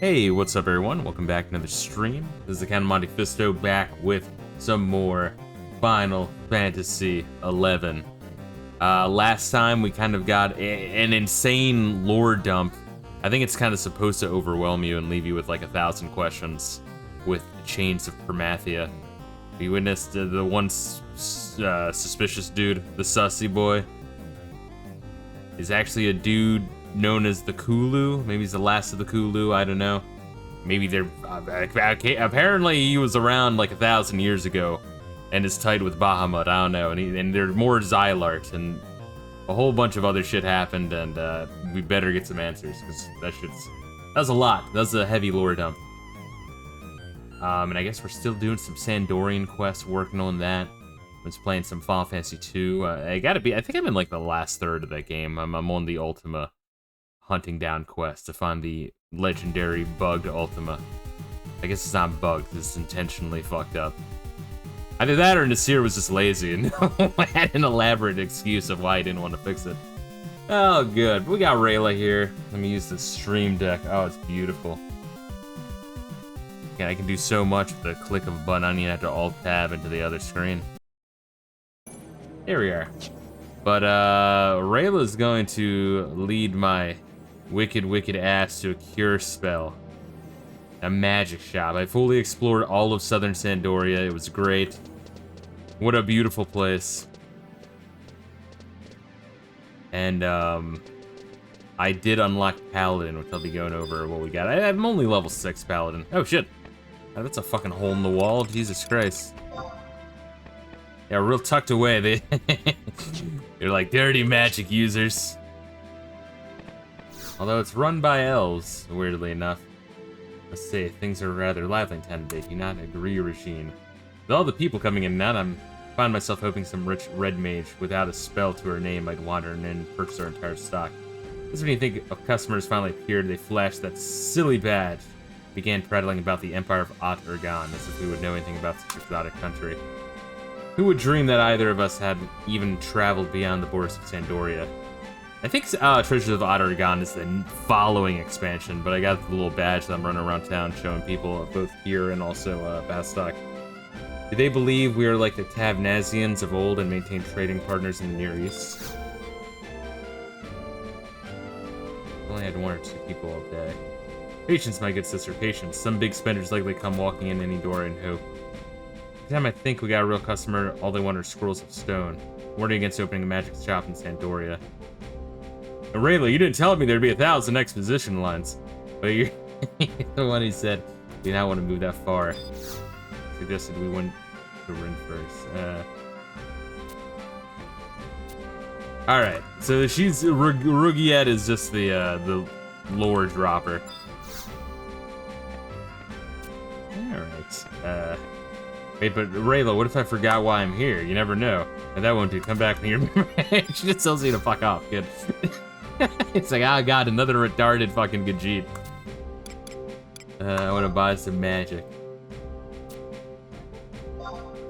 Hey, what's up everyone? Welcome back to another stream. This is the Count of Monte Fisto back with some more Final Fantasy XI. Last time we kind of got an insane lore dump. I think it's kind of supposed to overwhelm you and leave you with like 1,000 questions with the Chains of Permathia. We witnessed the one suspicious dude, the sussy boy. He's actually a dude known as the Kulu. Maybe he's the last of the Kulu, I don't know. Maybe they're apparently he was around like 1,000 years ago and is tied with Bahamut, I don't know. And there's more Xylart and a whole bunch of other shit happened, and we better get some answers because that was a lot. That was a heavy lore dump. And I guess we're still doing some Sandorian quests, working on that. I was playing some Final Fantasy 2. I think I'm in like the last third of that game. I'm on the Ultima hunting down quest to find the legendary bugged Ultima. I guess it's not bugged, it's intentionally fucked up. Either that or Nasir was just lazy and had an elaborate excuse of why he didn't want to fix it. Oh, good. We got Reila here. Let me use the stream deck. Oh, it's beautiful. Yeah, I can do so much with the click of a button. I don't even have to alt-tab into the other screen. There we are. But Reila's going to lead my wicked ass to a cure spell. A magic shop. I fully explored all of southern Sandoria. It was great. What a beautiful place. And I did unlock Paladin, which I'll be going over what we got. I'm only level 6 Paladin. Oh shit. Oh, that's a fucking hole in the wall. Jesus Christ. Yeah, real tucked away. They're like dirty magic users. Although it's run by elves, weirdly enough. Let's say things are rather lively in town today. Do not agree, Regine. With all the people coming in and out, I find myself hoping some rich red mage without a spell to her name might wander in and purchase our entire stock. Just when you think of customers finally appeared, they flashed that silly badge. Began prattling about the Empire of Ot Urgan, as if we would know anything about such exotic country. Who would dream that either of us had even traveled beyond the borders of Sandoria? I think Treasures of Ot Urgan is the following expansion, but I got the little badge that I'm running around town showing people both here and also Bastok. Do they believe we are like the Tavnazians of old and maintain trading partners in the Near East? I only had 1 or 2 people all day. Patience, my good sister, patience. Some big spenders likely come walking in any door and hope. Every time I think we got a real customer, all they want are scrolls of stone. Warning against opening a magic shop in Sandoria. Reila, you didn't tell me there'd be 1,000 exposition lines. But you're the one who said you not want to move that far. Suggested we went to Rin first. Alright, so she's Rugiet is just the lore dropper. Alright. Wait, but Reila, what if I forgot why I'm here? You never know. And that won't do. Come back when you remember. She just tells you to fuck off, kid. It's like, oh god, another retarded fucking Gajit. I want to buy some magic.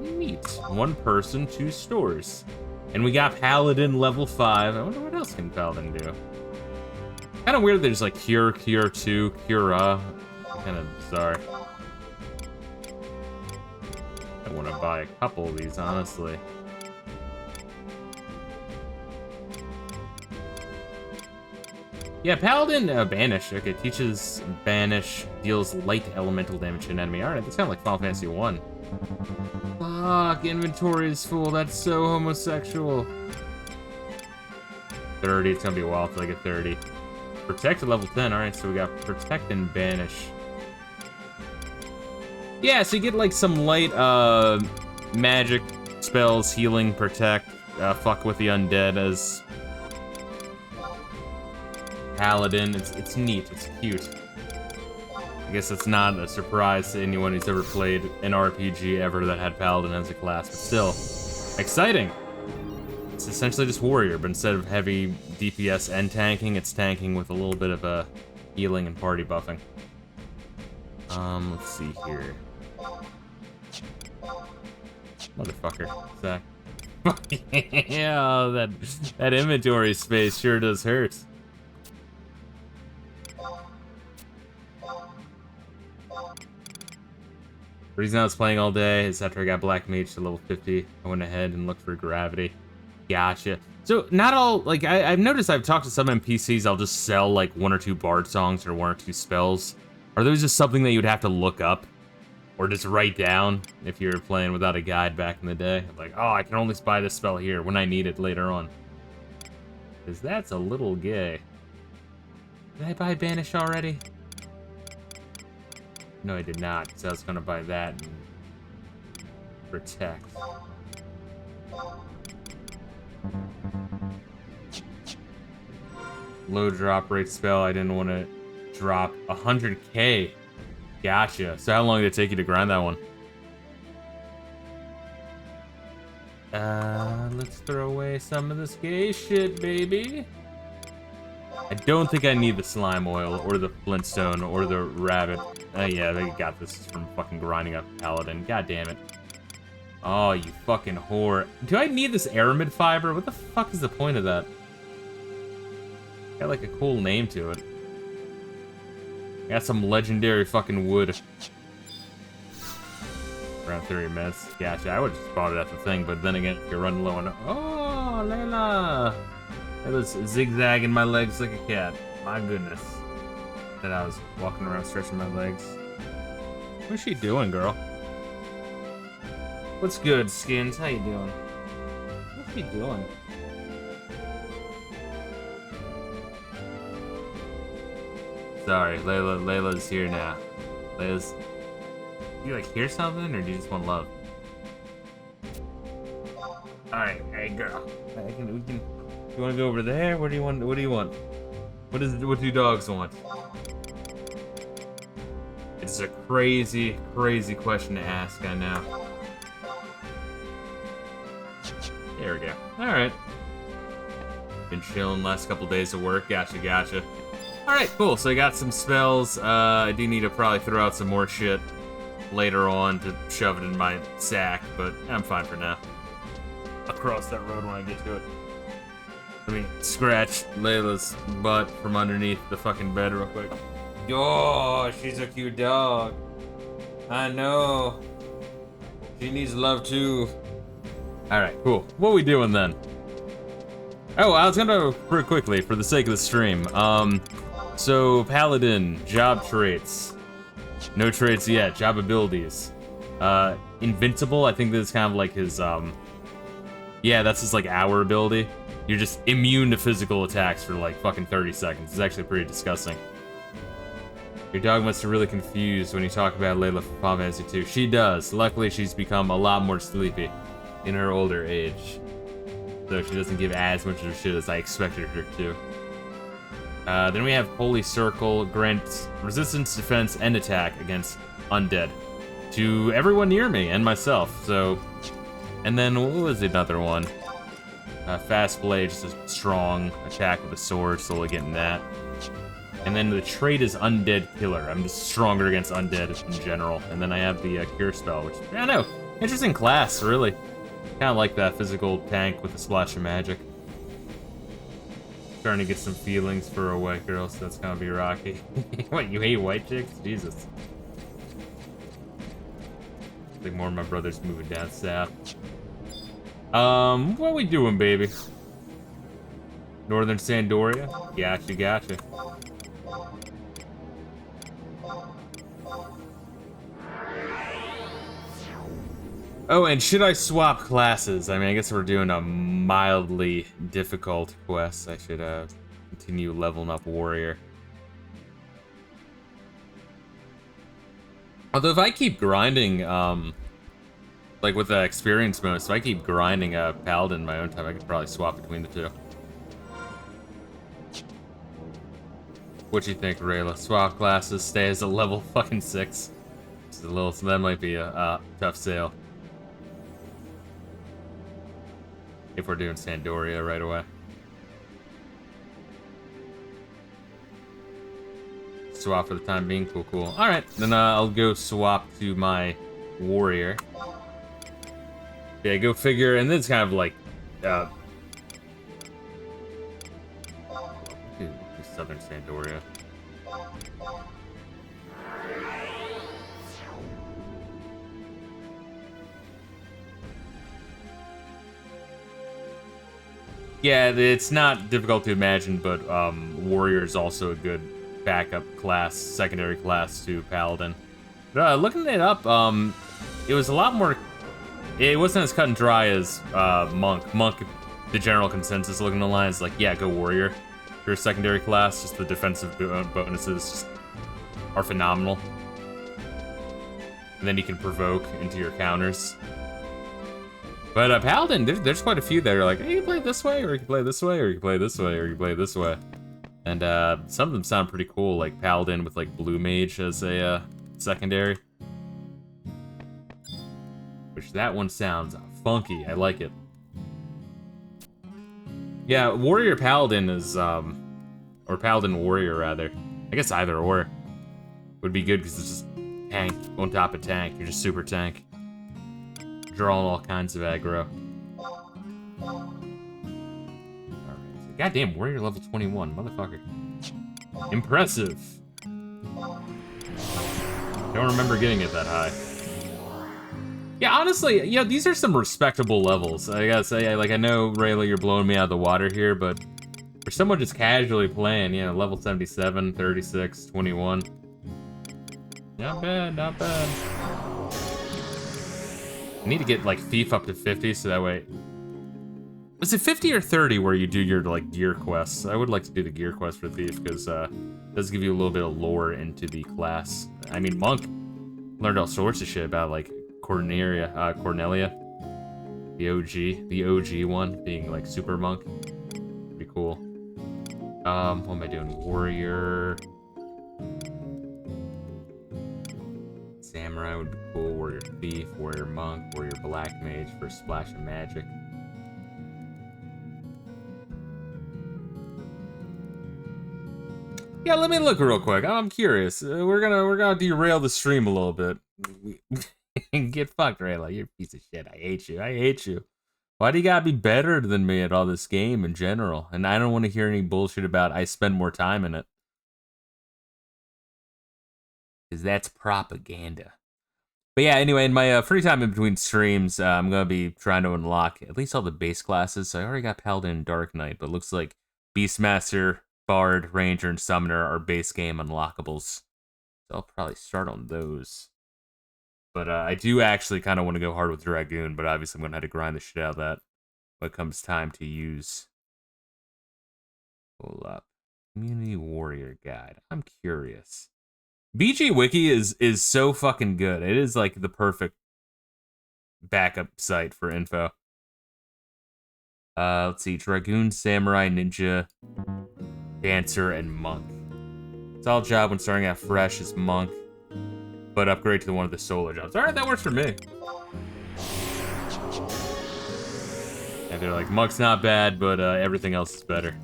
Neat. 1 person, 2 stores. And we got Paladin level 5. I wonder what else can Paladin do. Kind of weird there's like Cure 2, Cura. Kind of bizarre. I want to buy a couple of these, honestly. Yeah, Paladin, Banish. Okay, teaches Banish, deals light elemental damage to an enemy. Alright, that's kind of like Final Fantasy 1. Fuck, inventory is full. That's so homosexual. 30, it's gonna be a while till I get 30. Protect at level 10. Alright, so we got Protect and Banish. Yeah, so you get like some light magic spells, healing, protect, fuck with the undead as Paladin. It's neat, it's cute. I guess it's not a surprise to anyone who's ever played an RPG ever that had Paladin as a class, but still, exciting. It's essentially just warrior, but instead of heavy DPS and tanking, it's tanking with a little bit of a healing and party buffing. Let's see here. Motherfucker, Zach. Yeah, that inventory space sure does hurt. The reason I was playing all day is after I got Black Mage to level 50, I went ahead and looked for Gravity. Gotcha. So, not all, like, I've noticed I've talked to some NPCs, I'll just sell, like, 1 or 2 bard songs or 1 or 2 spells. Are those just something that you'd have to look up? Or just write down if you're playing without a guide back in the day? Like, oh, I can only buy this spell here when I need it later on. Because that's a little gay. Did I buy Banish already? No, I did not, because I was going to buy that and Protect. Low drop rate spell, I didn't want to drop 100k. Gotcha. So how long did it take you to grind that one? Let's throw away some of this gay shit, baby. I don't think I need the slime oil, or the flintstone, or the rabbit. Yeah, they got this from fucking grinding up Paladin. God damn it. Oh, you fucking whore. Do I need this aramid fiber? What the fuck is the point of that? Got like a cool name to it. Got some legendary fucking wood. Around 30 minutes. Gotcha. I would have just bought it at the thing, but then again, if you're running low on... Oh, Layla! I was zigzagging my legs like a cat. My goodness. That I was walking around stretching my legs. What's she doing, girl? What's good, Skins? How you doing? What's she doing? Sorry, Layla's here now. Layla's... Do you like hear something, or do you just want love? Alright, hey girl. We can... You wanna go over there? What do you want? What do you want? What do dogs want? It's a crazy, crazy question to ask, I know. There we go. Alright. Been chilling last couple days of work. Gotcha. Alright, cool. So I got some spells. I do need to probably throw out some more shit later on to shove it in my sack, but I'm fine for now. I'll cross that road when I get to it. Let me scratch Layla's butt from underneath the fucking bed real quick. Oh, she's a cute dog. I know. She needs love too. Alright, cool. What are we doing then? Oh, I was gonna pretty quickly for the sake of the stream. So Paladin, job traits. No traits yet, job abilities. Invincible, I think this is kind of like his, yeah, that's his, like, hour ability. You're just immune to physical attacks for, like, fucking 30 seconds. It's actually pretty disgusting. Your dog must have really confused when you talk about Layla for Final Fantasy 2. She does. Luckily, she's become a lot more sleepy in her older age. So she doesn't give as much of a shit as I expected her to. Then we have Holy Circle, grants resistance, defense, and attack against undead to everyone near me and myself. So, and then what was another one? Fast Blade, just a strong attack with a sword, slowly getting that. And then the trait is Undead Killer. I'm just stronger against undead in general. And then I have the Cure spell, which, I don't know, interesting class, really. Kind of like that physical tank with a splash of magic. Starting to get some feelings for a white girl, so that's gonna be rocky. What, you hate white chicks? Jesus. I think more of my brothers moving down south. What are we doing, baby? Northern Sandoria? Gotcha. Oh, and should I swap classes? I mean, I guess we're doing a mildly difficult quest. I should continue leveling up Warrior. Although if I keep grinding, like with the experience bonus, if I keep grinding Paladin in my own time, I could probably swap between the two. What you think, Reila? Swap classes, stay as a level fucking 6. Just a little, so that might be a tough sale. If we're doing Sandoria right away. Swap for the time being, cool. Alright, then I'll go swap to my Warrior. Yeah, go figure, and it's kind of like, Southern Sandoria. Yeah, it's not difficult to imagine, but warrior is also a good backup class, secondary class to paladin. But, looking it up, it was a lot more. It wasn't as cut and dry as monk. Monk, the general consensus looking at the line is like, yeah, go warrior. Your secondary class, just the defensive bonuses are phenomenal. And then you can provoke into your counters. But Paladin, there's quite a few that are like, hey, you can play it this way, or you can play it this way, or you can play it this way, or you can play it this way. And some of them sound pretty cool, like Paladin with like Blue Mage as a secondary. Which that one sounds funky, I like it. Yeah, Warrior Paladin is, or Paladin Warrior rather. I guess either or would be good because it's just tank on top of tank. You're just super tank. Drawing all kinds of aggro. Alright. Goddamn, Warrior level 21, motherfucker. Impressive. Don't remember getting it that high. Yeah, honestly, yeah, these are some respectable levels. I gotta say, like, I know, Reila, you're blowing me out of the water here, but for someone just casually playing, you know, level 77, 36, 21. Not bad, not bad. I need to get, like, Thief up to 50, so that way... Was it 50 or 30 where you do your, like, gear quests? I would like to do the gear quest for Thief, because, it does give you a little bit of lore into the class. I mean, Monk learned all sorts of shit about, like, Cornelia, the OG one, being, like, Super Monk. Pretty cool. What am I doing? Warrior... Samurai would be cool, Warrior Thief, Warrior Monk, Warrior Black Mage for a splash of magic. Yeah, let me look real quick. I'm curious. We're gonna derail the stream a little bit. Get fucked, Reila. You're a piece of shit. I hate you. I hate you. Why do you gotta be better than me at all this game in general? And I don't want to hear any bullshit about I spend more time in it. Because that's propaganda. But yeah, anyway, in my free time in between streams, I'm going to be trying to unlock at least all the base classes. So I already got Paladin and Dark Knight, but it looks like Beastmaster, Bard, Ranger, and Summoner are base game unlockables. So I'll probably start on those. But I do actually kind of want to go hard with Dragoon, but obviously I'm going to have to grind the shit out of that when it comes time to use. Pull up. Community Warrior Guide. I'm curious. BG Wiki is so fucking good. It is like the perfect backup site for info. Let's see. Dragoon, Samurai, Ninja, Dancer, and Monk. Solid job when starting out fresh as Monk, but upgrade to one of the solo jobs. Alright, that works for me. And they're like, Monk's not bad, but everything else is better.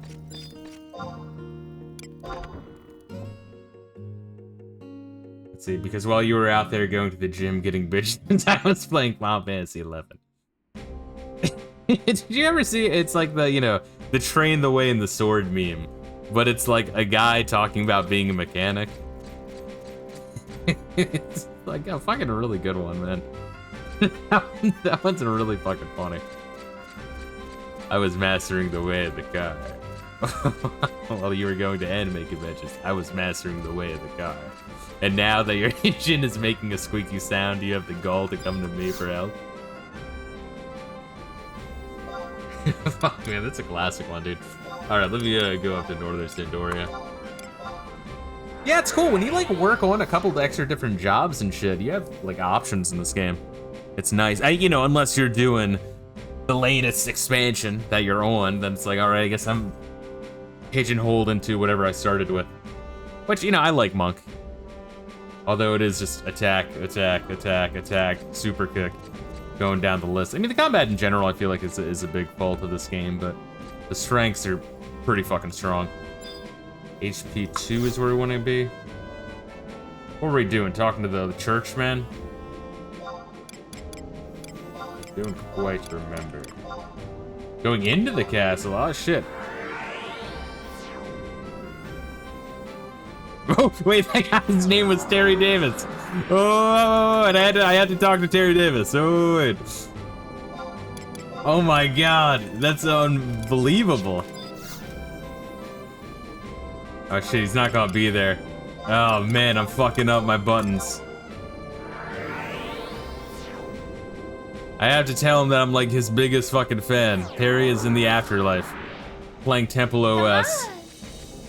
See, because while you were out there going to the gym getting bitches, I was playing Final Fantasy 11. Did you ever see, it's like the, you know, the train the way in the sword meme, but it's like a guy talking about being a mechanic. It's like a fucking really good one, man. That one's really fucking funny. I was mastering the way of the car. While you were going to anime conventions, I was mastering the way of the car. And now that your engine is making a squeaky sound, you have the gall to come to me for help. Fuck, man, that's a classic one, dude. Alright, let me go up to Northern Sandoria. Yeah, it's cool. When you, like, work on a couple of extra different jobs and shit, you have, like, options in this game. It's nice. You know, unless you're doing the latest expansion that you're on, then it's like, alright, I guess I'm pigeonholed into whatever I started with. Which, you know, I like Monk. Although it is just attack, attack, attack, attack, super kick, going down the list. I mean, the combat in general, I feel like is a big fault of this game, but the strengths are pretty fucking strong. HP 2 is where we want to be. What were we doing? Talking to the churchman? Don't quite remember. Going into the castle? Oh, shit. Oh, wait, that guy's name was Terry Davis. Oh, and I had to talk to Terry Davis. Oh, wait. Oh my god, that's unbelievable. Oh shit, he's not gonna be there. Oh man, I'm fucking up my buttons. I have to tell him that I'm like his biggest fucking fan. Terry is in the afterlife. Playing Temple OS.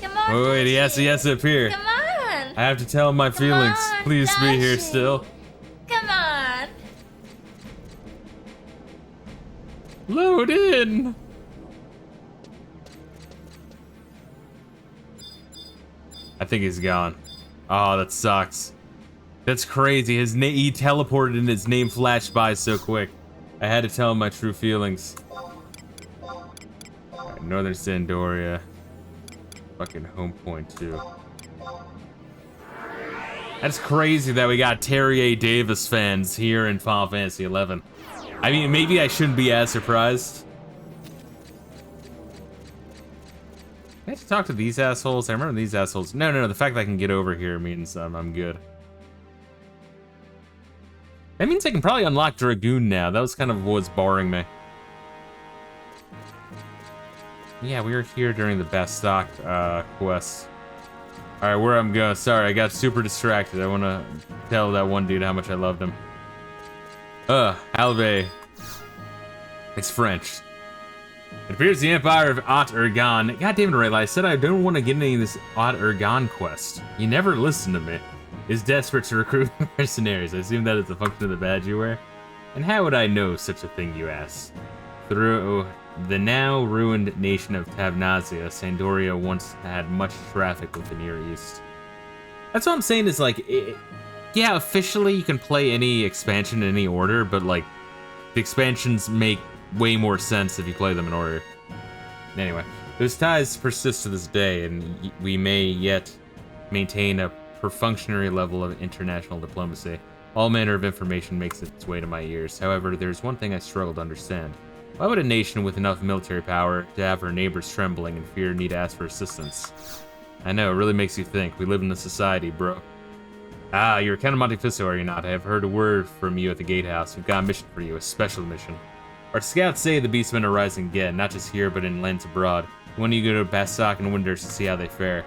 Come on, Wait, he has to appear. Come on. I have to tell him my feelings. on, Please be here Dashi. still. Come on. Load in. I think he's gone. Oh, that sucks. That's crazy. He teleported and his name flashed by so quick. I had to tell him my true feelings. Alright, Northern Sandoria. Fucking home point too. That's crazy that we got Terry A. Davis fans here in Final Fantasy XI. I mean, maybe I shouldn't be as surprised. I have to talk to these assholes. I remember these assholes. No. The fact that I can get over here means I'm good. That means I can probably unlock Dragoon now. That was kind of what's barring me. Yeah, we were here during the Bastok quest. Alright, where I'm going. Sorry, I got super distracted. I want to tell that one dude how much I loved him. Alve. It's French. It appears the Empire of Ot Urgan. God damn it, Reila. I said I don't want to get any of this Ot Urgan quest. You never listen to me. Is desperate to recruit mercenaries. I assume that is the function of the badge you wear. And how would I know such a thing, you ask? Through the now ruined nation of Tavnazia, Sandoria once had much traffic with the Near East. That's what I'm saying is like, yeah, officially you can play any expansion in any order, but like, the expansions make way more sense if you play them in order. Anyway, those ties persist to this day, and we may yet maintain a perfunctory level of international diplomacy. All manner of information makes its way to my ears. However, there's one thing I struggle to understand. Why would a nation with enough military power to have her neighbors trembling in fear need to ask for assistance? I know, it really makes you think. We live in a society, bro. Ah, you're Count Monte Fisto, are you not? I have heard a word from you at the gatehouse. We've got a mission for you, a special mission. Our scouts say the beastmen are rising again, not just here, but in lands abroad. When you go to Bastok and Winders to see how they fare.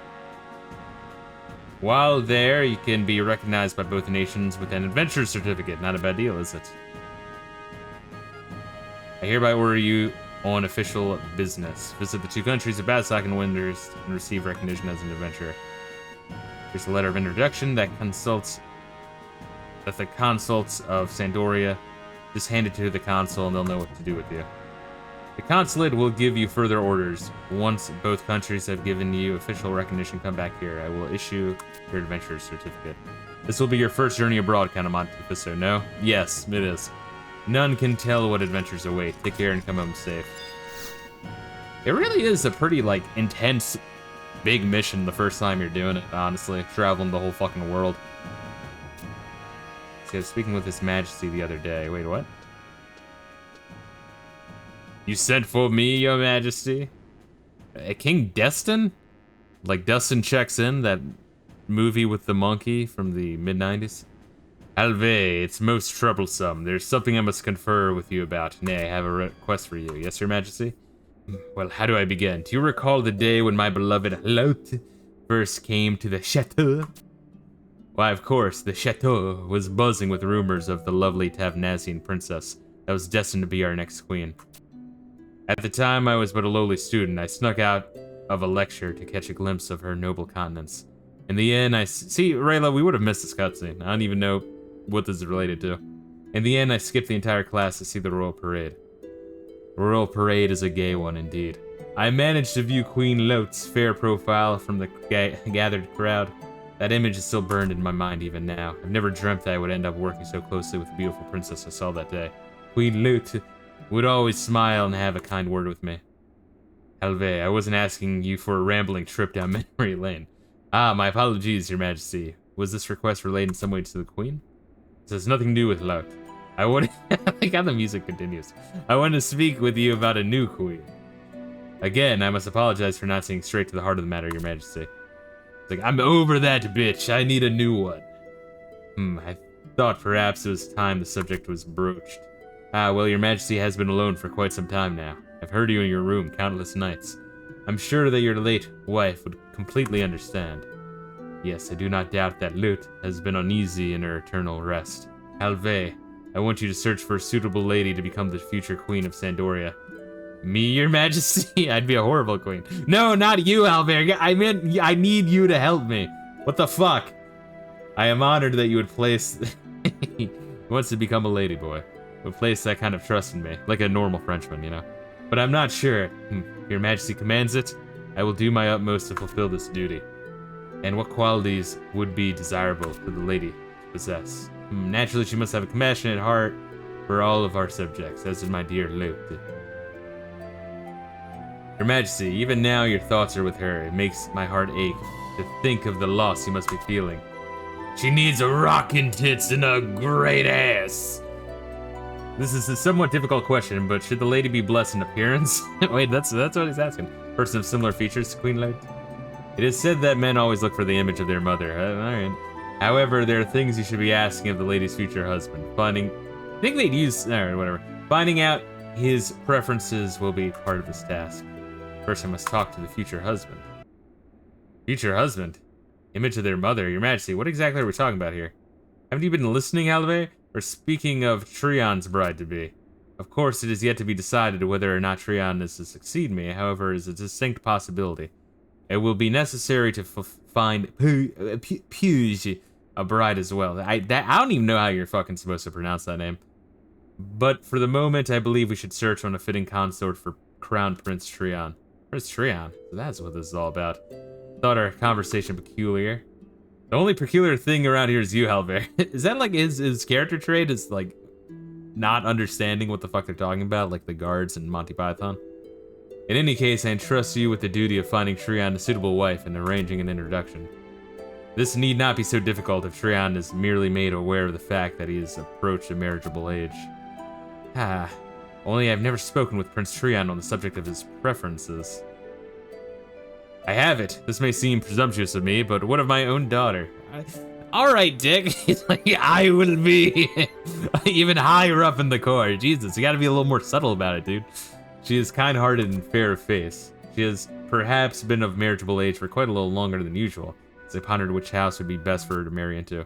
While there, you can be recognized by both nations with an adventure certificate. Not a bad deal, is it? I hereby order you on official business. Visit the two countries of Bastok and Winders and receive recognition as an adventurer. Here's a letter of introduction that the consults of Sandoria. Just hand it to the consul and they'll know what to do with you. The consulate will give you further orders. Once both countries have given you official recognition, come back here. I will issue your adventure certificate. This will be your first journey abroad, Count Monte Fisto, no? Yes, it is. None can tell what adventures await. Take care and come home safe. It really is a pretty, like, intense, big mission the first time you're doing it, honestly. Traveling the whole fucking world. See, I was speaking with His Majesty the other day. Wait, what? You sent for me, Your Majesty? King Destin? Like Dustin Checks In, that movie with the monkey from the mid-90s? Alve, it's most troublesome. There's something I must confer with you about. Nay, I have a request for you. Yes, Your Majesty? Well, how do I begin? Do you recall the day when my beloved Lot first came to the chateau? Why, of course, the chateau was buzzing with rumors of the lovely Tavnazian princess that was destined to be our next queen. At the time, I was but a lowly student. I snuck out of a lecture to catch a glimpse of her noble countenance. In the end, See, Reila, we would have missed this cutscene. I don't even know what this is related to. In the end, I skipped the entire class to see the royal parade. The royal parade is a gay one, indeed. I managed to view Queen Lot's fair profile from the gathered crowd. That image is still burned in my mind even now. I've never dreamt that I would end up working so closely with the beautiful princess I saw that day. Queen Lot would always smile and have a kind word with me. Alve, I wasn't asking you for a rambling trip down memory lane. Ah, my apologies, Your Majesty. Was this request related in some way to the Queen? This has nothing to do with luck. I want I like how the music continues. I want to speak with you about a new Queen. Again, I must apologize for not seeing straight to the heart of the matter, Your Majesty. It's like, I'm over that bitch. I need a new one. I thought perhaps it was time the subject was broached. Ah, well, your majesty has been alone for quite some time now. I've heard you in your room countless nights. I'm sure that your late wife would completely understand. Yes, I do not doubt that Lut has been uneasy in her eternal rest. Halve, I want you to search for a suitable lady to become the future queen of Sandoria. Me, your majesty? I'd be a horrible queen. No, not you, Halve. I meant I need you to help me. What the fuck? I am honored that you would place... He wants to become a ladyboy. Would place that kind of trust in me, like a normal Frenchman, you know. But I'm not sure. If your majesty commands it, I will do my utmost to fulfill this duty. And what qualities would be desirable for the lady to possess? Naturally, she must have a compassionate heart for all of our subjects, as did my dear Lut. Your majesty, even now your thoughts are with her. It makes my heart ache to think of the loss you must be feeling. She needs a rockin' tits and a great ass. This is a somewhat difficult question, but should the lady be blessed in appearance? Wait, that's what he's asking. Person of similar features to Queen Lut? It is said that men always look for the image of their mother. Alright. However, there are things you should be asking of the lady's future husband. I think they'd use, alright, whatever. Finding out his preferences will be part of this task. First, I must talk to the future husband. Future husband? Image of their mother? Your majesty, what exactly are we talking about here? Haven't you been listening, Halve? We're speaking of Trion's bride-to-be. Of course, it is yet to be decided whether or not Trion is to succeed me, however, it is a distinct possibility. It will be necessary to find Puge a bride as well. I don't even know how you're fucking supposed to pronounce that name. But for the moment, I believe we should search on a fitting consort for Crown Prince Trion. Prince Trion? That's what this is all about. Thought our conversation peculiar. The only peculiar thing around here is you, Halver. Is that like his character trait is like not understanding what the fuck they're talking about, like the guards in Monty Python? In any case, I entrust you with the duty of finding Trion a suitable wife and arranging an introduction. This need not be so difficult if Trion is merely made aware of the fact that he has approached a marriageable age. Only I've never spoken with Prince Trion on the subject of his preferences. I have it. This may seem presumptuous of me, but what of my own daughter? Alright, Dick. He's like, I will be even higher up in the court. Jesus, you gotta be a little more subtle about it, dude. She is kind-hearted and fair of face. She has perhaps been of marriageable age for quite a little longer than usual, as I pondered which house would be best for her to marry into.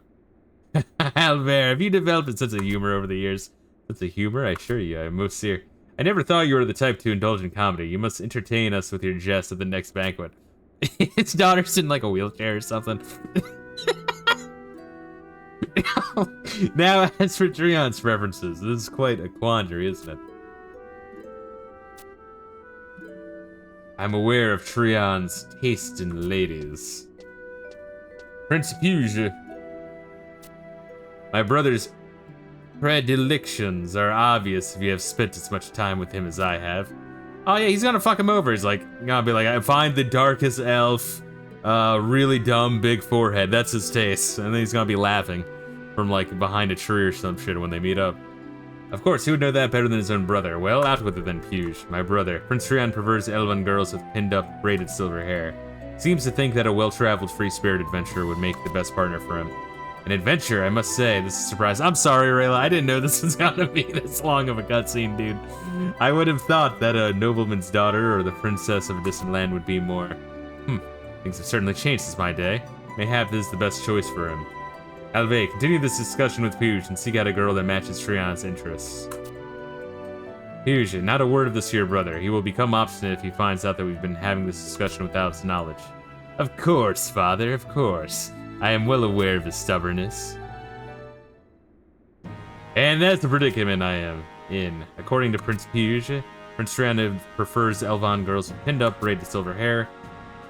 Albert, have you developed a sense of humor over the years? Sense of humor? I assure you, I am most sincere. I never thought you were the type to indulge in comedy. You must entertain us with your jests at the next banquet. His daughter's in like a wheelchair or something. Now, as for Trion's preferences, this is quite a quandary, isn't it? I'm aware of Trion's taste in ladies. Prince Puge. My brother's predilections are obvious if you have spent as much time with him as I have. Oh yeah, he's gonna fuck him over. He's like, gonna be like, I find the darkest elf, really dumb, big forehead. That's his taste. And then he's gonna be laughing from like behind a tree or some shit when they meet up. Of course, who would know that better than his own brother? Well, out with it then, Puge. My brother. Prince Trion prefers elven girls with pinned-up, braided silver hair. Seems to think that a well-traveled, free-spirited adventurer would make the best partner for him. An adventure, I must say. This is a surprise. I'm sorry, Reila. I didn't know this was gonna be this long of a cutscene, dude. I would have thought that a nobleman's daughter or the princess of a distant land would be more... Things have certainly changed since my day. Mayhap this is the best choice for him. Alve, continue this discussion with Puge and seek out a girl that matches Trion's interests. Puge, not a word of this to your brother. He will become obstinate if he finds out that we've been having this discussion without his knowledge. Of course, father, of course. I am well aware of his stubbornness. And that's the predicament I am in. According to Prince Puge, Prince Trion prefers Elvan girls with pinned up, braided silver hair.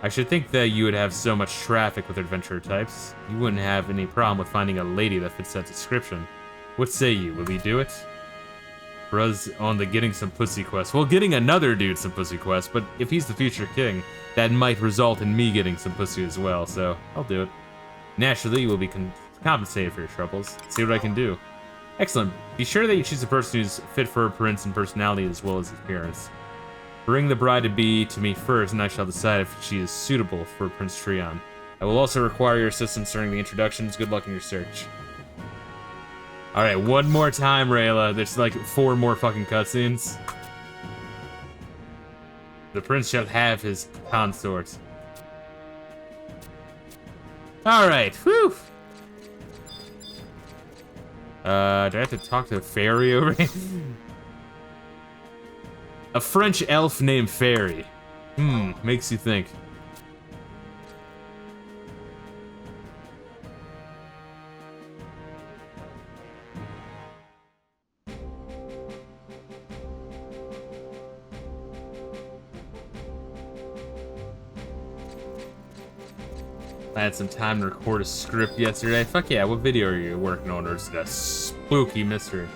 I should think that you would have so much traffic with adventurer types. You wouldn't have any problem with finding a lady that fits that description. What say you? Will he do it? Bruz on the getting some pussy quest. Well, getting another dude some pussy quest, but if he's the future king, that might result in me getting some pussy as well, so I'll do it. Naturally, you will be compensated for your troubles. See what I can do. Excellent. Be sure that you choose a person who's fit for a prince in personality as well as appearance. Bring the bride-to-be to me first, and I shall decide if she is suitable for Prince Trion. I will also require your assistance during the introductions. Good luck in your search. Alright, one more time, Reila. There's like 4 more fucking cutscenes. The prince shall have his consort. Alright, whew. Do I have to talk to a fairy over here? A French elf named Fairy. Makes you think. I had some time to record a script yesterday. Fuck yeah, what video are you working on? Or is it a spooky mystery?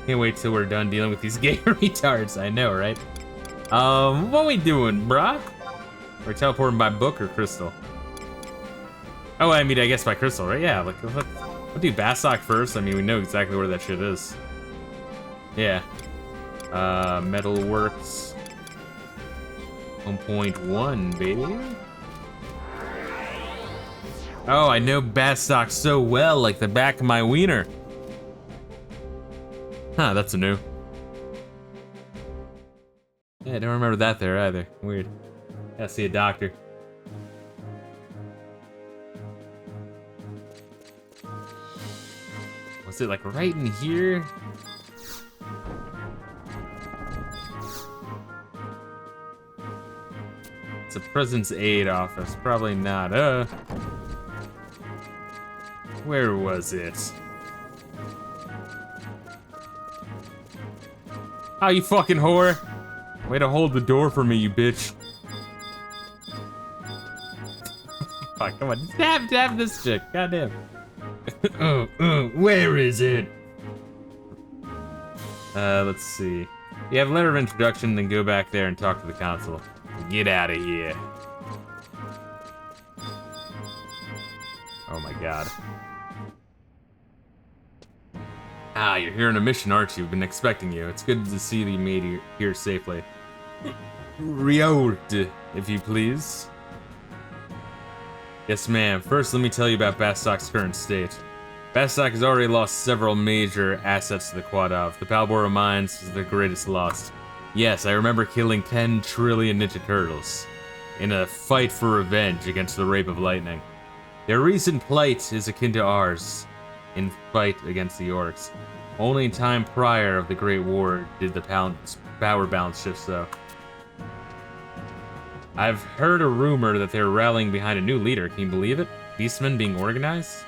Can't wait till we're done dealing with these gay retards. I know, right? What we doing, bruh? We're teleporting by book or crystal? Oh, I mean, I guess by crystal, right? Yeah, like, we'll do Bastok first. I mean, we know exactly where that shit is. Yeah. Metalworks. 1.1, baby. Oh, I know Bastok so well, like the back of my wiener. Huh, that's a new. Yeah, I don't remember that there either. Weird. Gotta see a doctor. Was it like right in here? It's a President's Aid office. Probably not. Where was it? Oh, you fucking whore! Way to hold the door for me, you bitch. Fuck, come on, stab this chick, goddamn. Where is it? Let's see. You have a letter of introduction, then go back there and talk to the council. Get out of here. Oh my god. Ah, you're here on a mission, aren't you? We've been expecting you. It's good to see that you made it here safely. Riot, if you please. Yes, ma'am. First, let me tell you about Bastok's current state. Bastok has already lost several major assets to the Quadov. The Palbora Mines is the greatest loss. Yes, I remember killing 10 trillion Ninja Turtles in a fight for revenge against the Rape of Lightning. Their recent plight is akin to ours in fight against the Orcs. Only in time prior of the Great War did the power balance shift so. I've heard a rumor that they're rallying behind a new leader. Can you believe it? Beastmen being organized?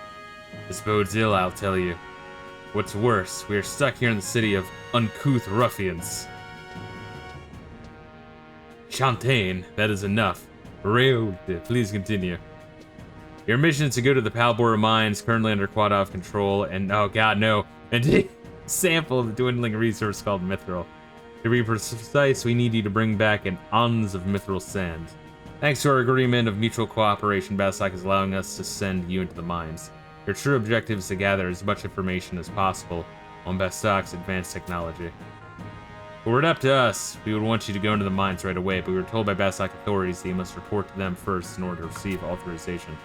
This bodes ill, I'll tell you. What's worse, we are stuck here in the city of uncouth ruffians. Champagne, that is enough. Real, please continue. Your mission is to go to the Palbora Mines, currently under Quadov control, and oh god, no, and take a sample of the dwindling resource called mithril. To be precise, we need you to bring back an ounce of mithril sand. Thanks to our agreement of mutual cooperation, Bastok is allowing us to send you into the mines. Your true objective is to gather as much information as possible on Bastok's advanced technology. Were it up to us, we would want you to go into the mines right away, but we were told by Bastok authorities that you must report to them first in order to receive authorization.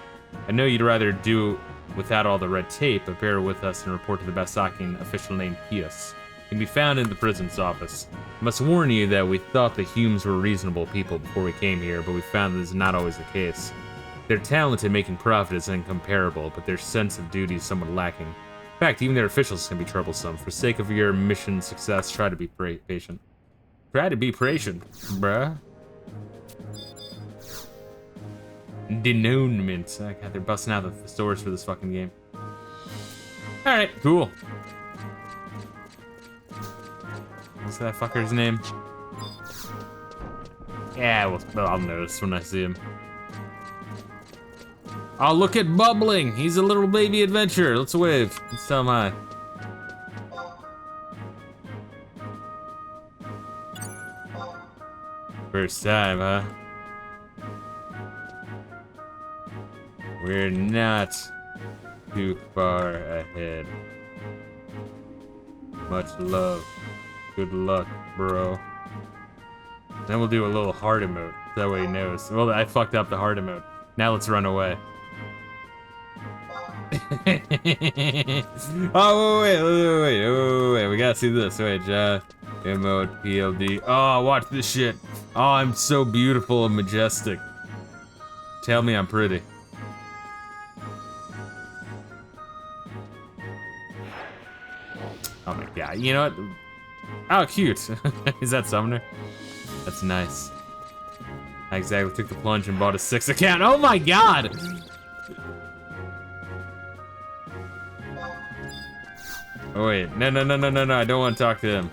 I know you'd rather do without all the red tape, but bear with us and report to the Bastokian official named Pius. It can be found in the prison's office. I must warn you that we thought the Humes were reasonable people before we came here, but we found that this is not always the case. Their talent in making profit is incomparable, but their sense of duty is somewhat lacking. In fact, even their officials can be troublesome. For sake of your mission success, try to be patient. Try to be patient, bruh. Denouement. Oh, God, they're busting out the thesaurus for this fucking game. Alright, cool. What's that fucker's name? Yeah, well, I'll notice when I see him. Oh, look at Bubbling! He's a little baby adventurer. Let's wave. Let's tell him hi. First time, huh? We're not too far ahead. Much love. Good luck, bro. Then we'll do a little heart emote. That way he knows. Well, I fucked up the heart emote. Now let's run away. Oh, wait. We gotta see this. Wait, M-O, PLD. Oh, watch this shit. Oh, I'm so beautiful and majestic. Tell me I'm pretty. Oh my god. You know what? Oh, cute. Is that Summoner? That's nice. I exactly took the plunge and bought a 6 account. Oh my god! Oh wait, no, I don't want to talk to him.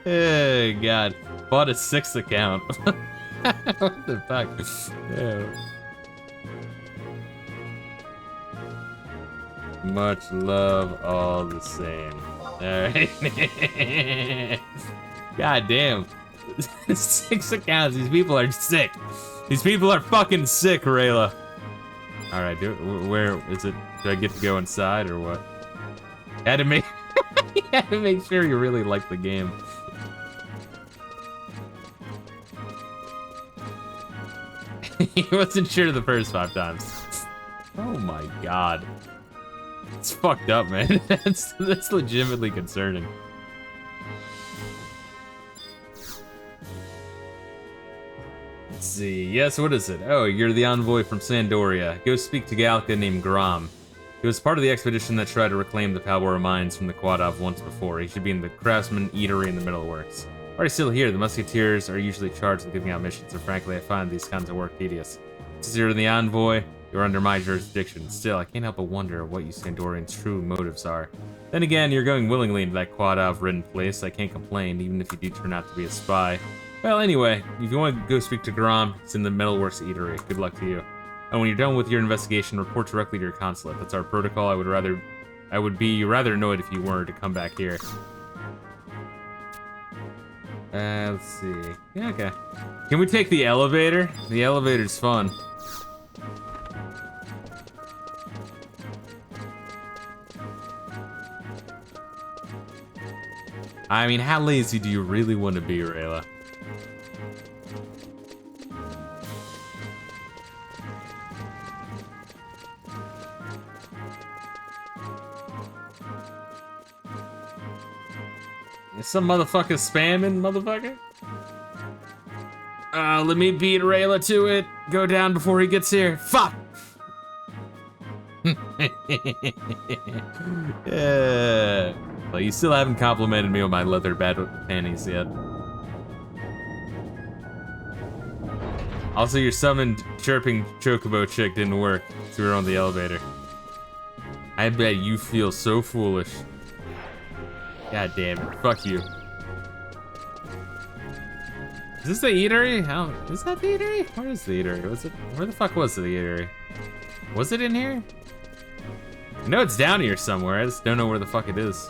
Oh god, bought a 6 account. What the fuck? Yeah. Much love all the same. Alright. God damn. 6 accounts, these people are sick. These people are fucking sick, Reila. Alright, where is it? Do I get to go inside or what? Had to make you had to make sure you really like the game. He wasn't sure the first 5 times. Oh my god. It's fucked up, man. That's legitimately concerning. Let's see. Yes, what is it? Oh, you're the envoy from Sandoria. Go speak to Galka named Grom. He was part of the expedition that tried to reclaim the Palbora mines from the Quadov once before. He should be in the Craftsman Eatery in the Middle Works. While he's still here, the Musketeers are usually charged with giving out missions, and frankly, I find these kinds of work tedious. Since you're the envoy, you're under my jurisdiction. Still, I can't help but wonder what you Sandorians' true motives are. Then again, you're going willingly into that Quadov-ridden place. I can't complain, even if you do turn out to be a spy. Well, anyway, if you want to go speak to Grom, it's in the Metalworks Eatery. Good luck to you. And when you're done with your investigation, report directly to your consulate. That's our protocol. I would be rather annoyed if you were to come back here. Let's see. Yeah, okay. Can we take the elevator? The elevator's fun. I mean, how lazy do you really want to be, Reila? Is some motherfucker spamming, motherfucker? Let me beat Reila to it. Go down before he gets here. Fuck! Yeah. Well, you still haven't complimented me on my leather panties yet. Also, your summoned chirping chocobo chick didn't work, so we were on the elevator. I bet you feel so foolish. God damn it. Fuck you. Is this the eatery? Is that the eatery? Where is the eatery? Where the fuck was the eatery? Was it in here? I know it's down here somewhere. I just don't know where the fuck it is.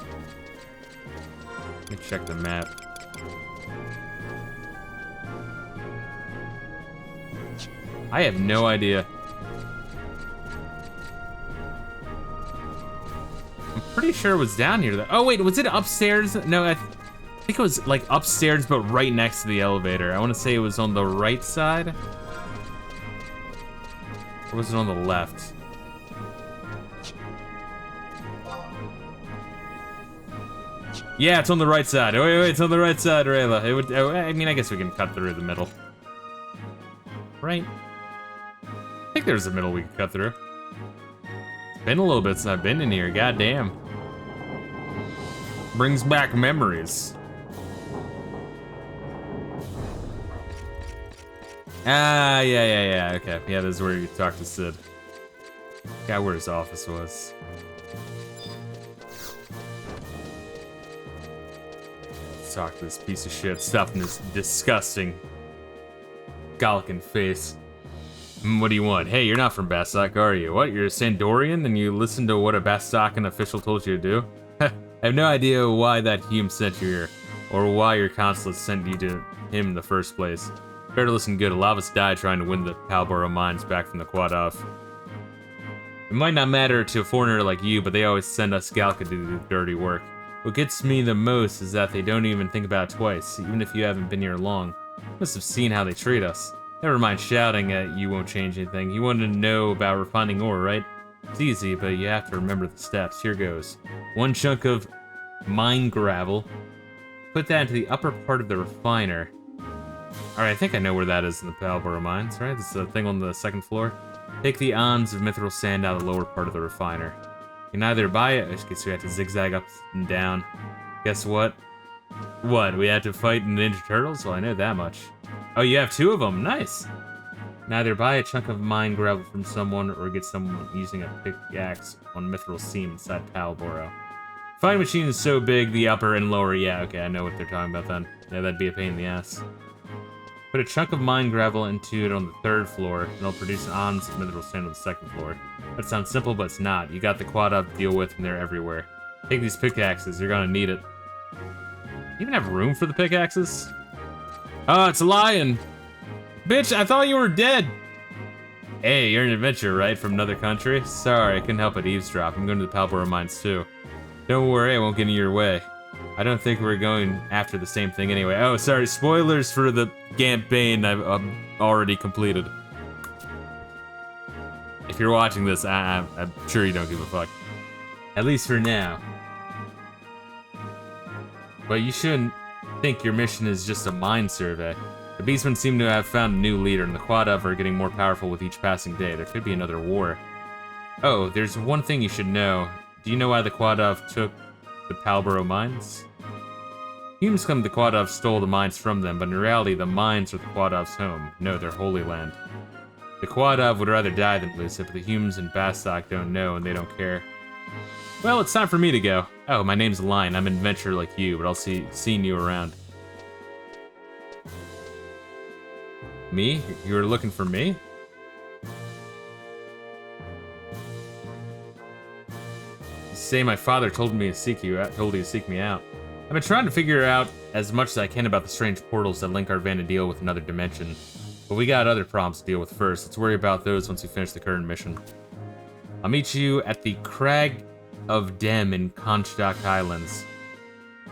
Let me check the map. I have no idea. I'm pretty sure it was down here though. Oh wait, was it upstairs? No, I think it was like upstairs but right next to the elevator. I want to say it was on the right side. Or was it on the left? Yeah, it's on the right side. Oh, wait, it's on the right side, Reila. It would. I mean, I guess we can cut through the middle. Right? I think there's a middle we can cut through. It's been a little bit since I've been in here. God damn. Brings back memories. Ah, yeah. Okay. Yeah, this is where you talk to Sid. Forgot where his office was. Talk to this piece of shit stuff in this disgusting Gallican face. What do you want? Hey, you're not from Bastok, are you? What, you're a Sandorian and you listen to what a Bastokan official told you to do? I have no idea why that Hume sent you here, or why your consulate sent you to him in the first place. Better listen good, a lot of us died trying to win the Palbora mines back from the Quadov. It might not matter to a foreigner like you, but they always send us Galka to do the dirty work. What gets me the most is that they don't even think about it twice, even if you haven't been here long. Must have seen how they treat us. Never mind shouting at you won't change anything. You want to know about refining ore, right? It's easy, but you have to remember the steps. Here goes. 1 chunk of mine gravel. Put that into the upper part of the refiner. Alright, I think I know where that is in the Palboro mines, right? This is the thing on the 2nd floor. Take the ons of mithril sand out of the lower part of the refiner. You can either buy it, I guess we have to zigzag up and down. Guess what? What, we had to fight Ninja Turtles? Well, I know that much. Oh, you have 2 of them, nice! Neither buy a chunk of mine gravel from someone or get someone using a pickaxe on mithril seam inside Palboro. Fine machine is so big, the upper and lower, yeah, okay, I know what they're talking about then. Yeah, that'd be a pain in the ass. Put a chunk of mine gravel into it on the 3rd floor, and it'll produce an ons of mithril sand on the 2nd floor. That sounds simple, but it's not. You got the quad up to deal with, and they're everywhere. Take these pickaxes, you're gonna need it. You even have room for the pickaxes? Oh, it's a lion! Bitch, I thought you were dead! Hey, you're an adventurer, right? From another country? Sorry, I couldn't help but eavesdrop. I'm going to the Palboro mines, too. Don't worry, I won't get in your way. I don't think we're going after the same thing anyway. Oh, sorry, spoilers for the campaign I've already completed. If you're watching this, I'm sure you don't give a fuck. At least for now. But you shouldn't think your mission is just a mine survey. The Beastmen seem to have found a new leader, and the Quadav are getting more powerful with each passing day. There could be another war. Oh, there's one thing you should know. Do you know why the Quadav took the Palboro mines? Humans claim the Quadav stole the mines from them, but in reality, the mines are the Quadav's home. No, their holy land. The Quadav would rather die than lose it, but the humans in Bastok don't know, and they don't care. Well, it's time for me to go. Oh, my name's Lion. I'm an adventurer like you, but I'll seeing you around. Me? You were looking for me? You say my father told me to seek you out, told you to seek me out. I've been trying to figure out as much as I can about the strange portals that link our Vanadil with another dimension. But we got other problems to deal with first. Let's worry about those once we finish the current mission. I'll meet you at the Crag of Dem in Konchak Islands.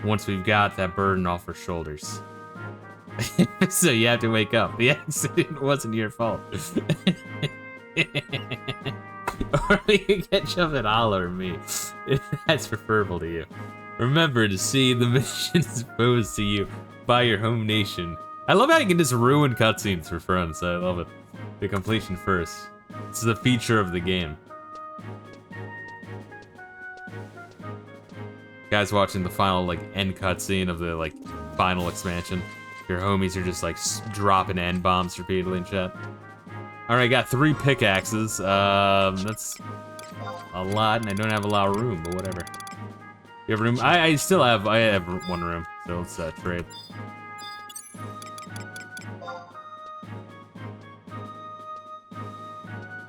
Once we've got that burden off our shoulders. So you have to wake up. The accident wasn't your fault. Or you can get jumped all over me, if that's preferable to you. Remember to see the missions posed to you by your home nation. I love how you can just ruin cutscenes for friends. I love it. The completion first. It's the feature of the game. Guys watching the final end cutscene of the final expansion. Your homies are just dropping end bombs repeatedly in chat. Alright, got 3 pickaxes. That's a lot, and I don't have a lot of room, but whatever. You have room? I have 1 room, so let's trade.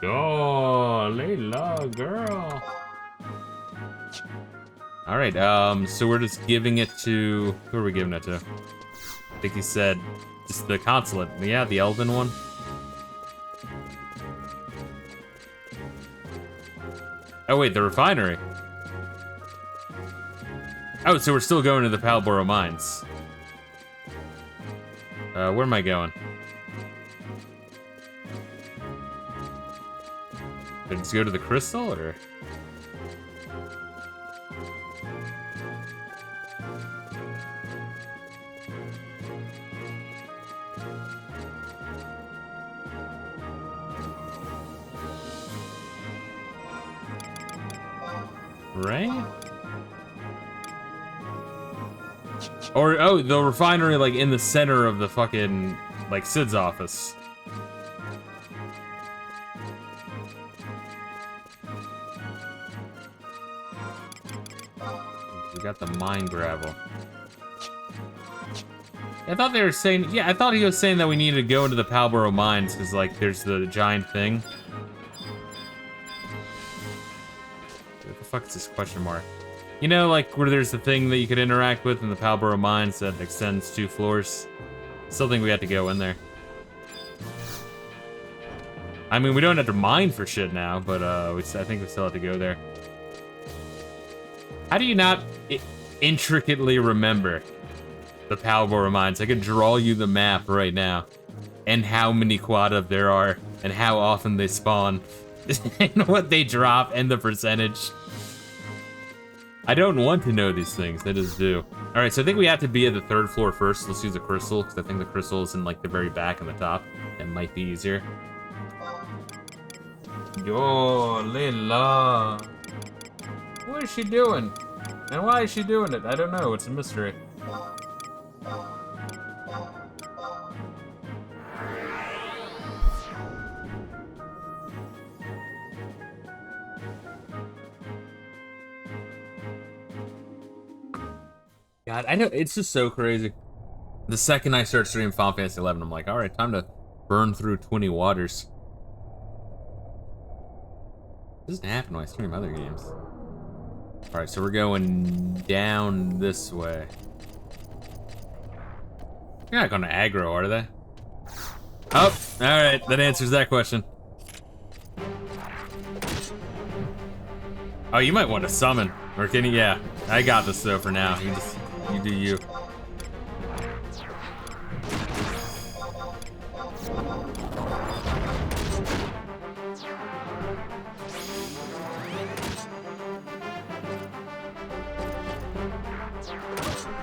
Oh, Layla, girl. Alright, so we're just giving it to... Who are we giving it to? I think he said just the consulate. Yeah, the elven one. Oh wait, the refinery. Oh, so we're still going to the Palboro mines. Where am I going? Let's go to the crystal, or? Right? Or, oh, the refinery, in the center of the fucking, Sid's office. We got the mine gravel. I thought they were saying, yeah, I thought he was saying that we needed to go into the Palboro mines, because, there's the giant thing. What the fuck is this question mark? You know, where there's the thing that you could interact with in the Palboro mines that extends 2 floors? Still think we have to go in there. I mean, we don't have to mine for shit now, but I think we still have to go there. How do you not intricately remember The Palbor Mines. I could draw you the map right now. And how many quad there are. And how often they spawn. And what they drop and the percentage. I don't want to know these things. I just do. Alright, so I think we have to be at the 3rd floor first. Let's use the crystal, because I think the crystal is in like the very back and the top. That might be easier. Yo, Lila. What is she doing? And why is she doing it? I don't know. It's a mystery. God, I know, it's just so crazy. The second I start streaming Final Fantasy 11, I'm like, alright, time to burn through 20 waters. It doesn't happen when I stream other games. Alright, so we're going down this way. You're not gonna aggro, are they? Oh, alright, that answers that question. Oh, you might want to summon. Or can you? Yeah, I got this though for now. You do you.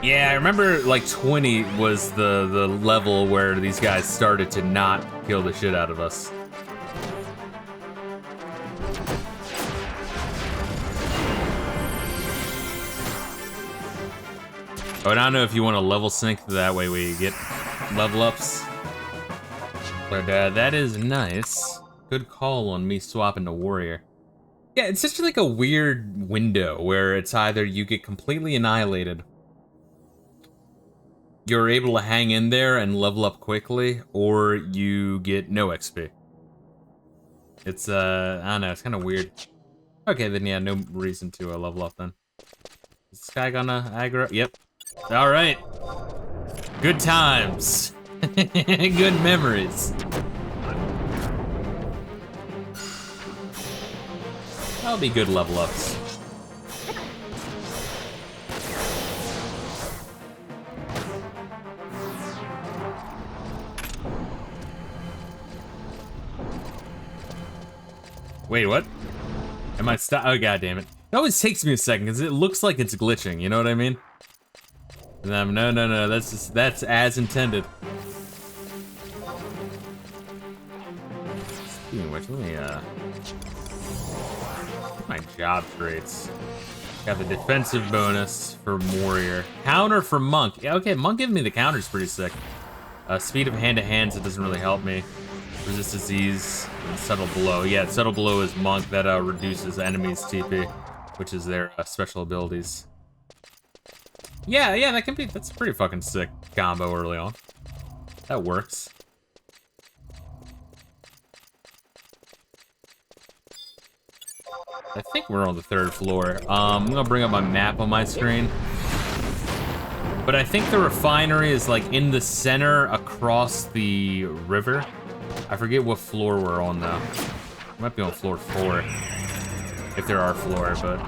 Yeah, I remember like 20 was the level where these guys started to not kill the shit out of us. Oh, and I don't know if you want to level sync that way we get level ups. But that is nice. Good call on me swapping to warrior. Yeah, it's just like a weird window where it's either you get completely annihilated, you're able to hang in there and level up quickly, or you get no XP. It's, I don't know, it's kind of weird. Okay, then yeah, no reason to level up then. Is this guy gonna aggro? Yep. Alright. Good times. Good memories. That'll be good level ups. Wait, what? Am I stop? Oh, god damn it. It always takes me a second because it looks like it's glitching, you know what I mean? No, that's as intended. Speaking of which, let me, my job traits. Got the defensive bonus for warrior. Counter for monk. Yeah, okay, monk giving me the counter's pretty sick. Speed of hand-to-hands, it doesn't really help me. Resist disease, and subtle blow. Yeah, subtle blow is monk that reduces enemies' TP, which is their special abilities. Yeah, that can be, that's a pretty fucking sick combo early on. That works. I think we're on the 3rd floor. I'm gonna bring up my map on my screen. But I think the refinery is like in the center across the river. I forget what floor we're on though. Might be on floor 4. If there are floor, but...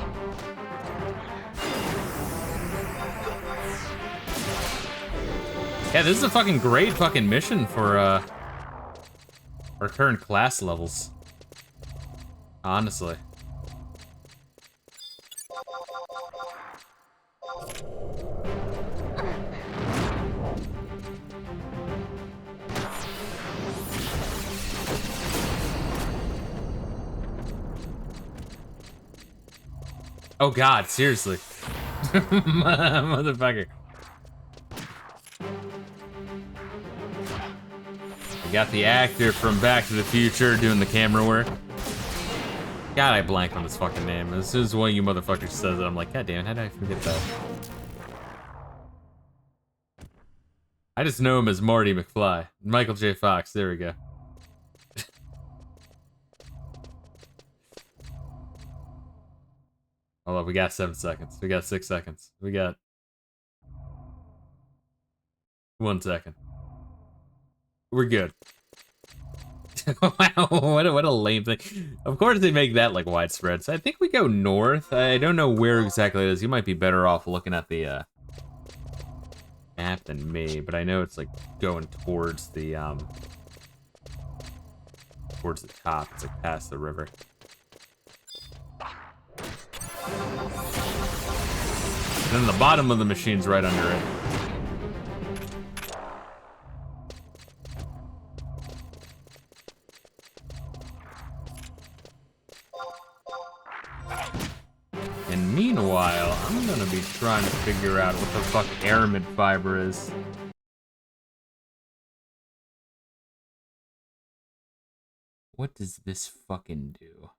Yeah, this is a fucking great fucking mission for our current class levels. Honestly. Oh god, seriously. Motherfucker. We got the actor from Back to the Future doing the camera work. God, I blanked on his fucking name. As soon as one of you motherfuckers says it, I'm like, god damn, how did I forget that? I just know him as Marty McFly. Michael J. Fox, there we go. Hold up, we got 7 seconds. We got 6 seconds. We got 1 second. We're good. Wow, what a lame thing. Of course they make that like widespread. So I think we go north. I don't know where exactly it is. You might be better off looking at the map than me, but I know it's like going towards the top. It's like past the river. And then the bottom of the machine's right under it. And meanwhile, I'm gonna be trying to figure out what the fuck aramid fiber is. What does this fucking do?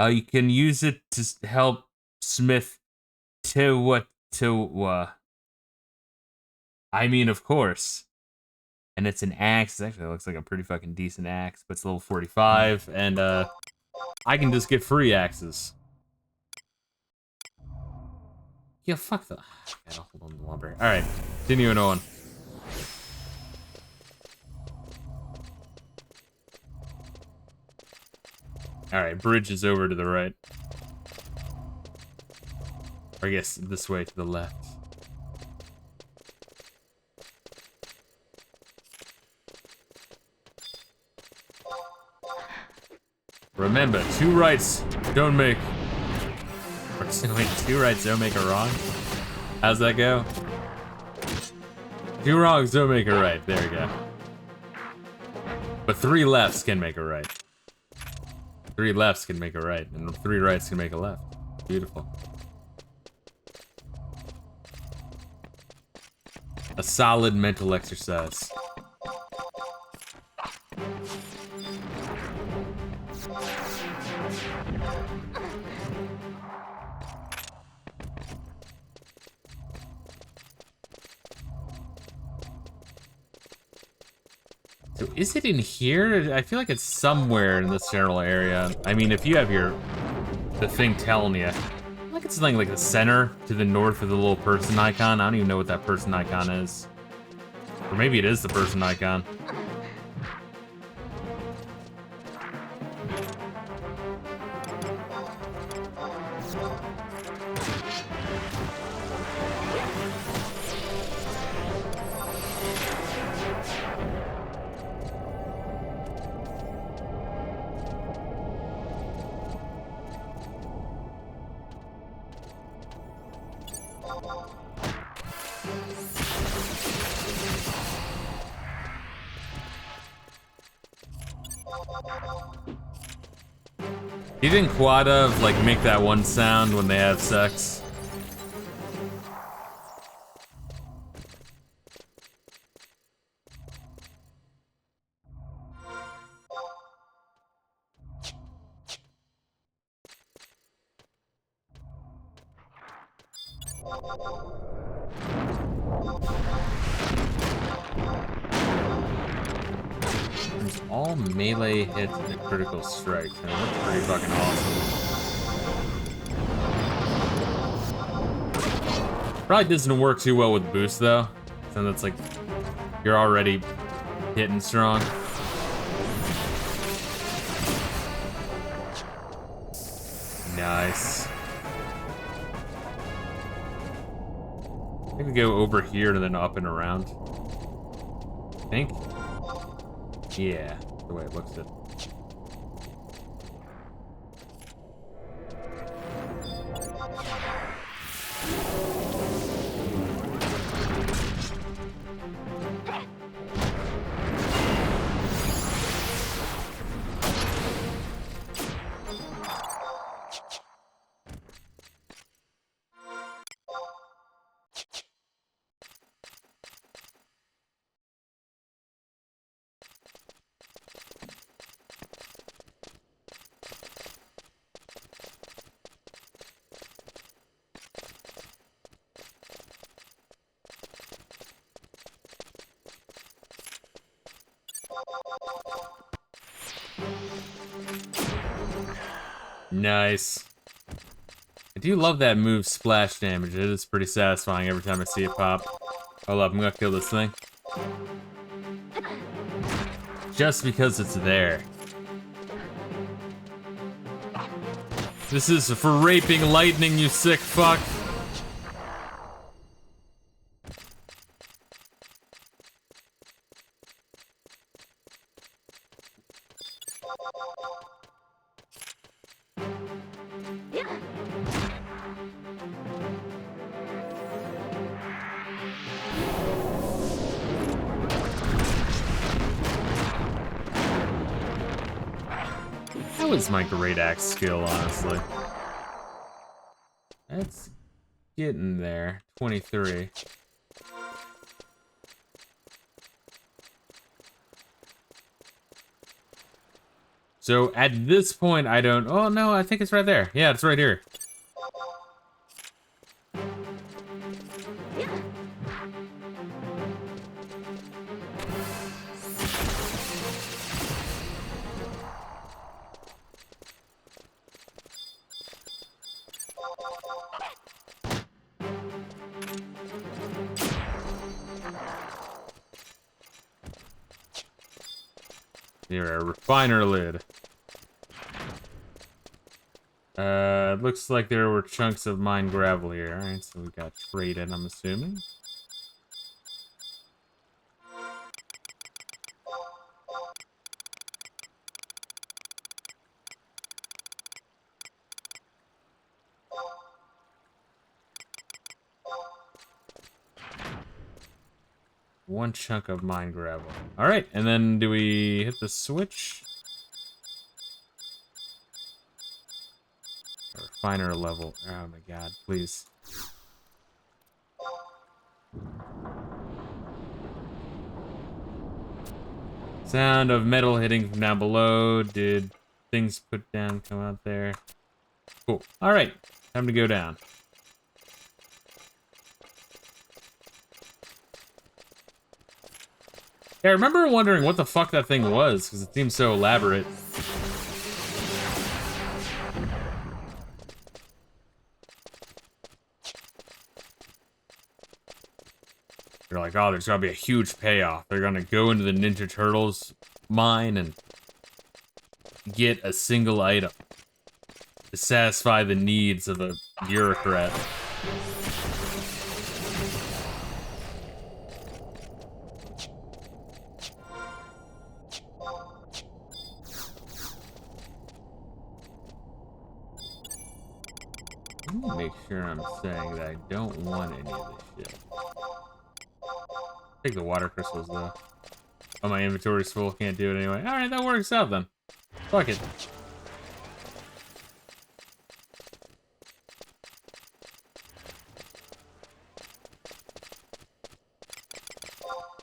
You can use it to help smith I mean, of course. And it's an axe. It actually looks like a pretty fucking decent axe, but it's level 45, and I can just get free axes. Yeah, fuck the. I gotta hold on to the lumber. Alright, continuing on. Alright, bridge is over to the right. Or I guess this way to the left. Remember, 2 rights don't make... Wait, 2 rights don't make a wrong? How's that go? 2 wrongs don't make a right. There we go. But 3 lefts can make a right. 3 lefts can make a right, and 3 rights can make a left. Beautiful. A solid mental exercise. So is it in here? I feel like it's somewhere in this general area. I mean, if you have the thing telling you. I think it's something like the center to the north of the little person icon. I don't even know what that person icon is. Or maybe it is the person icon. Didn't Quada like make that one sound when they have sex? There's all melee hits and a critical strike. I mean, that's pretty fucking awesome. Probably doesn't work too well with boost though. So that's like you're already hitting strong. Nice. I think we go over here and then up and around. I think. Yeah, the way it looks at. Nice. I do love that move, splash damage. It is pretty satisfying every time I see it pop. Hold up, I'm gonna kill this thing. Just because it's there. This is for raping lightning, you sick fuck. That was my great axe skill, honestly. That's getting there. 23. So at this point, I don't. Oh no, I think it's right there. Yeah, it's right here. Here, a refiner lid. Looks like there were chunks of mined gravel here. Alright, so we got traded, I'm assuming. One chunk of mined gravel. Alright, and then do we hit the switch? Refiner level. Oh my god, please. Sound of metal hitting from down below. Did things put down come out there? Cool. Alright, time to go down. Yeah, I remember wondering what the fuck that thing was, because it seemed so elaborate. You're like, oh, there's gotta be a huge payoff. They're gonna go into the Ninja Turtles mine and get a single item to satisfy the needs of a bureaucrat. Let me make sure I'm saying that I don't want any of this shit. Take the water crystals though. Oh, my inventory's full, can't do it anyway. Alright, that works out then. Fuck it.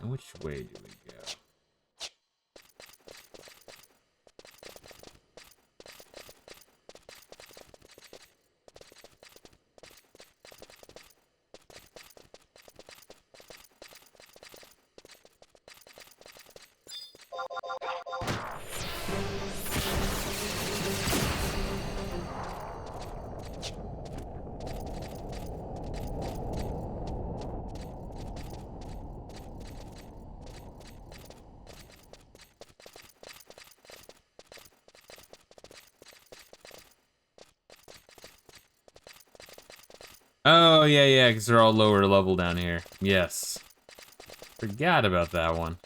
And which way do we go? Oh, yeah, because they're all lower level down here. Yes. Forgot about that one.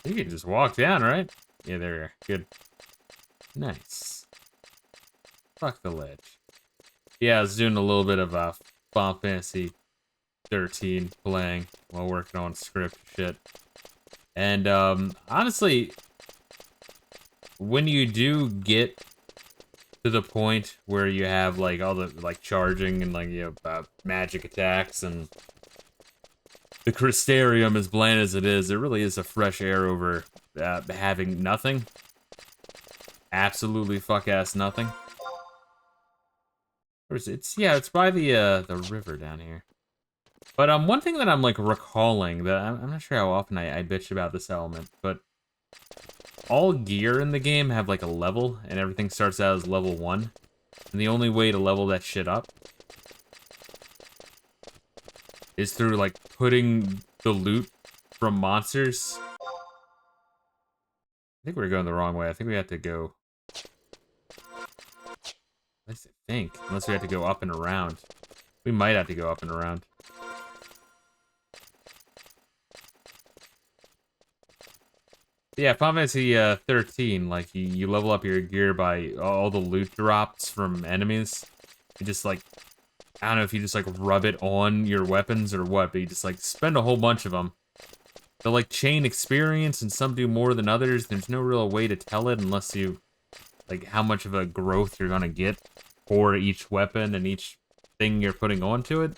You can just walk down, right? Yeah, there we are. Good. Nice. Fuck the ledge. Yeah, I was doing a little bit of Final Fantasy 13 playing while working on script shit. And honestly, when you do get to the point where you have like all the like charging and like you know magic attacks and the Crystarium, as bland as it really is a fresh air over having nothing. Absolutely fuck-ass nothing. Or is it? It's by the river down here. But one thing that I'm like recalling that I'm not sure how often I bitch about this element, but all gear in the game have like a level, and everything starts out as level 1. And the only way to level that shit up is through like putting the loot from monsters. I think we're going the wrong way. I think we have to go. I think, unless we have to go up and around. We might have to go up and around. Yeah, Final Fantasy 13, like, you level up your gear by all the loot drops from enemies. You just, like, I don't know if you just, like, rub it on your weapons or what, but you just, like, spend a whole bunch of them. They'll, like, chain experience, and some do more than others. There's no real way to tell it unless you, like, how much of a growth you're gonna get for each weapon and each thing you're putting onto it.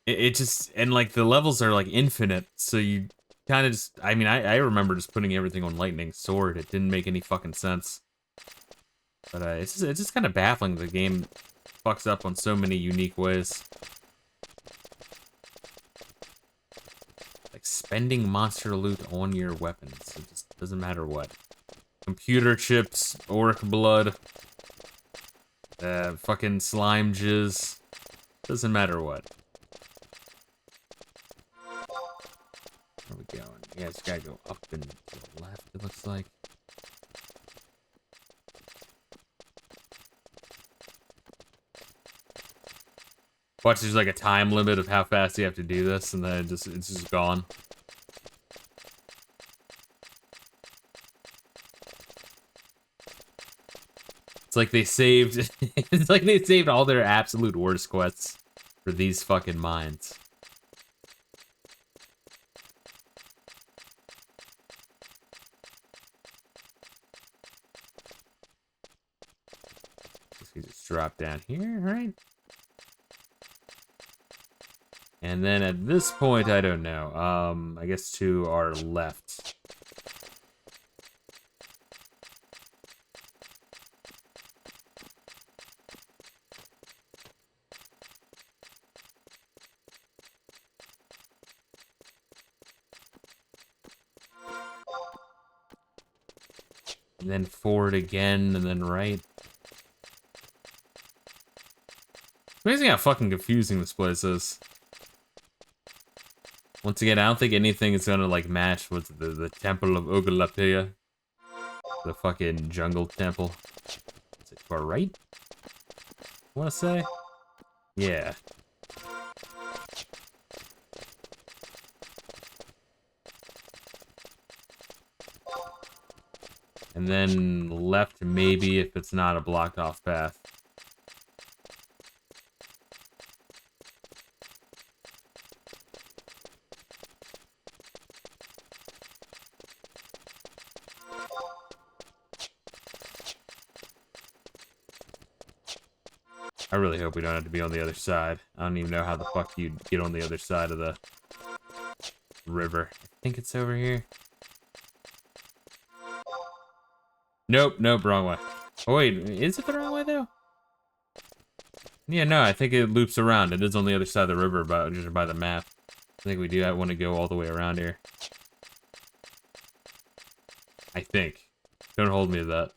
It just, and, like, the levels are, like, infinite, so you kind of just, I mean, I remember just putting everything on Lightning Sword. It didn't make any fucking sense. But it's just kind of baffling the game fucks up on so many unique ways. Like spending monster loot on your weapons. It just doesn't matter what. Computer chips, orc blood, fucking slime jizz. Doesn't matter what. Where are we going? Yeah, just gotta go up and to the left, it looks like. Watch, there's like a time limit of how fast you have to do this, and then it's just gone. It's like they saved it's like they saved all their absolute worst quests for these fucking mines. We just drop down here, right? And then at this point, I don't know. I guess to our left. And then forward again, and then right. It's amazing how fucking confusing this place is. Once again, I don't think anything is gonna, like, match with the Temple of Ogulapia. The fucking jungle temple. Is it far right? I wanna say? Yeah. And then left, maybe, if it's not a blocked off path. I really hope we don't have to be on the other side. I don't even know how the fuck you'd get on the other side of the river. I think it's over here. Nope, nope, wrong way. Oh wait, is it the wrong way though? Yeah, no, I think it loops around. It is on the other side of the river, just by the map. I think we do want to go all the way around here. I think. Don't hold me to that.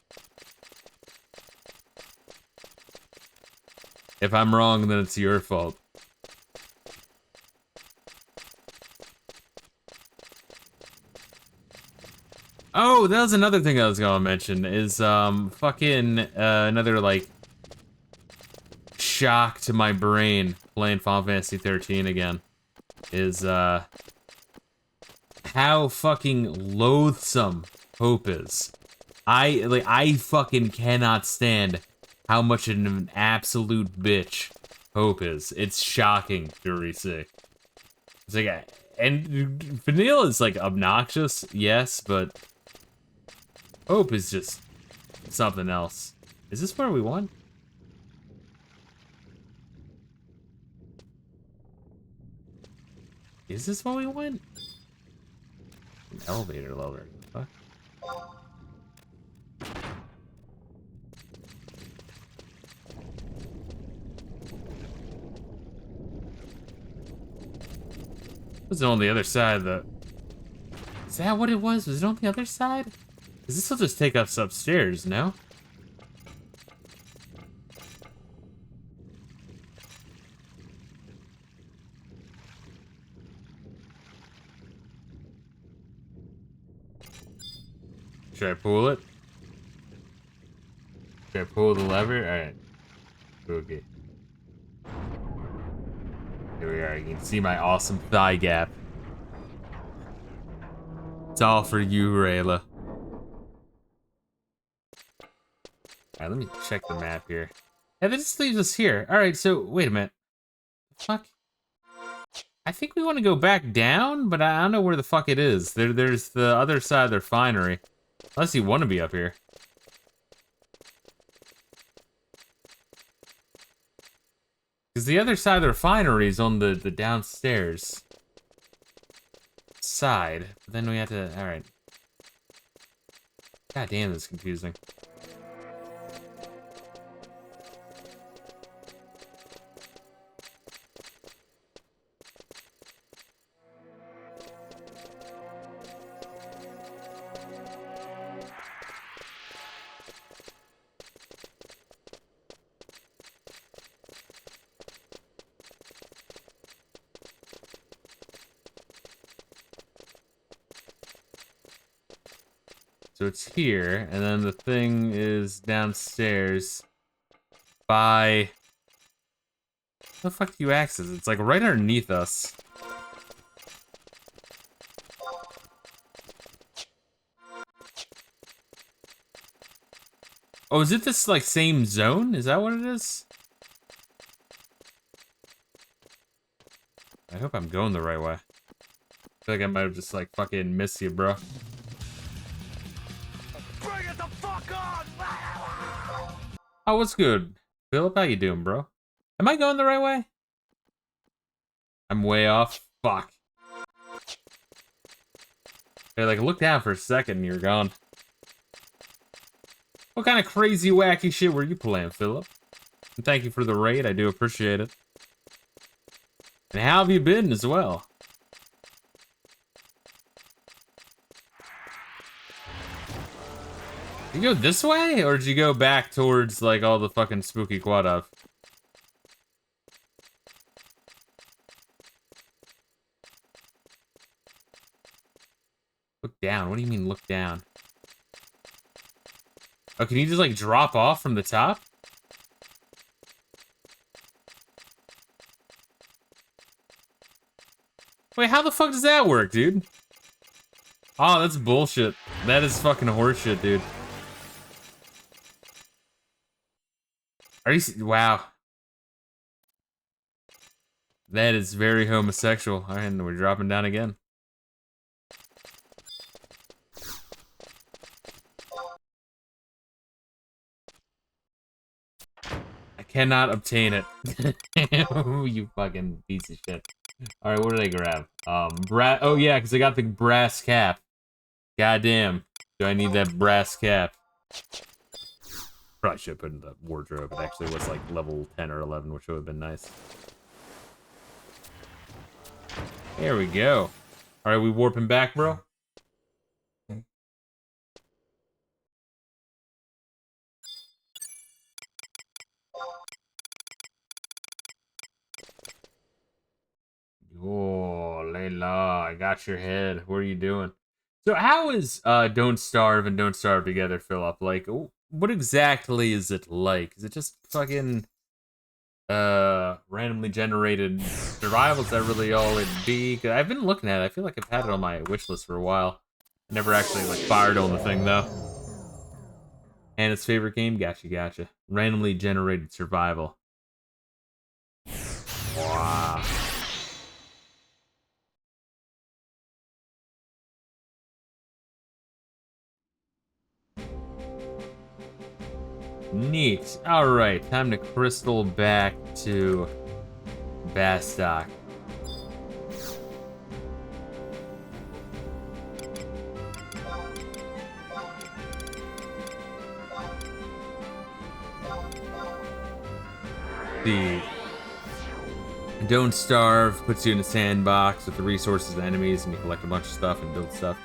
If I'm wrong, then it's your fault. Oh, that was another thing I was gonna mention, is, fucking, another, like, shock to my brain playing Final Fantasy 13 again, is, how fucking loathsome Hope is. I fucking cannot stand how much of an absolute bitch Hope is. It's shocking to see. It's like, and Vanille is, like, obnoxious, yes, but Hope is just something else. Is this where we won? Is this where we went? An elevator lower. Fuck. This is on the other side of the Is that what it was? Was it on the other side? Because this will just take us upstairs, no? Should I pull it? Should I pull the lever? Alright. Okay. Here we are. You can see my awesome thigh gap. It's all for you, Reila. Alright, let me check the map here. Yeah, that just leaves us here. Alright, so, wait a minute. Fuck. I think we want to go back down, but I don't know where the fuck it is. There's the other side of the refinery. Unless you want to be up here. Because the other side of the refinery is on the downstairs side. But then we have to... Alright. God damn, this is confusing. So it's here, and then the thing is downstairs by... How the fuck do you access it? It's like right underneath us. Oh, is it this like same zone? Is that what it is? I hope I'm going the right way. I feel like I might have just like fucking missed you, bro. Bring it the fuck on! Oh, what's good? Philip, how you doing, bro? Am I going the right way? I'm way off. Fuck. Hey, like, look down for a second and you're gone. What kind of crazy, wacky shit were you playing, Philip? And thank you for the raid. I do appreciate it. And how have you been as well? Did you go this way, or did you go back towards, like, all the fucking spooky quad up? Look down. What do you mean, look down? Oh, can you just, like, drop off from the top? Wait, how the fuck does that work, dude? Oh, that's bullshit. That is fucking horseshit, dude. Are you... Wow. That is very homosexual. And we're dropping down again. I cannot obtain it. You fucking piece of shit. Alright, what did I grab? Oh yeah, because I got the brass cap. Goddamn. Do I need that brass cap? Probably should have put it in the wardrobe. It actually was like level 10 or 11, which would have been nice. There we go. Alright, we warping back, bro? Oh, Layla, I got your head. What are you doing? So how is Don't Starve and Don't Starve Together, Philip? Like, what exactly is it like? Is it just fucking randomly generated survival? Is that really all it'd be? 'Cause I've been looking at it. I feel like I've had it on my wish list for a while. I never actually like fired on the thing though. And its favorite game? Gotcha. Randomly generated survival. Wow. Neat. Alright, time to crystal back to Bastok. The Don't Starve puts you in a sandbox with the resources and enemies, and you collect a bunch of stuff and build stuff.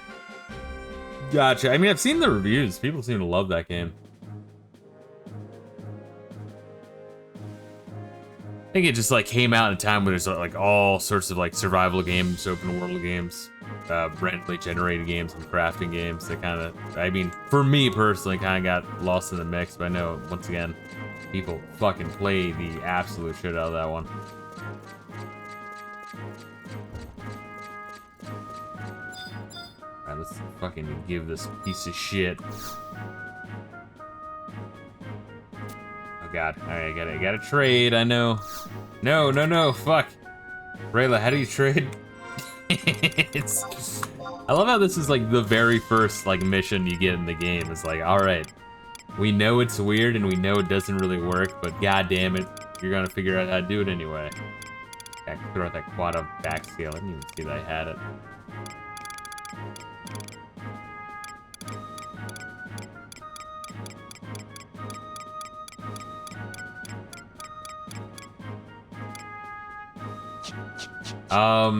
Gotcha. I mean, I've seen the reviews. People seem to love that game. I think it just like came out in a time when there's like all sorts of like survival games, open world games, randomly generated games, and crafting games. That kind of, I mean, for me personally, kind of got lost in the mix. But I know once again, people fucking play the absolute shit out of that one. Alright, let's fucking give this piece of shit. Oh god, alright, I gotta trade, I know. No, fuck. Reila, how do you trade? I love how this is like the very first like mission you get in the game. It's like, alright, we know it's weird and we know it doesn't really work, but god damn it, you're gonna figure out how to do it anyway. I can throw out that quad up backscale. I didn't even see that I had it.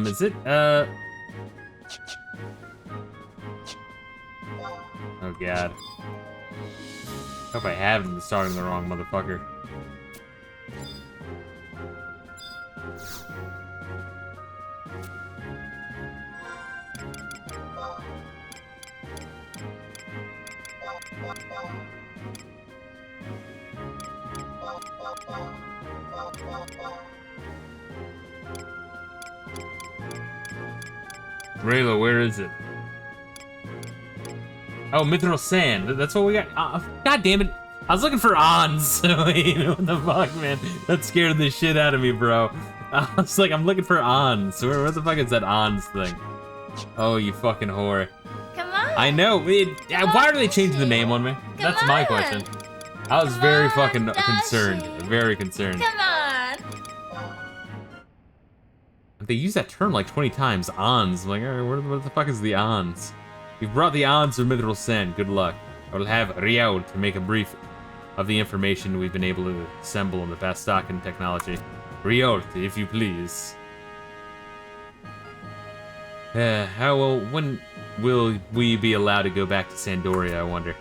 Is it, oh god. Hope I haven't been starting the wrong motherfucker. Reila, where is it? Oh, Mithril Sand. That's what we got. God damn it. I was looking for Ons. Wait, what the fuck, man? That scared the shit out of me, bro. I was like, I'm looking for Ons. Where the fuck is that Ons thing? Oh, you fucking whore. Come on. I know. Why are they changing the name on me? That's my question. I was very fucking concerned. Very concerned. Come on. They use that term like 20 times, Ons. I'm like, all right, where the fuck is the Ons? You've brought the Ons of Mithril Sand. Good luck. I will have Reila to make a brief of the information we've been able to assemble in the Bastok and technology. Reila, if you please. When will we be allowed to go back to Sandoria, I wonder?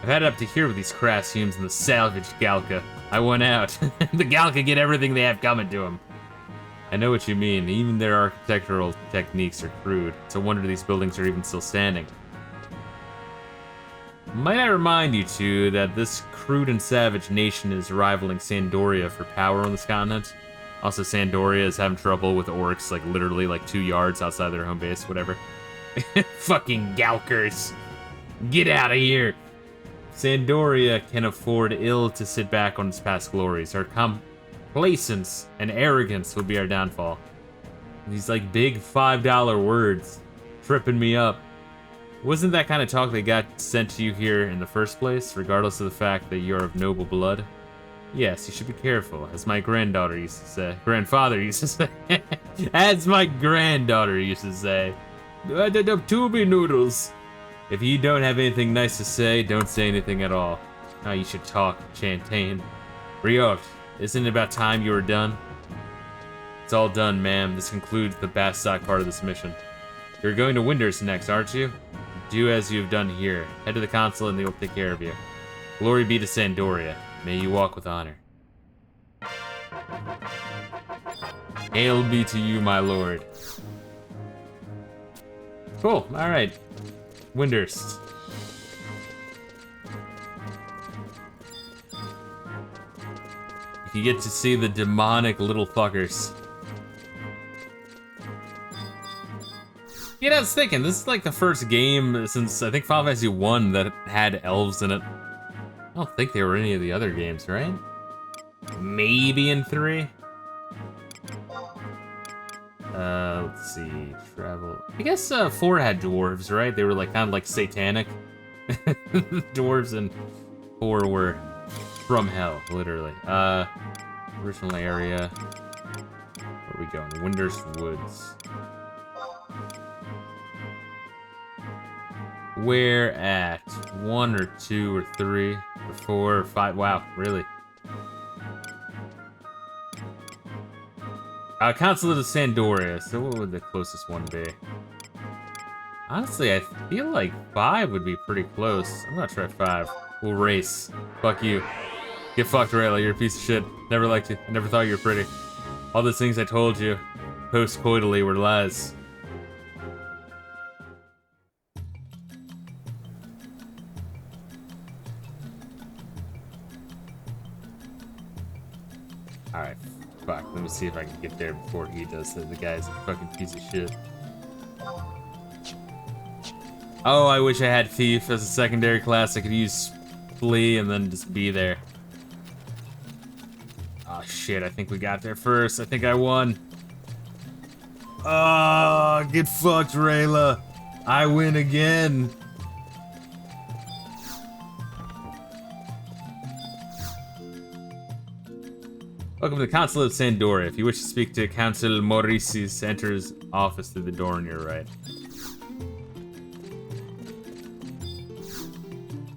I've had it up to here with these crass humans and the salvaged Galka. I went out. The Galka get everything they have coming to them. I know what you mean. Even their architectural techniques are crude. It's a wonder these buildings are even still standing. Might I remind you two that this crude and savage nation is rivaling Sandoria for power on this continent? Also, Sandoria is having trouble with orcs, like literally like 2 yards outside their home base, whatever. Fucking Galkers. Get out of here. Sandoria can afford ill to sit back on its past glories. Our complacence and arrogance will be our downfall. These like big $5 words tripping me up. Wasn't that kind of talk that got sent to you here in the first place, regardless of the fact that you're of noble blood? Yes, you should be careful, as my granddaughter used to say. Grandfather used to say. As my granddaughter used to say. Tubby noodles. If you don't have anything nice to say, don't say anything at all. Now you should talk, Chantain. Reila, isn't it about time you were done? It's all done, ma'am. This concludes the Bastok part of this mission. You're going to Winders next, aren't you? Do as you have done here. Head to the consulate and they will take care of you. Glory be to Sandoria. May you walk with honor. Hail be to you, my lord. Cool, alright. Winders. You get to see the demonic little fuckers. You know, I was thinking, this is like the first game since, I think, Final Fantasy 1 that had elves in it. I don't think they were any of the other games, right? Maybe in 3? Let's see, travel. I guess 4 had dwarves, right? They were like kind of like satanic. Dwarves and 4 were from hell, literally. Original area. Where are we going? Winders Woods. Where at? 1 or 2 or 3 or 4 or 5? Wow, really? Consulate of Sandoria. So what would the closest one be? Honestly, I feel like 5 would be pretty close. I'm gonna try 5. We'll race. Fuck you. Get fucked, Reila. You're a piece of shit. Never liked you. I never thought you were pretty. All those things I told you post-coitally were lies. Alright, fuck. Let me see if I can get there before he does. The guy's a fucking piece of shit. Oh, I wish I had Thief as a secondary class. I could use Flee and then just be there. Oh shit, I think we got there first. I think I won. Oh, get fucked, Reila. I win again. Welcome to the Consulate of Sandoria. If you wish to speak to Council Maurices, enter his office through the door on your right.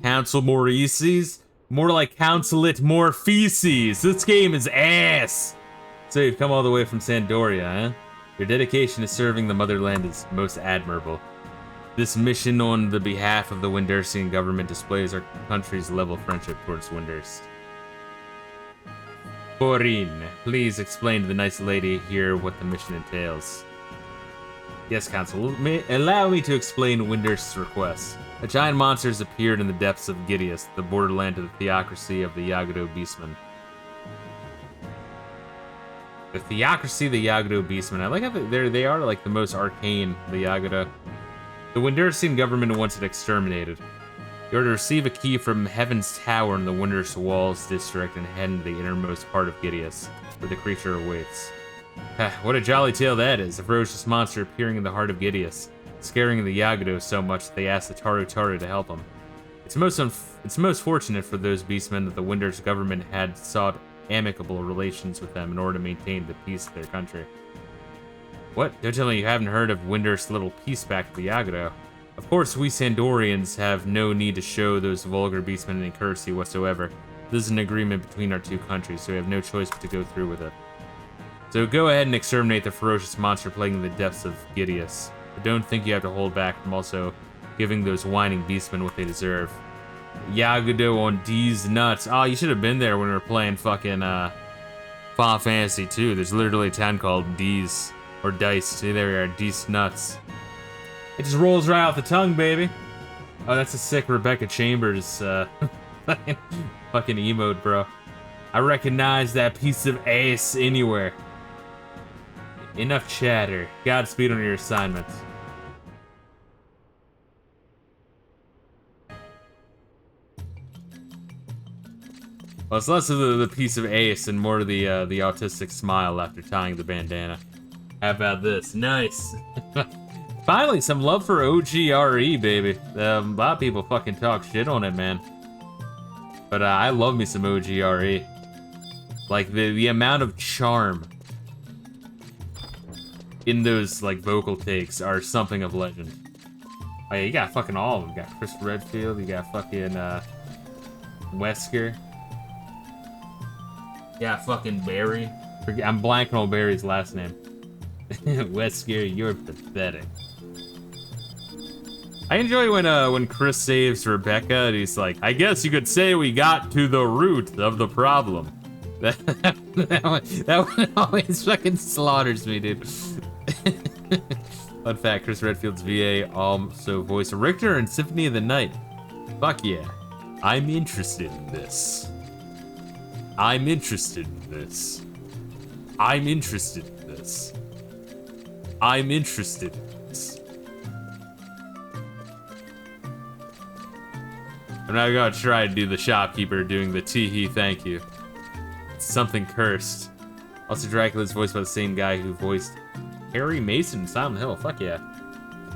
Council Maurices? More like Consulate More Feces. This game is ass. So you've come all the way from Sandoria, huh? Your dedication to serving the motherland is most admirable. This mission on the behalf of the Windersian government displays our country's level friendship towards Winders. Corinne, please explain to the nice lady here what the mission entails. Yes, Council. Allow me to explain Winders' request. A giant monster has appeared in the depths of Gideus, the borderland of the theocracy of the Yagado Beastmen. The theocracy of the Yagado Beastmen. I like how they are like the most arcane, the Yagado. The Windersian government wants it exterminated. You are to receive a key from Heaven's Tower in the Winders Walls district and head into the innermost part of Gideus, where the creature awaits. What a jolly tale that is, a ferocious monster appearing in the heart of Gideus, scaring the Yagado so much that they ask the Taru Taru to help them. It's most fortunate for those beastmen that the Winders government had sought amicable relations with them in order to maintain the peace of their country. What? Don't tell me you haven't heard of Winders' little peace pact with the Yagado. Of course, we Sandorians have no need to show those vulgar beastmen any courtesy whatsoever. This is an agreement between our two countries, so we have no choice but to go through with it. So go ahead and exterminate the ferocious monster plaguing the depths of Gideus. But don't think you have to hold back from also giving those whining beastmen what they deserve. Yagado on D's nuts. Oh, you should have been there when we were playing fucking Final Fantasy 2. There's literally a town called D's. Or Dice. See, there we are. D's nuts. It just rolls right off the tongue, baby. Oh, that's a sick Rebecca Chambers fucking emote, bro. I recognize that piece of ass anywhere. Enough chatter. Godspeed on your assignments. Well, it's less of the piece of ace and more of the autistic smile after tying the bandana. How about this? Nice. Finally, some love for OGRE, baby. A lot of people fucking talk shit on it, man. But I love me some OGRE. Like, the amount of charm in those, like, vocal takes are something of legend. Oh yeah, you got fucking all of them. You got Chris Redfield, you got fucking, Wesker. You got fucking Barry. I'm blanking on Barry's last name. Wesker, you're pathetic. I enjoy when Chris saves Rebecca and he's like, I guess you could say we got to the root of the problem. That one always fucking slaughters me, dude. Fun fact, Chris Redfield's VA also voiced Richter in Symphony of the Night. Fuck yeah. I'm interested in this. I'm interested in this. I'm interested in this. I'm interested in this. I'm not gonna try to do the shopkeeper doing the tee-hee thank you. It's something cursed. Also, Dracula's voiced by the same guy who voiced Harry Mason in Silent Hill. Fuck yeah.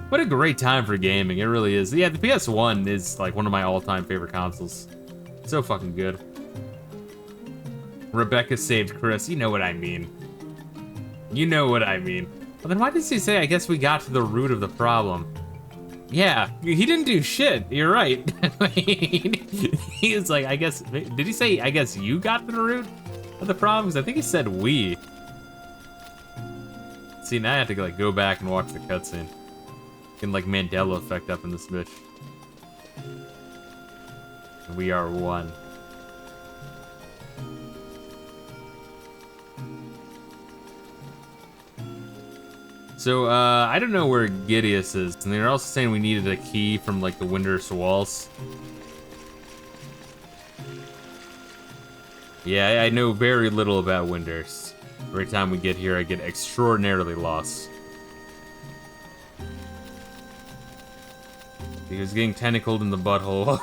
What a great time for gaming, it really is. Yeah, the PS1 is like one of my all-time favorite consoles. So fucking good. Rebecca saved Chris, you know what I mean. You know what I mean. Well then why does he say, I guess we got to the root of the problem? Yeah, he didn't do shit, you're right. He was like, I guess, did he say, I guess you got to the root of the problem? Because I think he said we. See, now I have to like go back and watch the cutscene. Getting like Mandela effect up in this bitch. We are one. So, I don't know where Gideus is, and they're also saying we needed a key from, like, the Windurst walls. Yeah, I know very little about Windurst. Every time we get here, I get extraordinarily lost. He was getting tentacled in the butthole.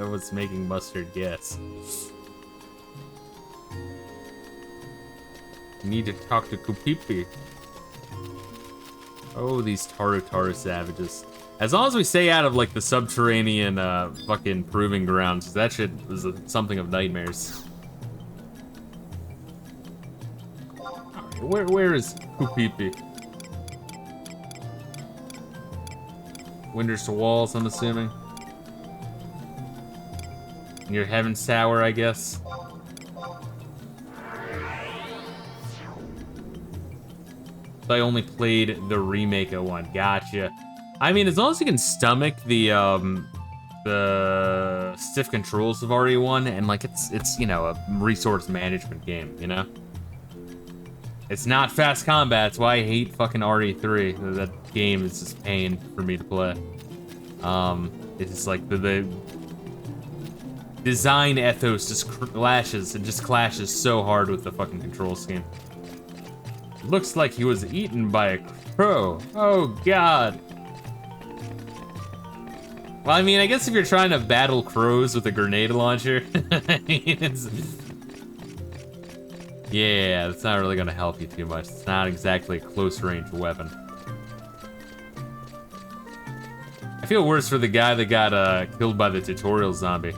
I was making mustard gas. Need to talk to Kupipi. Oh, these Taru savages. As long as we stay out of, like, the subterranean, fucking proving grounds, that shit was something of nightmares. Where is Kupipi? Windurst walls, I'm assuming. Near Heaven's Tower, I guess. I only played the remake of one. Gotcha. I mean, as long as you can stomach the stiff controls of RE1, and like it's you know, a resource management game, you know? It's not fast combat, that's why I hate fucking RE3. That game is just pain for me to play. It's just like the design ethos just clashes so hard with the fucking control scheme. Looks like he was eaten by a crow. Oh, God. Well, I mean, I guess if you're trying to battle crows with a grenade launcher, I mean, yeah, that's not really gonna help you too much. It's not exactly a close-range weapon. I feel worse for the guy that got killed by the tutorial zombie.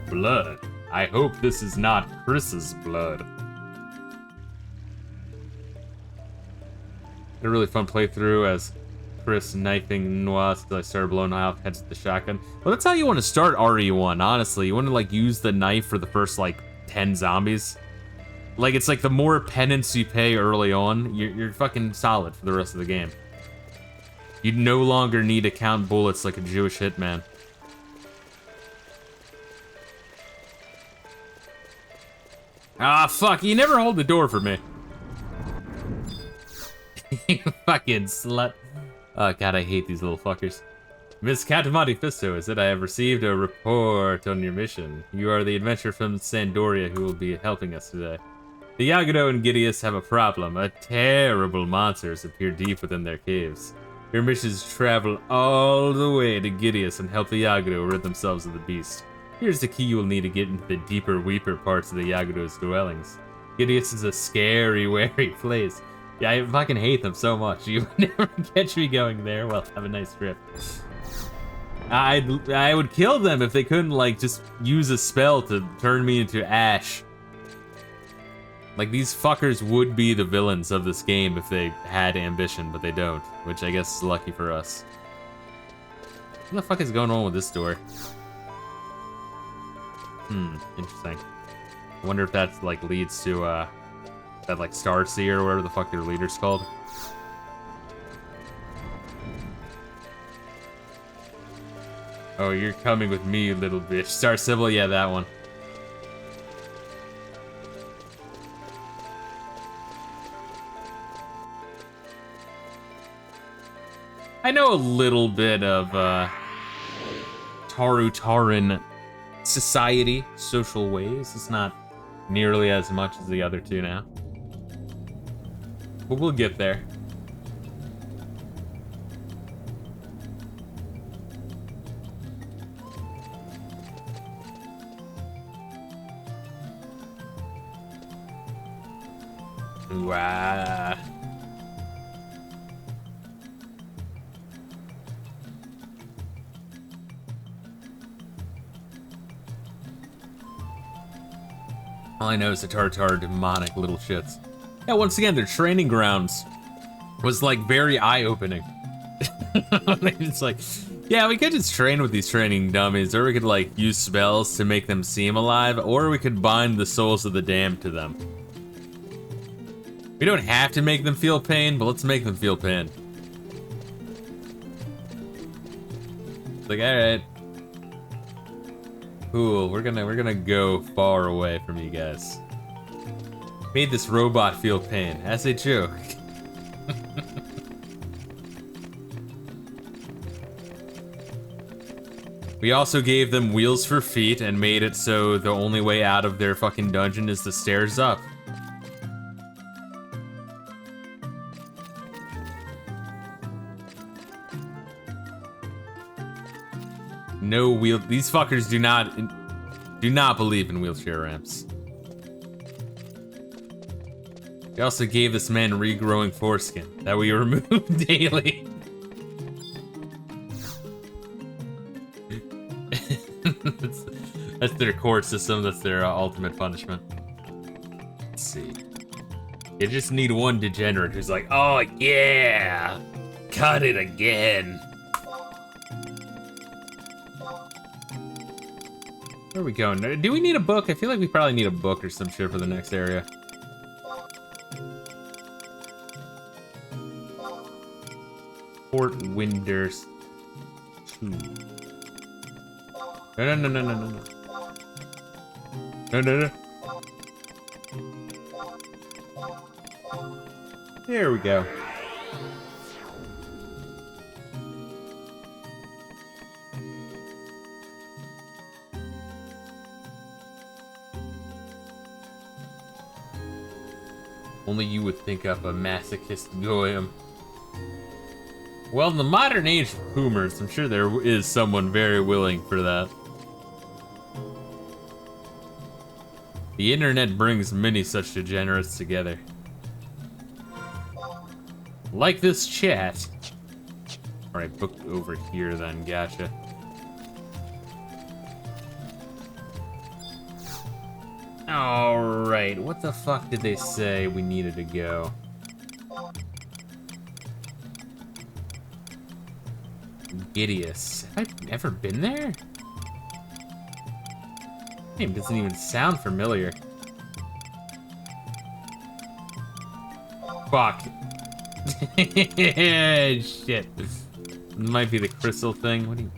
Blood. I hope this is not Chris's blood. A really fun playthrough as Chris knifing Noir till I started blowing off heads with the shotgun. Well, that's how you want to start RE1, honestly. You want to, like, use the knife for the first, like, 10 zombies. Like, it's like the more penance you pay early on, you're fucking solid for the rest of the game. You no longer need to count bullets like a Jewish hitman. Ah, fuck, you never hold the door for me. You fucking slut. Oh god, I hate these little fuckers. Miss Monte Fisto, is it? I have received a report on your mission. You are the adventurer from Sandoria who will be helping us today. The Yagado and Gideus have a problem. A terrible monster has appeared deep within their caves. Your mission is to travel all the way to Gideus and help the Yagado rid themselves of the beast. Here's the key you will need to get into the deeper, weeper parts of the Yagado's dwellings. Gideus is a scary, wary place. Yeah, I fucking hate them so much. You would never catch me going there. Well, have a nice trip. I would kill them if they couldn't, like, just use a spell to turn me into ash. Like, these fuckers would be the villains of this game if they had ambition, but they don't. Which I guess is lucky for us. What the fuck is going on with this door? Interesting. I wonder if that's, like, leads to, that, like, Starseer or whatever the fuck their leader's called. Oh, you're coming with me, you little bitch. Star Civil, yeah, that one. I know a little bit of, Taru society, social ways. It's not nearly as much as the other two now. But we'll get there. Wow. All I know is the Tartar demonic little shits. Yeah, once again, their training grounds was, like, very eye-opening. It's like, yeah, we could just train with these training dummies, or we could, like, use spells to make them seem alive, or we could bind the souls of the damned to them. We don't have to make them feel pain, but let's make them feel pain. It's like, alright. Cool, we're gonna go far away from you guys. Made this robot feel pain, as a joke. We also gave them wheels for feet and made it so the only way out of their fucking dungeon is the stairs up. No wheel. These fuckers do not believe in wheelchair ramps. We also gave this man regrowing foreskin that we remove daily. That's their court system. That's their ultimate punishment. Let's see. You just need one degenerate who's like, oh yeah, cut it again. Where are we going? Do we need a book? I feel like we probably need a book or some shit for the next area. Fort Winders 2. No. No. There we go. Only you would think up a masochist goyim. Well, in the modern age of boomers, I'm sure there is someone very willing for that. The internet brings many such degenerates together. Like this chat. Alright, book over here then, gotcha. Alright, what the fuck did they say we needed to go? Gideus. Have I ever been there? Name doesn't even sound familiar. Fuck. Shit. It might be the crystal thing. What do you...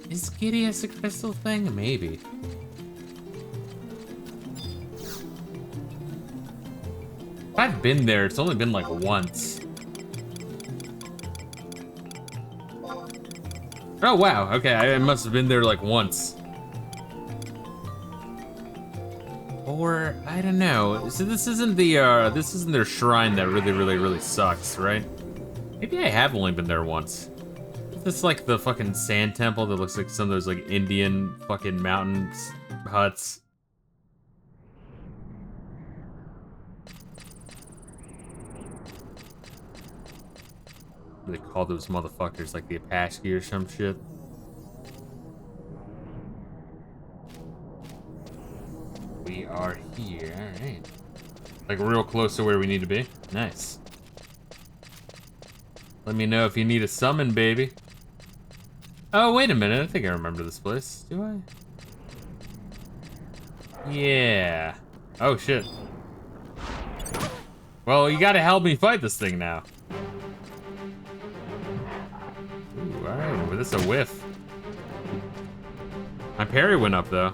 Is Gideus a crystal thing? Maybe. If I've been there, it's only been like once. Oh wow, okay, I must have been there like once. Or, I don't know. So this isn't their shrine that really sucks, right? Maybe I have only been there once. It's like the fucking sand temple that looks like some of those like Indian fucking mountains huts. What do they call those motherfuckers, like the Apache or some shit? We are here, alright. Like real close to where we need to be. Nice. Let me know if you need a summon, baby. Oh, wait a minute, I think I remember this place. Do I? Yeah. Oh, shit. Well, you gotta help me fight this thing now. Ooh, alright, well, this is a whiff. My parry went up, though.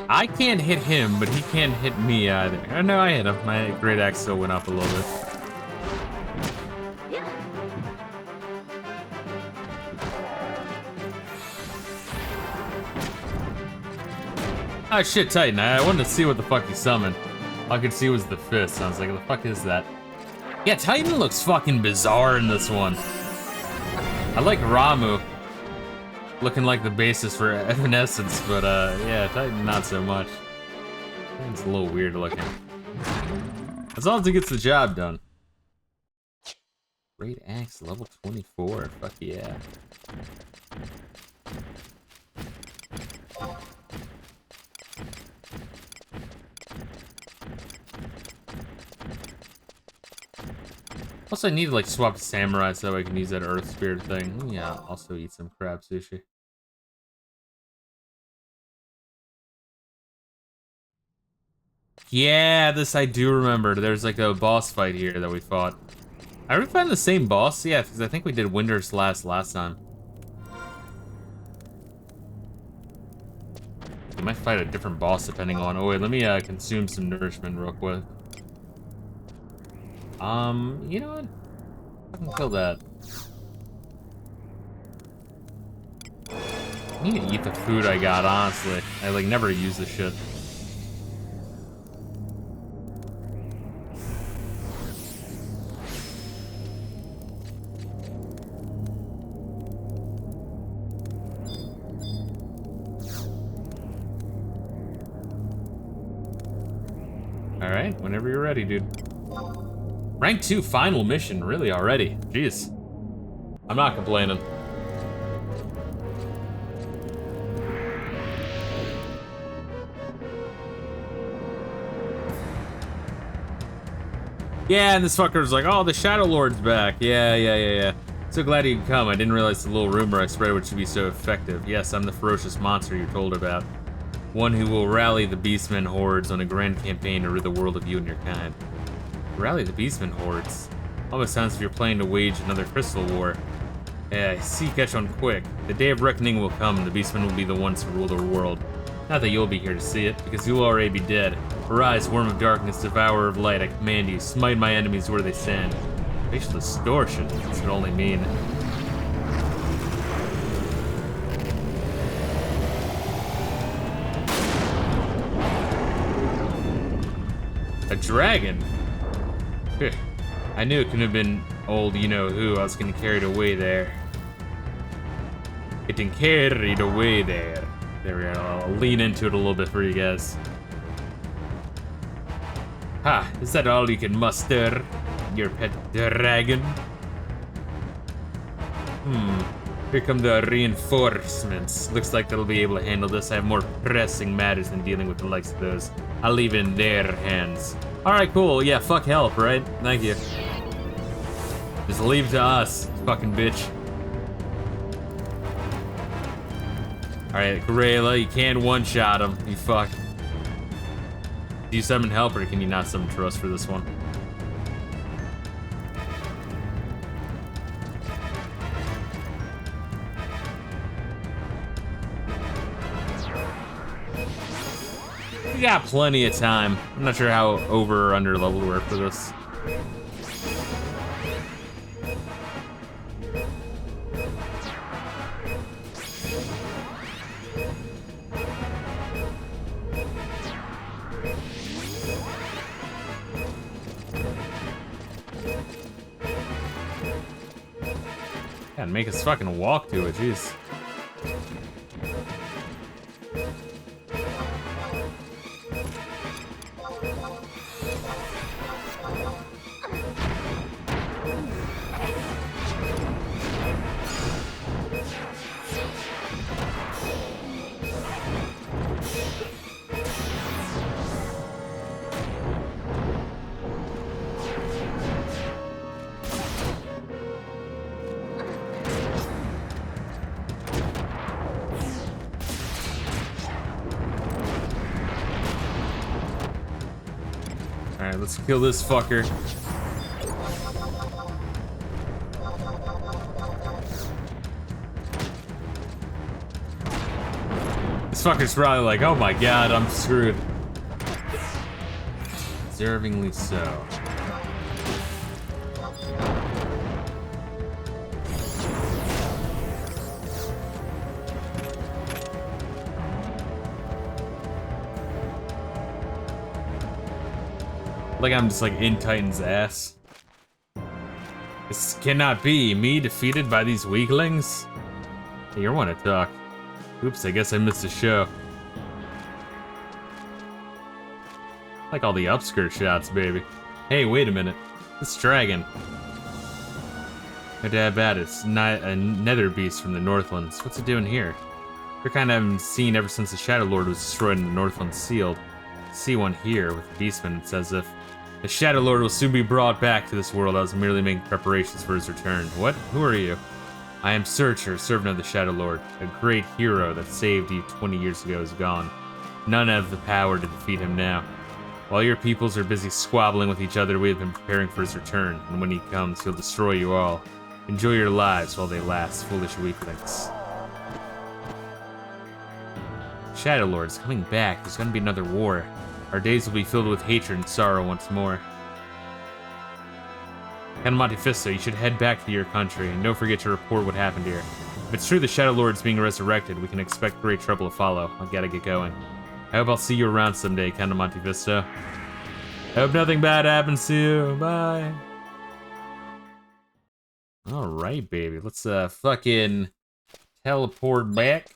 I can't hit him, but he can't hit me either. Oh, no, I hit him. My great axe still went up a little bit. Oh shit, Titan. I wanted to see what the fuck he summoned. All I could see was the fist. I was like, what the fuck is that? Yeah, Titan looks fucking bizarre in this one. I like Ramu. Looking like the basis for Evanescence, but yeah, Titan not so much. Titan's a little weird looking. As long as it gets the job done. Great axe, level 24. Fuck yeah. Also, I need to like swap to samurai so I can use that earth spirit thing. Yeah, also eat some crab sushi. Yeah, this I do remember. There's like a boss fight here that we fought. Are we fighting the same boss? Yeah, because I think we did Winter's last time. We might fight a different boss depending on. Oh wait, let me consume some nourishment real quick. You know what? I can kill that. I need to eat the food I got, honestly. I like never use this shit. Alright, whenever you're ready, dude. Rank 2 final mission, really already. Jeez. I'm not complaining. Yeah, and this fucker's like, oh, the Shadow Lord's back. Yeah. So glad you could come. I didn't realize the little rumor I spread would be so effective. Yes, I'm the ferocious monster you're told about. One who will rally the Beastmen hordes on a grand campaign to rid the world of you and your kind. Rally the Beastmen hordes? Almost sounds as if you're planning to wage another crystal war. Yeah, see, catch on quick. The day of reckoning will come, and the Beastmen will be the ones to rule the world. Not that you'll be here to see it, because you'll already be dead. Arise, worm of darkness, devourer of light, I command you, smite my enemies where they stand. Facial distortion, this could only mean. A dragon? I knew it couldn't have been old you-know-who. I was getting carried away there. Getting carried away there. There we go. I'll lean into it a little bit for you guys. Ha! Is that all you can muster? Your pet dragon? Here come the reinforcements. Looks like they'll be able to handle this. I have more pressing matters than dealing with the likes of those. I'll leave it in their hands. Alright, cool. Yeah, fuck help, right? Thank you. Just leave to us, fucking bitch. Alright, Reila, you can't one-shot him. You fuck. Do you summon help, or can you not summon trust for this one? We got plenty of time. I'm not sure how over or under level we're for this. God, make us fucking walk to it, jeez. Alright, let's kill this fucker. This fucker's probably like, oh my god, I'm screwed. Deservingly so. Like I'm just like in Titan's ass. This cannot be. Me defeated by these weaklings? Hey, you want to talk. Oops, I guess I missed the show. Like all the upskirt shots, baby. Hey, wait a minute. This dragon. No dad bad, it's not a nether beast from the Northlands. What's it doing here? You're kind of haven't seen ever since the Shadow Lord was destroyed and the Northlands sealed. See one here with the beastmen, it's as if The Shadow Lord will soon be brought back to this world. I was merely making preparations for his return. What? Who are you? I am Searcher, servant of the Shadow Lord. A great hero that saved you 20 years ago is gone. None have the power to defeat him now. While your peoples are busy squabbling with each other, we have been preparing for his return, and when he comes, he'll destroy you all. Enjoy your lives while they last, foolish weaklings. Shadow Lord's coming back. There's gonna be another war. Our days will be filled with hatred and sorrow once more. And Monte Fisto, you should head back to your country, and don't forget to report what happened here. If it's true the Shadow Lord's being resurrected, we can expect great trouble to follow. I gotta get going. I hope I'll see you around someday, Count Monte Fisto. I hope nothing bad happens to you. Bye. Alright, baby. Let's fucking teleport back.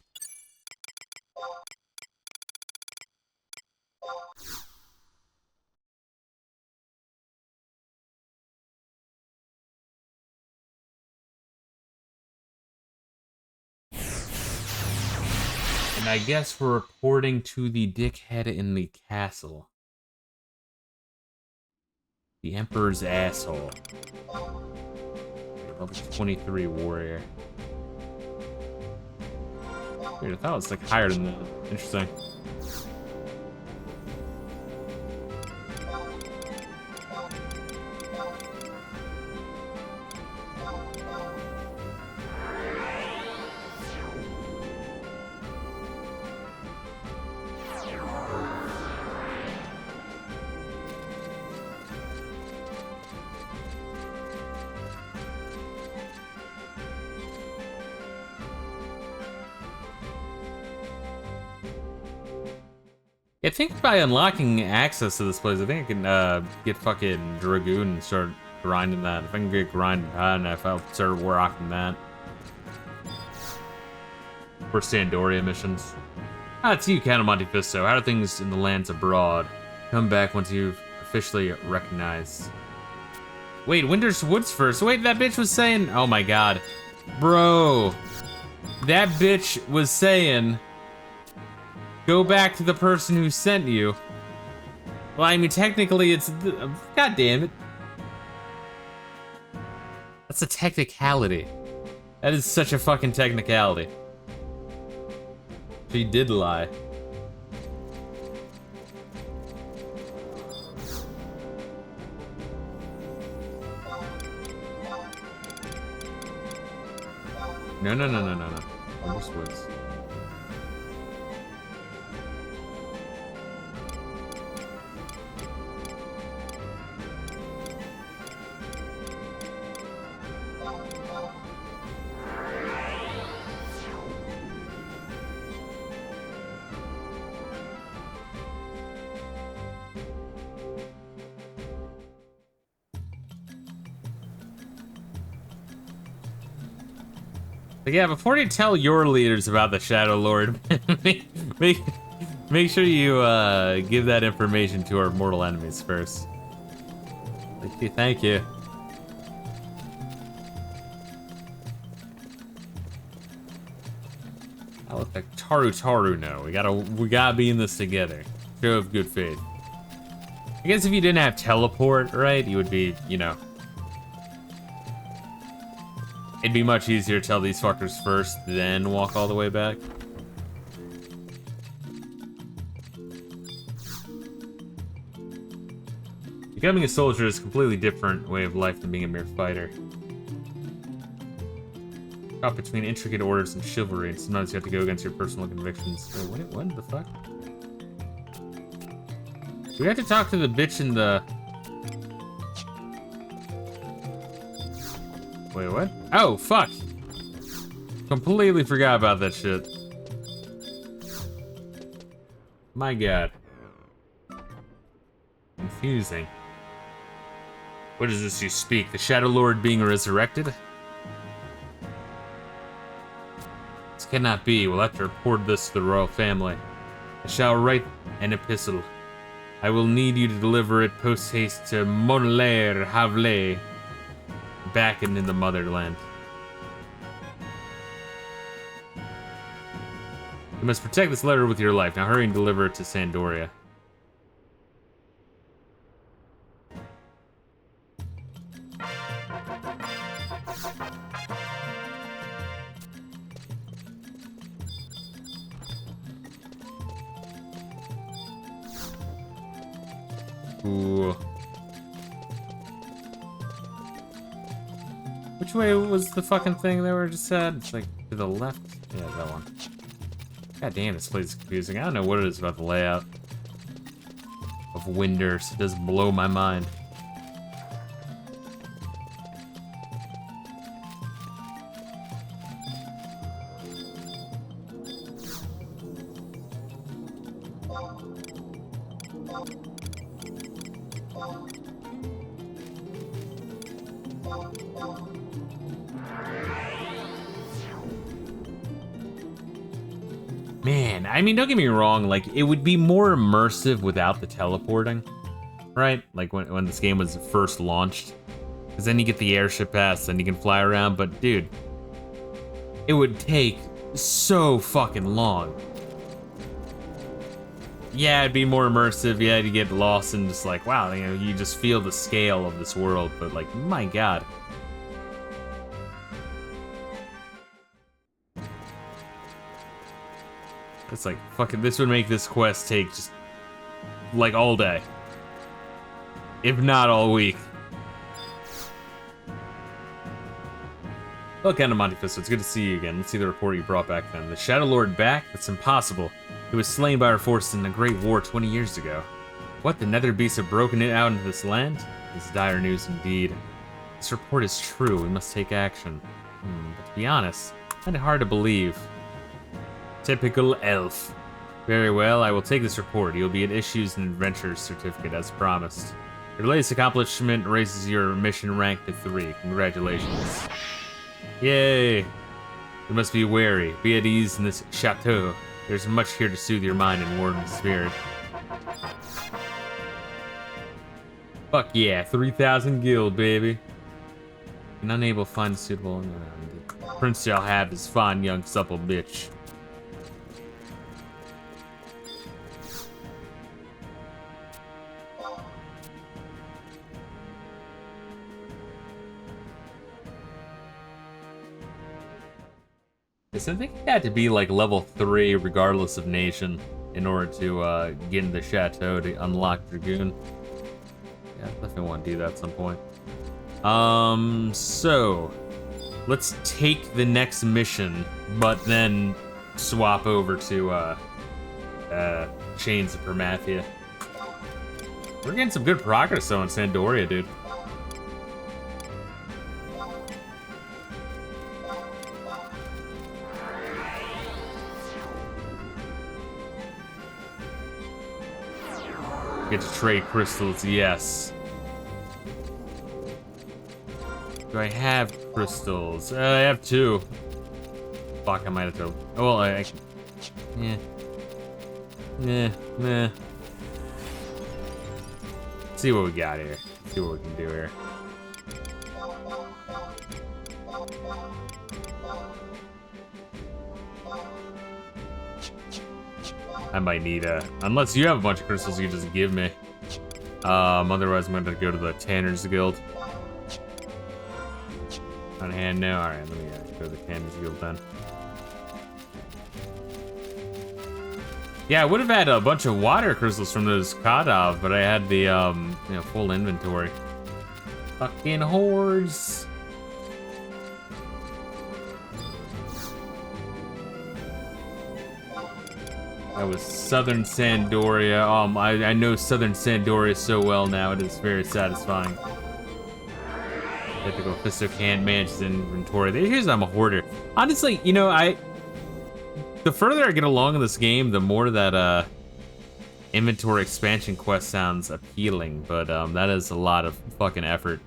And I guess we're reporting to the dickhead in the castle. The Emperor's asshole. Level 23 warrior. Weird, I thought it was like higher than that. Interesting. I think by unlocking access to this place, I think I can get fucking Dragoon and start grinding that. If I can get grinding high enough, I'll start rocking that. For Sandoria missions. Ah, it's you, Count Monte Fisto. How are things in the lands abroad? Come back once you've officially recognized. Wait, Winter's Woods first. Wait, that bitch was saying... Oh my god. Bro. That bitch was saying... Go back to the person who sent you. Well, I mean, technically, it's... God damn it. That's a technicality. That is such a fucking technicality. She did lie. No. Winter's Woods. But yeah, before you tell your leaders about the Shadow Lord, make sure you give that information to our mortal enemies first. Thank you. I'll let the Taru know. We gotta be in this together. Show of good faith. I guess if you didn't have teleport, right, you would be, you know. It'd be much easier to tell these fuckers first, then walk all the way back. Becoming a soldier is a completely different way of life than being a mere fighter. Caught between intricate orders and chivalry, and sometimes you have to go against your personal convictions. Wait, what the fuck? Do we have to talk to the bitch in the... Wait, what? Oh, fuck! Completely forgot about that shit. My god. Confusing. What is this you speak? The Shadow Lord being resurrected? This cannot be. We'll have to report this to the royal family. I shall write an epistle. I will need you to deliver it post-haste to Monlair Havle, back in the motherland. You must protect this letter with your life. Now hurry and deliver it to Sandoria. Cool. Which way was the fucking thing they were just said? It's like to the left? Yeah, that one. God damn, this place is confusing. I don't know what it is about the layout of Winders. It does blow my mind. Man, I mean, don't get me wrong, like, it would be more immersive without the teleporting, right? Like, when this game was first launched. Because then you get the airship pass, then you can fly around, but dude, it would take so fucking long. Yeah, it'd be more immersive, yeah, you get lost and just like, wow, you know, you just feel the scale of this world, but like, my god. It's like, fucking, this would make this quest take just, like, all day. If not all week. Well, kind of Monte Fisto, it's good to see you again. Let's see the report you brought back then. The Shadow Lord back? That's impossible. He was slain by our forces in the Great War 20 years ago. What, the Nether Beasts have broken it out into this land? This is dire news indeed. This report is true, we must take action. But to be honest, kind of hard to believe. Typical elf. Very well, I will take this report. You'll be at Issues and Adventures certificate as promised. Your latest accomplishment raises your mission rank to 3. Congratulations. Yay! You must be wary. Be at ease in this chateau. There's much here to soothe your mind and warm your spirit. Fuck yeah, 3,000 guild, baby. And unable to find a suitable... The prince shall have his fine young supple bitch. I think you had to be like level 3 regardless of nation in order to get into the chateau to unlock Dragoon. Yeah, I definitely want to do that at some point. So let's take the next mission, but then swap over to Chains of Permathia. We're getting some good progress though in Sandoria, dude. Get to trade crystals, yes. Do I have crystals? I have 2. Fuck, I might have to. Oh, well, I can. Yeah. Nah. See what we got here. See what we can do here. I might need unless you have a bunch of crystals you can just give me. Otherwise I'm gonna go to the Tanner's Guild. On hand now? Alright, let me go to the Tanner's Guild then. Yeah, I would have had a bunch of water crystals from those Kadov, but I had the, full inventory. Fucking hordes! That was Southern Sandoria. I know Southern Sandoria so well now. It is very satisfying. Typical Fisto can't manage his inventory. Here's I'm a hoarder. Honestly, you know, the further I get along in this game, the more that inventory expansion quest sounds appealing. But that is a lot of fucking effort.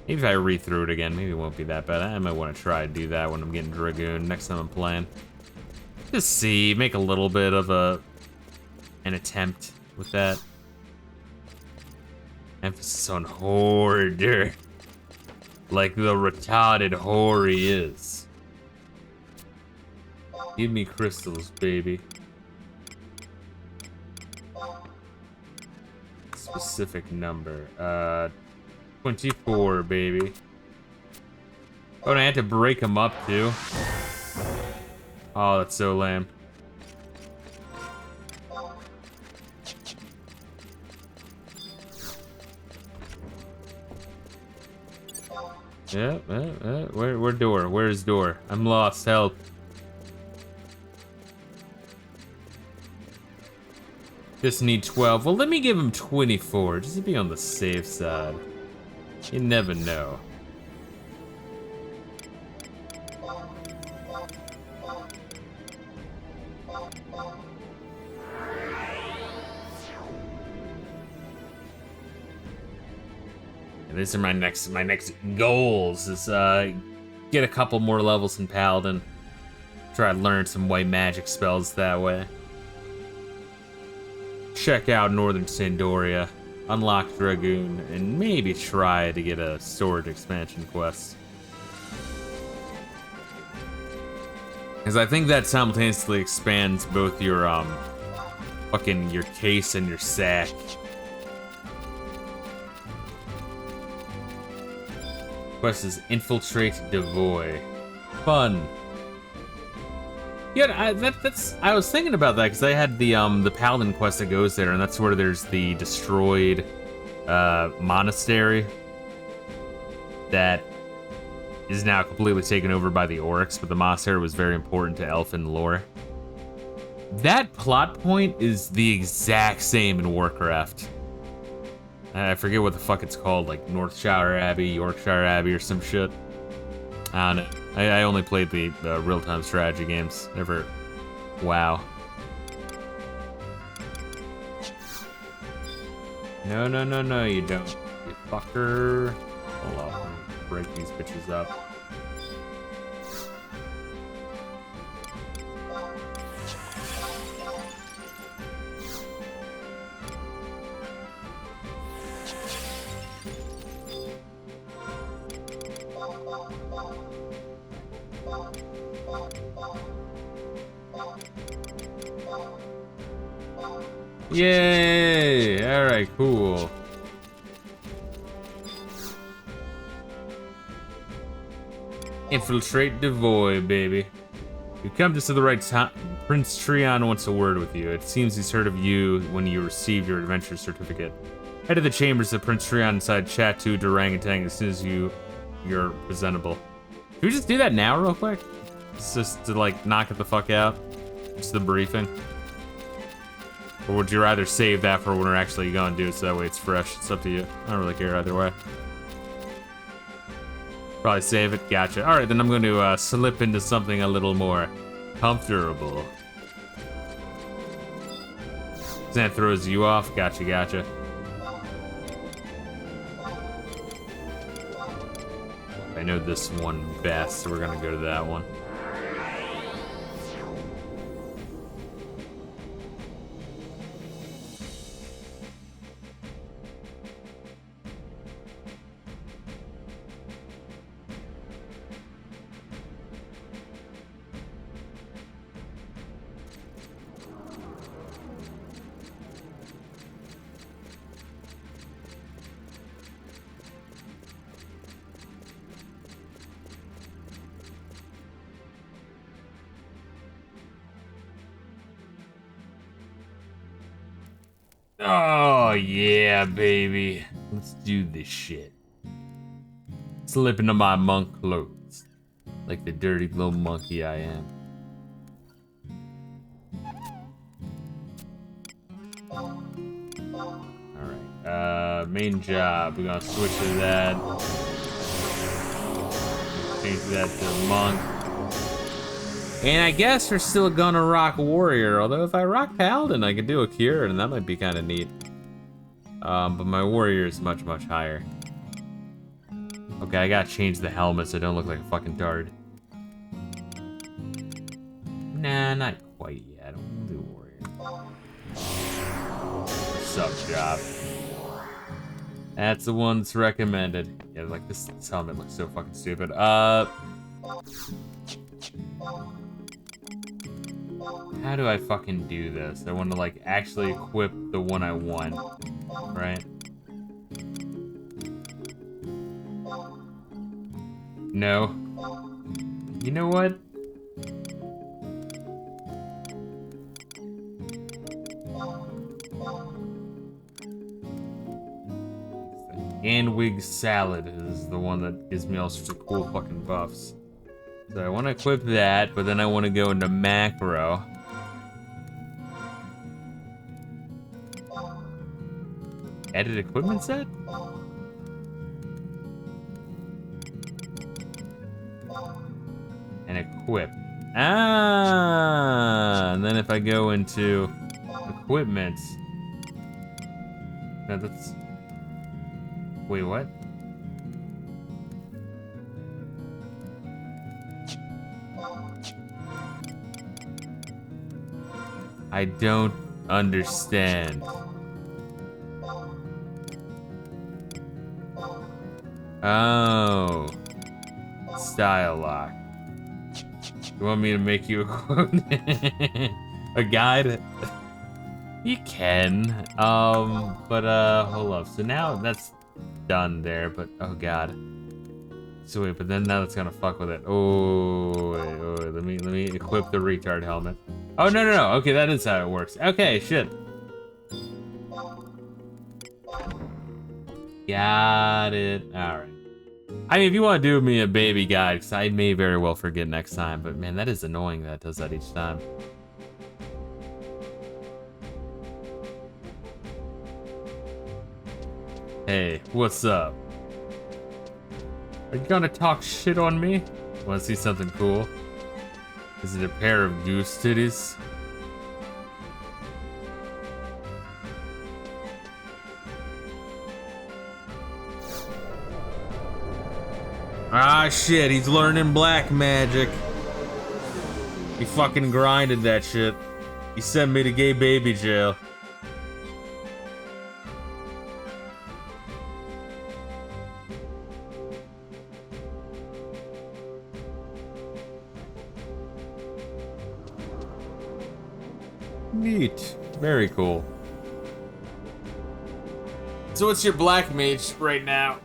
Maybe if I read through it again, maybe it won't be that bad. I might want to try to do that when I'm getting Dragoon next time I'm playing. Just see, make a little bit of an attempt with that. Emphasis on hoarder. Like the retarded whore he is. Give me crystals, baby. Specific number. 24, baby. Oh, and I had to break them up, too. Oh, that's so lame. Yeah, where door? Where's door? I'm lost, help. Just need 12. Well, let me give him 24, just to be on the safe side. You never know. And these are my next goals. Is get a couple more levels in Paladin. Try to learn some white magic spells that way. Check out Northern Sandoria, unlock Dragoon, and maybe try to get a sword expansion quest. Because I think that simultaneously expands both your fucking your case and your sack. Quest is Infiltrate Devoy. Fun. Yeah, I was thinking about that because I had the Paladin quest that goes there, and that's where there's the destroyed monastery that is now completely taken over by the Oryx, but the monastery was very important to elfin lore. That plot point is the exact same in Warcraft. I forget what the fuck it's called, like Northshire Abbey, Yorkshire Abbey, or some shit. I don't know. I only played the real-time strategy games. Never. Wow. No, you don't. You fucker. Hold on. I'm gonna break these bitches up. Yay! Alright, cool. Infiltrate Devoy, baby. You come just at the right time. Prince Trion wants a word with you. It seems he's heard of you when you received your adventure certificate. Head to the chambers of Prince Trion inside Chat 2 Orangutan as soon as you're presentable. Can we just do that now real quick? It's just to like knock it the fuck out. Just the briefing. Or would you rather save that for when we're actually gonna do it so that way it's fresh? It's up to you. I don't really care either way. Probably save it. Gotcha. Alright, then I'm going to slip into something a little more comfortable. That throws you off. Gotcha. I know this one best, so we're gonna go to that one. Oh, yeah, baby. Let's do this shit. Slip into my monk clothes. Like the dirty little monkey I am. Alright, main job. We're gonna switch to that. Change that to monk. And I guess we're still gonna rock warrior, although if I rock paladin, I could do a cure, and that might be kind of neat. But my warrior is much, much higher. Okay, I gotta change the helmet so I don't look like a fucking dart. Nah, not quite yet. I don't want to do warrior. Sub job. That's the one that's recommended. Yeah, like this helmet looks so fucking stupid. How do I fucking do this? I want to like actually equip the one I want, right? No. You know what? Anwig Salad is the one that gives me all sorts of cool fucking buffs. So I want to equip that, but then I want to go into macro. Edit equipment set? And equip. Ah! And then if I go into equipment. No, that's. Wait, what? I don't understand. Oh. Style lock. You want me to make you a guide? You can. But hold up. So now that's done there, but oh god. So wait, but then now it's gonna fuck with it. Oh, wait, let me equip the retard helmet. Oh no. Okay, that is how it works. Okay, shit. Got it. All right. I mean, if you want to do me a baby guide, because I may very well forget next time, but man, that is annoying that it does that each time. Hey, what's up? Are you gonna talk shit on me? Wanna see something cool? Is it a pair of goose titties? Ah shit, he's learning black magic. He fucking grinded that shit. He sent me to gay baby jail. Neat. Very cool. So what's your black mage right now?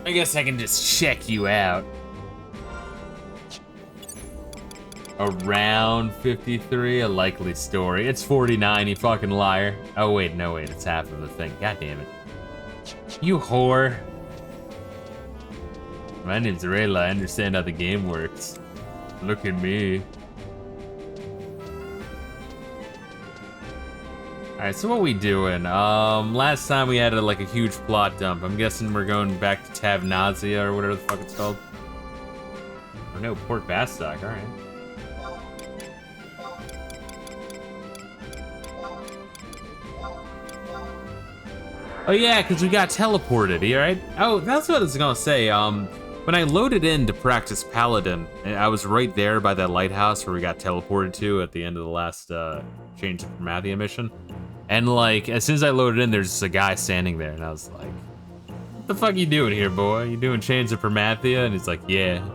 I guess I can just check you out. Around 53, a likely story. It's 49, you fucking liar. Oh wait, no wait, it's half of the thing. God damn it. You whore. My name's Reila, I understand how the game works. Look at me. Alright, so what we doing? Last time we had like a huge plot dump. I'm guessing we're going back to Tavnazia or whatever the fuck it's called. Oh no, Port Bastok, alright. Oh yeah, because we got teleported, alright? Oh, that's what I was gonna say. When I loaded in to practice Paladin, I was right there by that lighthouse where we got teleported to at the end of the last Change of Formathia mission. And like, as soon as I loaded in, there's just a guy standing there, and I was like, what the fuck you doing here, boy? You doing Chains of Formathia? And he's like, yeah.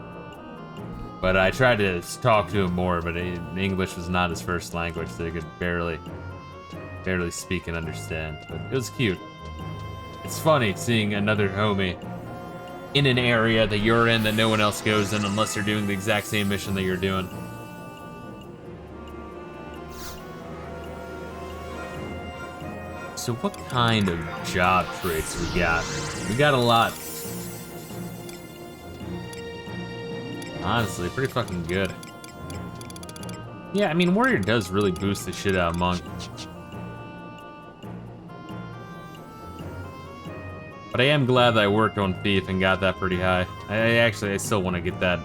But I tried to talk to him more, but English was not his first language, so he could barely speak and understand. But it was cute. It's funny seeing another homie in an area that you're in that no one else goes in unless they're doing the exact same mission that you're doing. So what kind of job traits we got? We got a lot. Honestly, pretty fucking good. Yeah, I mean, Warrior does really boost the shit out of Monk. But I am glad that I worked on Thief and got that pretty high. I still want to get that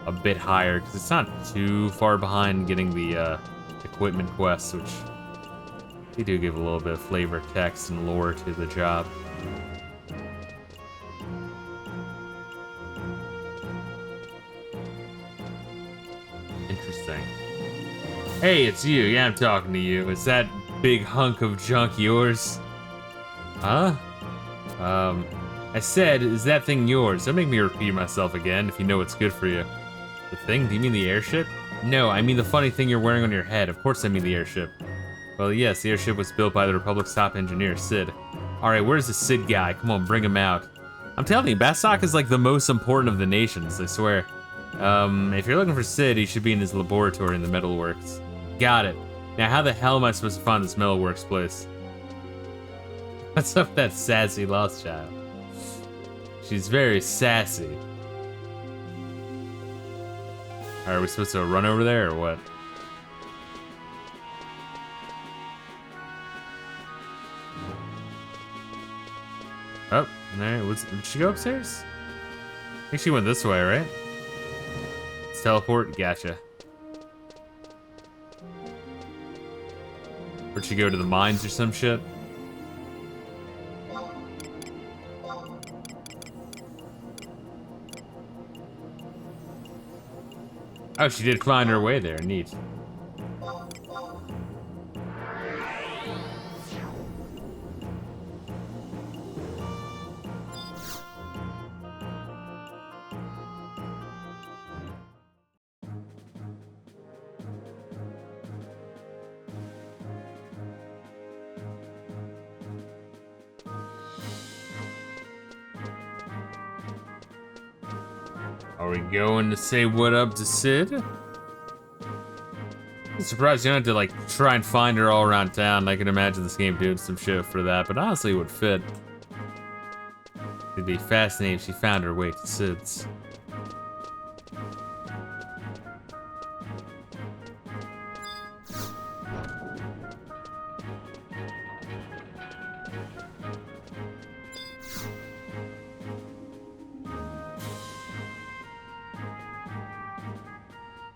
a bit higher, because it's not too far behind getting the equipment quests, which they do give a little bit of flavor, text, and lore to the job. Interesting. Hey, it's you. Yeah, I'm talking to you. Is that big hunk of junk yours? Huh? I said, is that thing yours? Don't make me repeat myself again if you know what's good for you. The thing? Do you mean the airship? No, I mean the funny thing you're wearing on your head. Of course I mean the airship. Well, yes, the airship was built by the Republic's top engineer, Sid. Alright, where's the Sid guy? Come on, bring him out. I'm telling you, Bastok is like the most important of the nations, I swear. If you're looking for Sid, he should be in his laboratory in the metalworks. Got it. Now, how the hell am I supposed to find this metalworks place? What's up with that sassy lost child? She's very sassy. Are we supposed to run over there or what? Oh, alright, did she go upstairs? I think she went this way, right? Let's teleport, gotcha. Where'd she go, to the mines or some shit? Oh, she did find her way there, neat. Are we going to say what up to Sid? I'm surprised you don't have to like try and find her all around town. I can imagine this game doing some shit for that, but honestly it would fit. It'd be fascinating if she found her way to Sid's.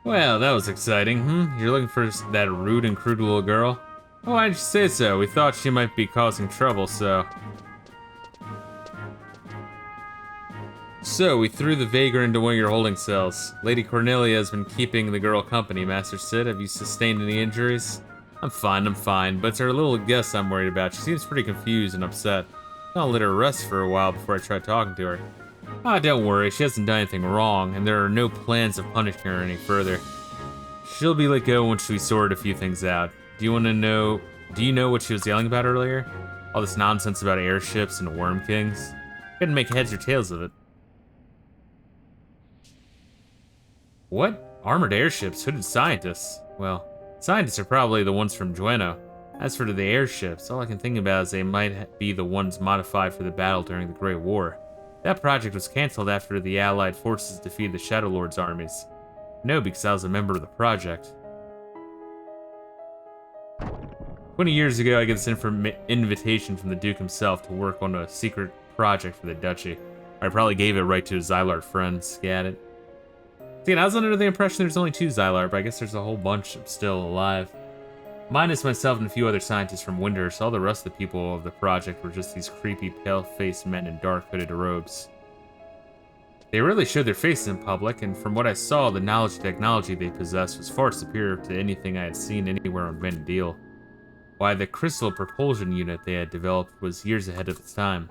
Well, that was exciting, You're looking for that rude and crude little girl? Oh, why didn't you say so? We thought she might be causing trouble, so... So, we threw the Vagrant into one of your holding cells. Lady Cornelia has been keeping the girl company, Master Sid. Have you sustained any injuries? I'm fine, but it's her little guest I'm worried about. She seems pretty confused and upset. I'll let her rest for a while before I try talking to her. Ah, don't worry, she hasn't done anything wrong, and there are no plans of punishing her any further. She'll be let go once we sort a few things out. Do you know what she was yelling about earlier? All this nonsense about airships and worm kings? Couldn't make heads or tails of it. What? Armored airships? Hooded scientists? Well, scientists are probably the ones from Jueno. As for the airships, all I can think about is they might be the ones modified for the battle during the Great War. That project was cancelled after the Allied forces defeated the Shadow Lord's armies. No, because I was a member of the project. 20 years ago, I got this invitation from the Duke himself to work on a secret project for the Duchy. I probably gave it right to his Xylar friends. Get it? See, I was under the impression there's only 2 Xylar, but I guess there's a whole bunch still alive. Minus myself and a few other scientists from Windhurst, all the rest of the people of the project were just these creepy, pale-faced men in dark hooded robes. They rarely showed their faces in public, and from what I saw, the knowledge and technology they possessed was far superior to anything I had seen anywhere on Vendil. Why, the crystal propulsion unit they had developed was years ahead of its time,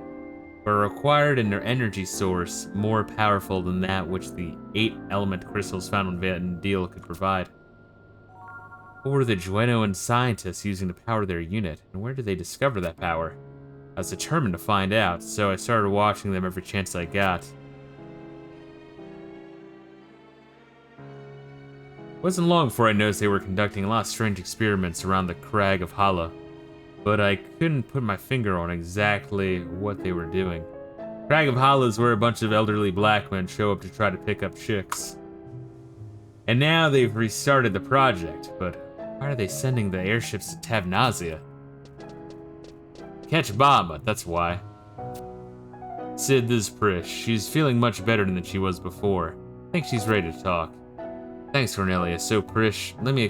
but required an energy source more powerful than that which the 8-element crystals found on Vendil could provide. What were the Juenoan scientists using to power their unit, and where did they discover that power? I was determined to find out, so I started watching them every chance I got. It wasn't long before I noticed they were conducting a lot of strange experiments around the Crag of Hala, but I couldn't put my finger on exactly what they were doing. Crag of Hala is where a bunch of elderly black men show up to try to pick up chicks. And now they've restarted the project, but why are they sending the airships to Tavnazia? Catch Bahamut, that's why. Sid, this is Prish. She's feeling much better than she was before. I think she's ready to talk. Thanks, Cornelia. So, Prish, let me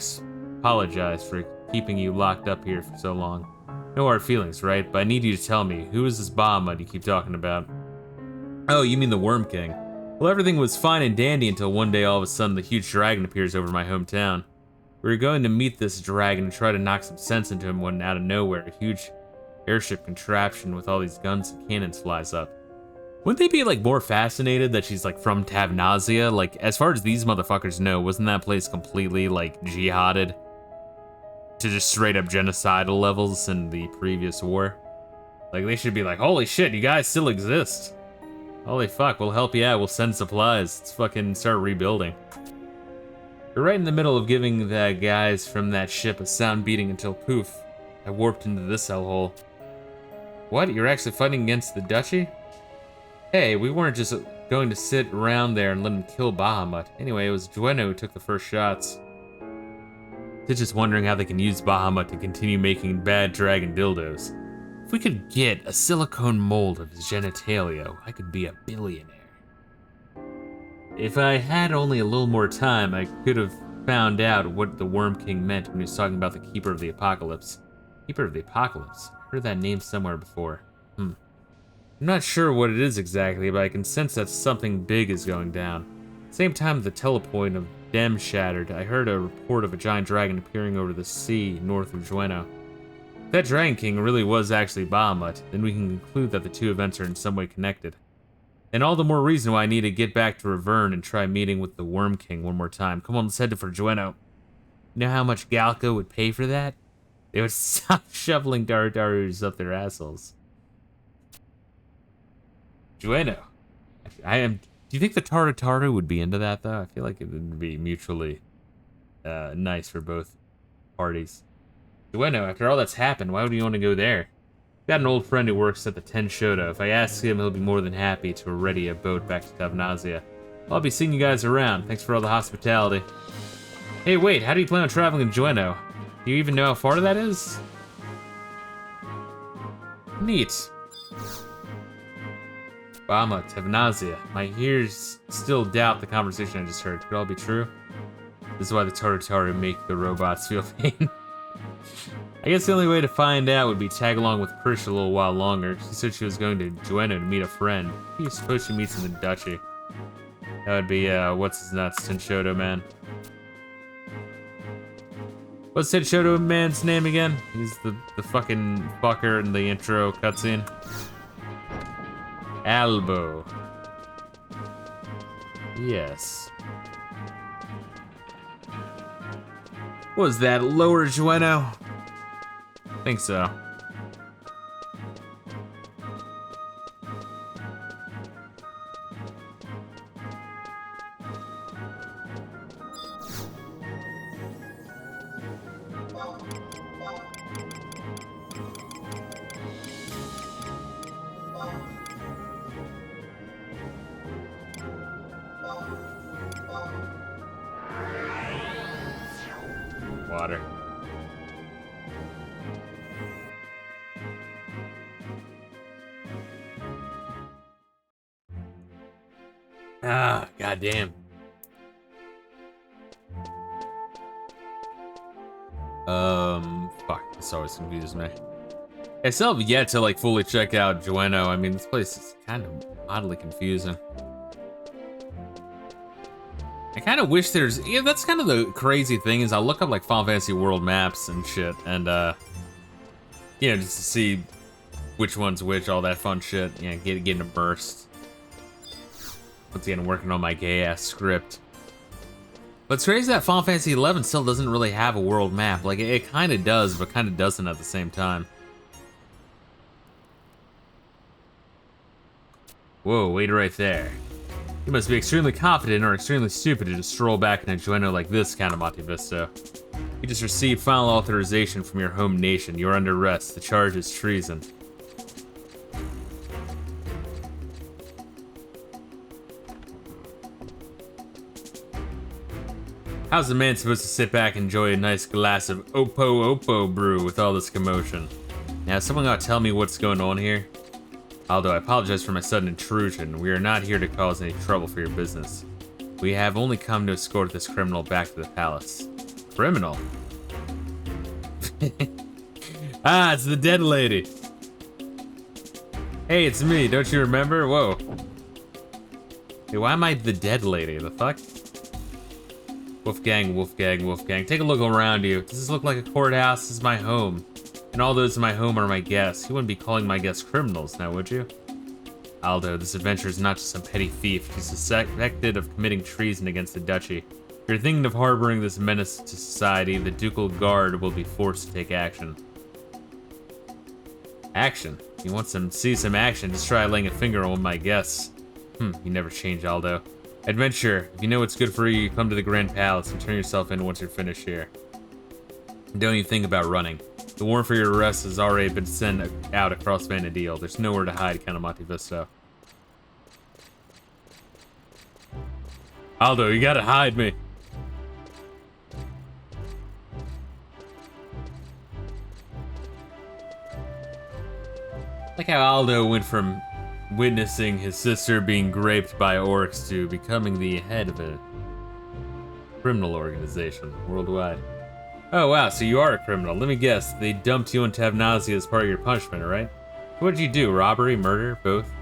apologize for keeping you locked up here for so long. No hard feelings, right? But I need you to tell me, who is this Bahamut you keep talking about? Oh, you mean the Worm King. Well, everything was fine and dandy until one day all of a sudden the huge dragon appears over my hometown. We were going to meet this dragon and try to knock some sense into him when out of nowhere a huge airship contraption with all these guns and cannons flies up. Wouldn't they be like more fascinated that she's like from Tavnazia? Like, as far as these motherfuckers know, wasn't that place completely like jihaded to just straight up genocidal levels in the previous war? Like, they should be like, holy shit, you guys still exist. Holy fuck, we'll help you out, we'll send supplies. Let's fucking start rebuilding. We're right in the middle of giving the guys from that ship a sound beating until poof, I warped into this hellhole. What? You're actually fighting against the duchy? Hey, we weren't just going to sit around there and let him kill Bahamut. Anyway, it was Dueno who took the first shots. They're just wondering how they can use Bahamut to continue making bad dragon dildos. If we could get a silicone mold of his genitalia, I could be a billionaire. If I had only a little more time, I could have found out what the Worm King meant when he was talking about the Keeper of the Apocalypse. Keeper of the Apocalypse? I heard that name somewhere before. I'm not sure what it is exactly, but I can sense that something big is going down. Same time the telepoint of Dem shattered, I heard a report of a giant dragon appearing over the sea north of Dueno. If that Dragon King really was actually Bahamut, then we can conclude that the two events are in some way connected. And all the more reason why I need to get back to Raverne and try meeting with the Worm King one more time. Come on, let's head for Dueno. You know how much Galco would pay for that? They would stop shoveling Dardarus up their assholes. Dueno. Do you think the Tartaru would be into that, though? I feel like it would be mutually nice for both parties. Dueno, after all that's happened, why would you want to go there? Got an old friend who works at the Ten Shoto. If I ask him, he'll be more than happy to ready a boat back to Tavnazia. I'll be seeing you guys around. Thanks for all the hospitality. Hey, wait, how do you plan on traveling to Dueno? Do you even know how far that is? Neat. Bama, Tavnazia. My ears still doubt the conversation I just heard. Could it all be true? This is why the Tartaru make the robots feel pain. I guess the only way to find out would be tag along with Krish a little while longer. She said she was going to Dueno to meet a friend. Who do you suppose she meets in the duchy? That would be, what's his nuts, Tenshoto man. What's Tenshoto man's name again? He's the fucking fucker in the intro cutscene. Albo. Yes. Was that Lower Dueno? I think so. Water. Ah, goddamn. Fuck, this always confuses me. I still have yet to, like, fully check out Dueno. I mean, this place is kind of oddly confusing. I kind of wish there's... Yeah, that's kind of the crazy thing, is I'll look up, like, Final Fantasy World maps and shit, and, you know, just to see which one's which, all that fun shit, you know, getting immersed. Once again, working on my gay-ass script. But it's crazy that Final Fantasy XI still doesn't really have a world map. Like, it kind of does, but kind of doesn't at the same time. Whoa, wait right there. You must be extremely confident or extremely stupid to just stroll back into Dueno like this, Count of Monte Fisto. You just received final authorization from your home nation. You're under arrest. The charge is treason. How's a man supposed to sit back and enjoy a nice glass of Oppo brew with all this commotion? Now, someone gotta tell me what's going on here. Aldo, I apologize for my sudden intrusion. We are not here to cause any trouble for your business. We have only come to escort this criminal back to the palace. Criminal? Ah, it's the dead lady. Hey, it's me. Don't you remember? Whoa. Hey, why am I the dead lady? The fuck? Wolfgang, Wolfgang, Wolfgang. Take a look around you. Does this look like a courthouse? This is my home. And all those in my home are my guests. You wouldn't be calling my guests criminals now, would you? Aldo, this adventure is not just some petty thief. He's suspected of committing treason against the duchy. If you're thinking of harboring this menace to society, the ducal guard will be forced to take action. Action? You want to see some action? Just try laying a finger on my guests. You never change, Aldo. Adventure. If you know what's good for you, you come to the Grand Palace and turn yourself in once you're finished here. Don't even think about running. The warrant for your arrest has already been sent out across Vanadil. There's nowhere to hide, Count of Monte Fisto. Aldo, you gotta hide me. Like how Aldo went from witnessing his sister being raped by orcs to becoming the head of a criminal organization worldwide. Oh wow, so you are a criminal. Let me guess, they dumped you in Tavnazia as part of your punishment, right? What did you do? Robbery? Murder? Both?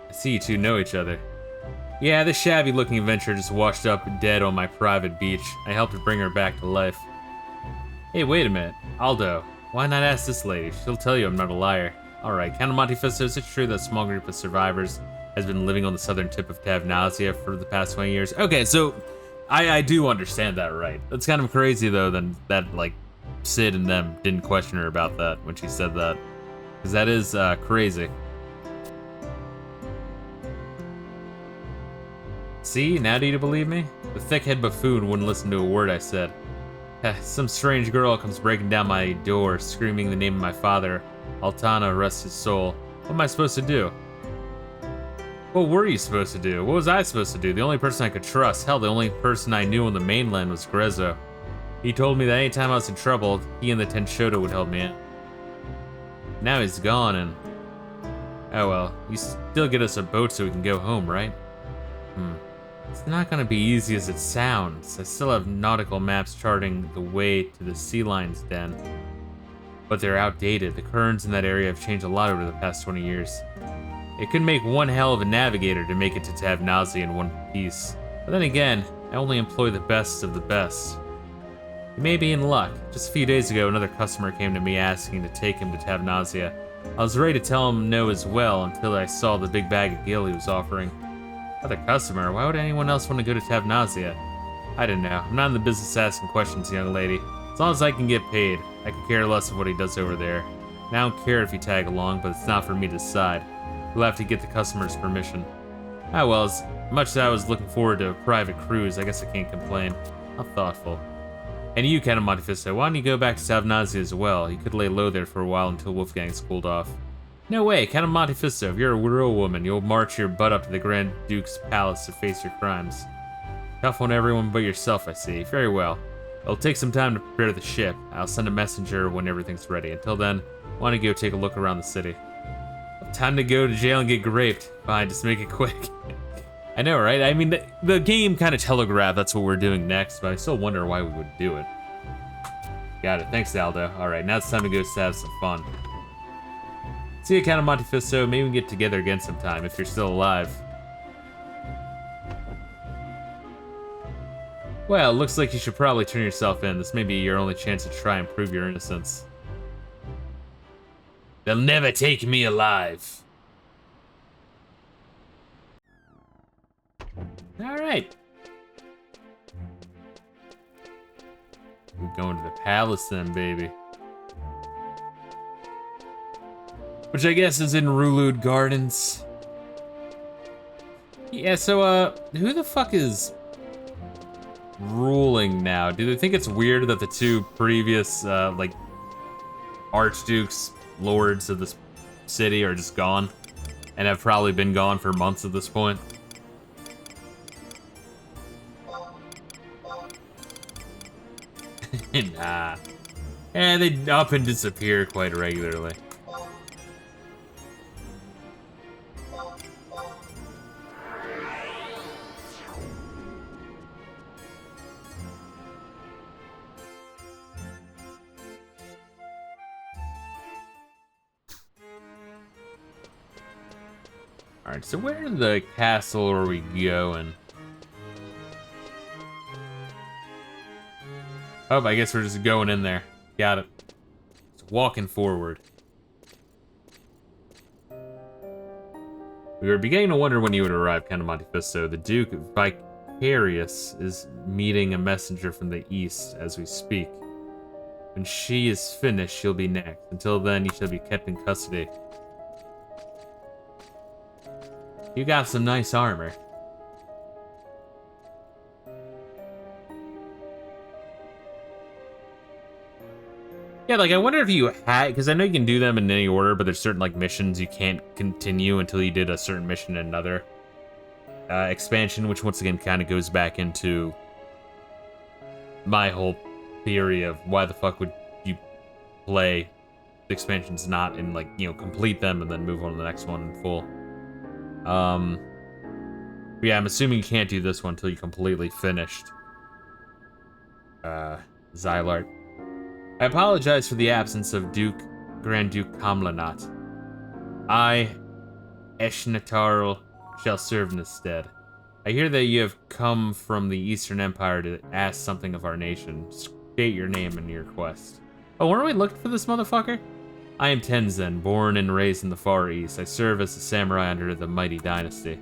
I see you two know each other. Yeah, this shabby looking adventurer just washed up dead on my private beach. I helped her bring her back to life. Hey, wait a minute. Aldo, why not ask this lady? She'll tell you I'm not a liar. Alright, Count of Monte Fisto, is it true that a small group of survivors has been living on the southern tip of Tavnazia for the past 20 years? Okay, so I do understand that, right? It's kind of crazy, though, that, like, Sid and them didn't question her about that when she said that. Because that is, crazy. See? Now do you believe me? The thick-head buffoon wouldn't listen to a word I said. Some strange girl comes breaking down my door, screaming the name of my father. Altana, rest his soul. What am I supposed to do? What were you supposed to do? What was I supposed to do? The only person I could trust, hell, the only person I knew on the mainland was Grezzo. He told me that anytime I was in trouble, he and the Tenshota would help me out. Now he's gone and... Oh well, you still get us a boat so we can go home, right? It's not gonna be easy as it sounds. I still have nautical maps charting the way to the sea lion's den. But they're outdated. The currents in that area have changed a lot over the past 20 years. It could make one hell of a navigator to make it to Tavnazia in one piece. But then again, I only employ the best of the best. You may be in luck. Just a few days ago, another customer came to me asking to take him to Tavnazia. I was ready to tell him no as well until I saw the big bag of gil he was offering. Another customer? Why would anyone else want to go to Tavnazia? I don't know. I'm not in the business of asking questions, young lady. As long as I can get paid, I could care less of what he does over there. And I don't care if you tag along, but it's not for me to decide. We'll have to get the customer's permission. Ah well, as much as I was looking forward to a private cruise, I guess I can't complain. How thoughtful. And you, Count of Monte Fisto, why don't you go back to Tavnazia as well? You could lay low there for a while until Wolfgang's cooled off. No way, Count of Monte Fisto, if you're a real woman, you'll march your butt up to the Grand Duke's palace to face your crimes. Tough on everyone but yourself, I see. Very well. It'll take some time to prepare the ship. I'll send a messenger when everything's ready. Until then, why don't you go take a look around the city? Time to go to jail and get raped. Fine, just make it quick. I know, right? I mean, the game kind of telegraphed that's what we're doing next, but I still wonder why we would do it. Got it. Thanks, Aldo. Alright, now it's time to go have some fun. See you, Count of Monte Fisto. Maybe we can get together again sometime, if you're still alive. Well, looks like you should probably turn yourself in. This may be your only chance to try and prove your innocence. They'll never take me alive. Alright. We're going to the palace then, baby. Which I guess is in Rulud Gardens. Yeah, so, who the fuck is ruling now? Do they think it's weird that the two previous, like, archdukes, lords of this city are just gone? And have probably been gone for months at this point? Nah. Eh, they up and disappear quite regularly. Alright, so where in the castle are we going? Oh, I guess we're just going in there. Got it. Just walking forward. We were beginning to wonder when you would arrive, Count of Monte Fisto. The Duke Vicarious is meeting a messenger from the east as we speak. When she is finished, she'll be next. Until then, you shall be kept in custody. You got some nice armor. Yeah, like, I wonder if you had, because I know you can do them in any order, but there's certain, like, missions you can't continue until you did a certain mission in another expansion, which once again kind of goes back into my whole theory of why the fuck would you play the expansions not and, like, you know, complete them and then move on to the next one in full. Yeah, I'm assuming you can't do this one until you completely finished Xylart. I apologize for the absence of Grand Duke Kamlanat. I, Eshnatarl, shall serve in his stead. I hear that you have come from the Eastern Empire to ask something of our nation. State your name and your quest. Oh, weren't we looking for this motherfucker? I am Tenzin, born and raised in the Far East. I serve as a samurai under the mighty dynasty.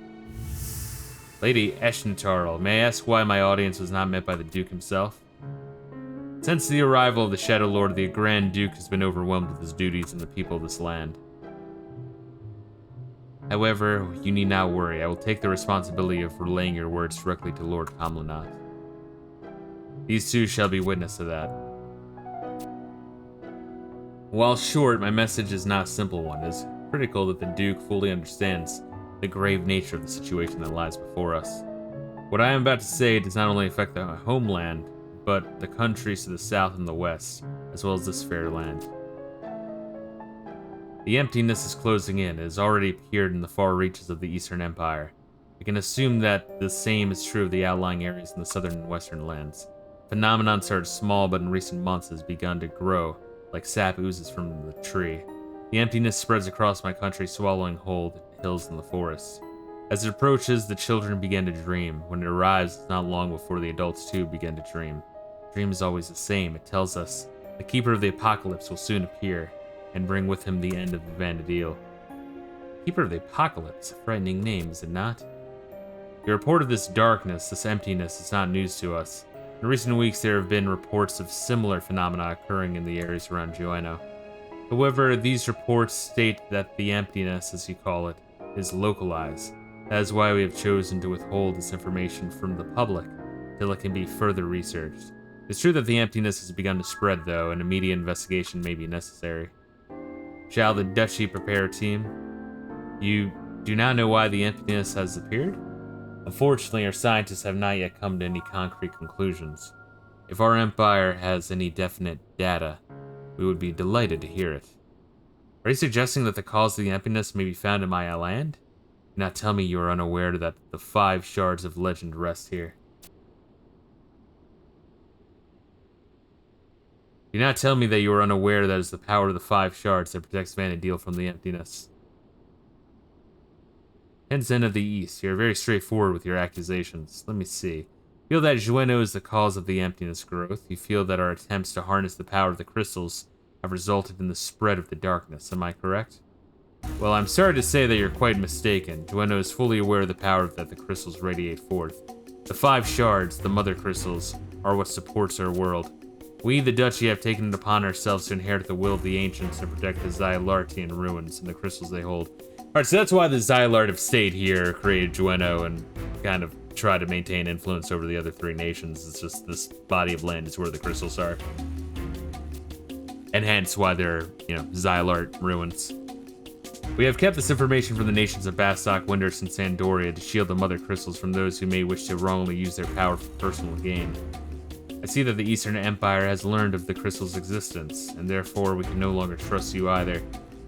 Lady Eshnatarl, may I ask why my audience was not met by the Duke himself? Since the arrival of the Shadow Lord, the Grand Duke has been overwhelmed with his duties and the people of this land. However, you need not worry. I will take the responsibility of relaying your words directly to Lord Kamlanat. These two shall be witness to that. While short, my message is not a simple one. It is critical that the Duke fully understands the grave nature of the situation that lies before us. What I am about to say does not only affect the homeland, but the countries to the south and the west, as well as this fair land. The emptiness is closing in. It has already appeared in the far reaches of the Eastern Empire. I can assume that the same is true of the outlying areas in the southern and western lands. Phenomenon started small, but in recent months has begun to grow, like sap oozes from the tree. The emptiness spreads across my country, swallowing whole the hills and the forests. As it approaches, the children begin to dream. When it arrives, it's not long before the adults too begin to dream. Dream is always the same. It tells us the Keeper of the Apocalypse will soon appear and bring with him the end of the Vanadil. Keeper of the Apocalypse, a frightening name, is it not? The report of this darkness, this emptiness, is not news to us. In recent weeks, there have been reports of similar phenomena occurring in the areas around Joanno. However, these reports state that the emptiness, as you call it, is localized. That is why we have chosen to withhold this information from the public till it can be further researched. It's true that the emptiness has begun to spread, though, and immediate investigation may be necessary. Shall the Duchy prepare a team? You do not know why the emptiness has appeared? Unfortunately, our scientists have not yet come to any concrete conclusions. If our empire has any definite data, we would be delighted to hear it. Are you suggesting that the cause of the emptiness may be found in my land? Do not tell me you are unaware that the 5 shards of legend rest here. Do not tell me that you are unaware that it is the power of the 5 shards that protects Vanadil from the emptiness. Tenzin of the East, you are very straightforward with your accusations. Let me see. You feel that Joanno is the cause of the emptiness growth. You feel that our attempts to harness the power of the crystals have resulted in the spread of the darkness. Am I correct? Well, I'm sorry to say that you're quite mistaken. Joanno is fully aware of the power that the crystals radiate forth. The 5 shards, the mother crystals, are what supports our world. We, the Duchy, have taken it upon ourselves to inherit the will of the ancients and protect the Xylartian ruins and the crystals they hold. Alright, so that's why the Xylart have stayed here, created Joanno, and kind of tried to maintain influence over the other 3 nations. It's just this body of land is where the crystals are. And hence why they're, you know, Xylart ruins. We have kept this information from the nations of Bastok, Windurst, and Sandoria to shield the mother crystals from those who may wish to wrongly use their power for personal gain. I see that the Eastern Empire has learned of the crystal's existence, and therefore we can no longer trust you either.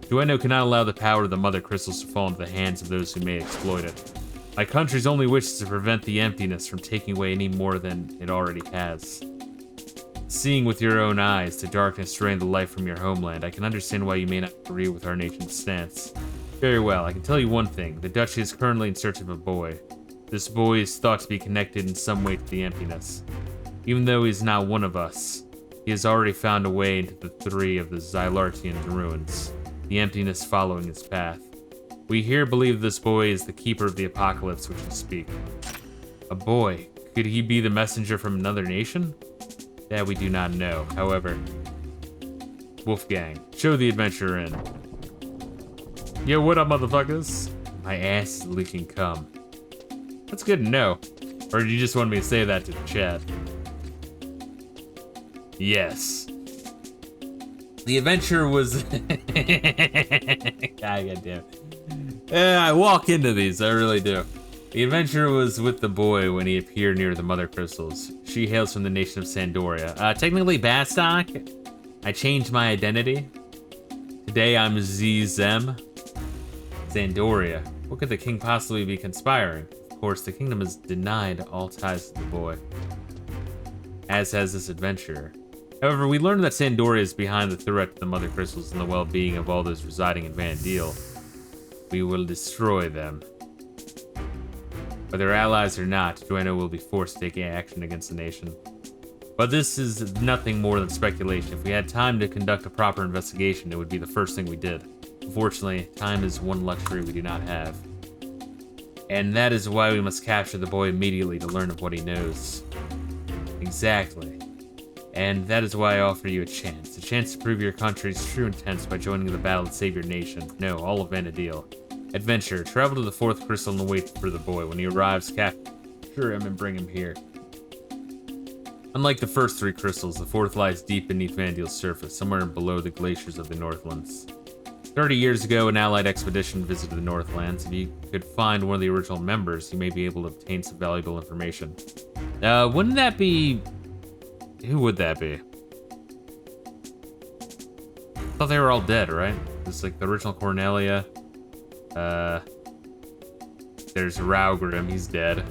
Joanno cannot allow the power of the mother crystals to fall into the hands of those who may exploit it. My country's only wish is to prevent the emptiness from taking away any more than it already has. Seeing with your own eyes the darkness drain the life from your homeland, I can understand why you may not agree with our nation's stance. Very well, I can tell you one thing. The Duchy is currently in search of a boy. This boy is thought to be connected in some way to the emptiness. Even though he is not one of us, he has already found a way into the 3 of the Xylartian ruins, the emptiness following his path. We here believe this boy is the Keeper of the Apocalypse which you speak. A boy? Could he be the messenger from another nation? That we do not know. However, Wolfgang, show the adventurer in. Yo, what up, motherfuckers? My ass is leaking cum. That's good to know. Or did you just want me to say that to the chat? Yes. The adventure was... God damn. Yeah, I walk into these, I really do. The adventure was with the boy when he appeared near the Mother Crystals. She hails from the nation of Sandoria. Technically Bastok. I changed my identity. Today I'm Zem. Sandoria. What could the king possibly be conspiring? Of course, the kingdom has denied all ties to the boy, as has this adventurer. However, we learned that Sandoria is behind the threat to the Mother Crystals and the well-being of all those residing in Van Deal. We will destroy them. Whether allies or not, Dueno will be forced to take action against the nation. But this is nothing more than speculation. If we had time to conduct a proper investigation, it would be the first thing we did. Unfortunately, time is one luxury we do not have. And that is why we must capture the boy immediately to learn of what he knows. Exactly. And that is why I offer you a chance to prove your country's true intents by joining the battle to save your nation. No, all of Vanadil. Adventure, travel to the 4th crystal and wait for the boy. When he arrives, capture him and bring him here. Unlike the first 3 crystals, the 4th lies deep beneath Vandil's surface, somewhere below the glaciers of the Northlands. 30 years ago, an allied expedition visited the Northlands. If you could find one of the original members, you may be able to obtain some valuable information. Wouldn't that be... Who would that be? I thought they were all dead, right? It's like the original Cornelia. There's Raugrim, he's dead.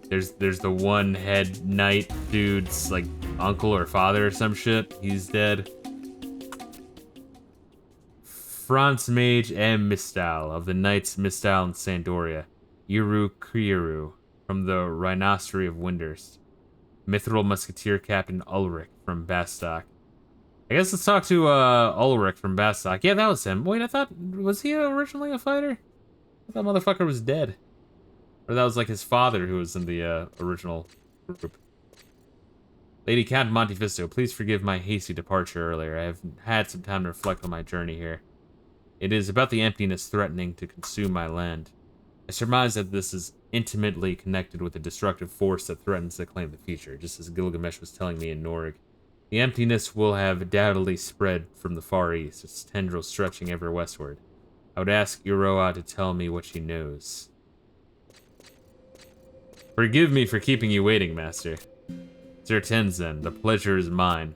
There's the one head knight dude's like uncle or father or some shit. He's dead. Frens Mage and Mistal of the Knights Mistal and Sandoria. Yuru Kriru from the Rhinoceros of Winders. Mithril Musketeer Captain Ulrich from Bastok. I guess let's talk to Ulrich from Bastok. Yeah, that was him. Wait, I thought, was he originally a fighter? I thought motherfucker was dead. Or that was like his father who was in the original group. Lady Count Monte Fisto, please forgive my hasty departure earlier. I have had some time to reflect on my journey here. It is about the emptiness threatening to consume my land. I surmise that this is intimately connected with the destructive force that threatens to claim the future, just as Gilgamesh was telling me in Norg. The emptiness will have undoubtedly spread from the Far East, its tendrils stretching ever westward. I would ask Uroa to tell me what she knows. Forgive me for keeping you waiting, Master. Sir Tenzin, the pleasure is mine.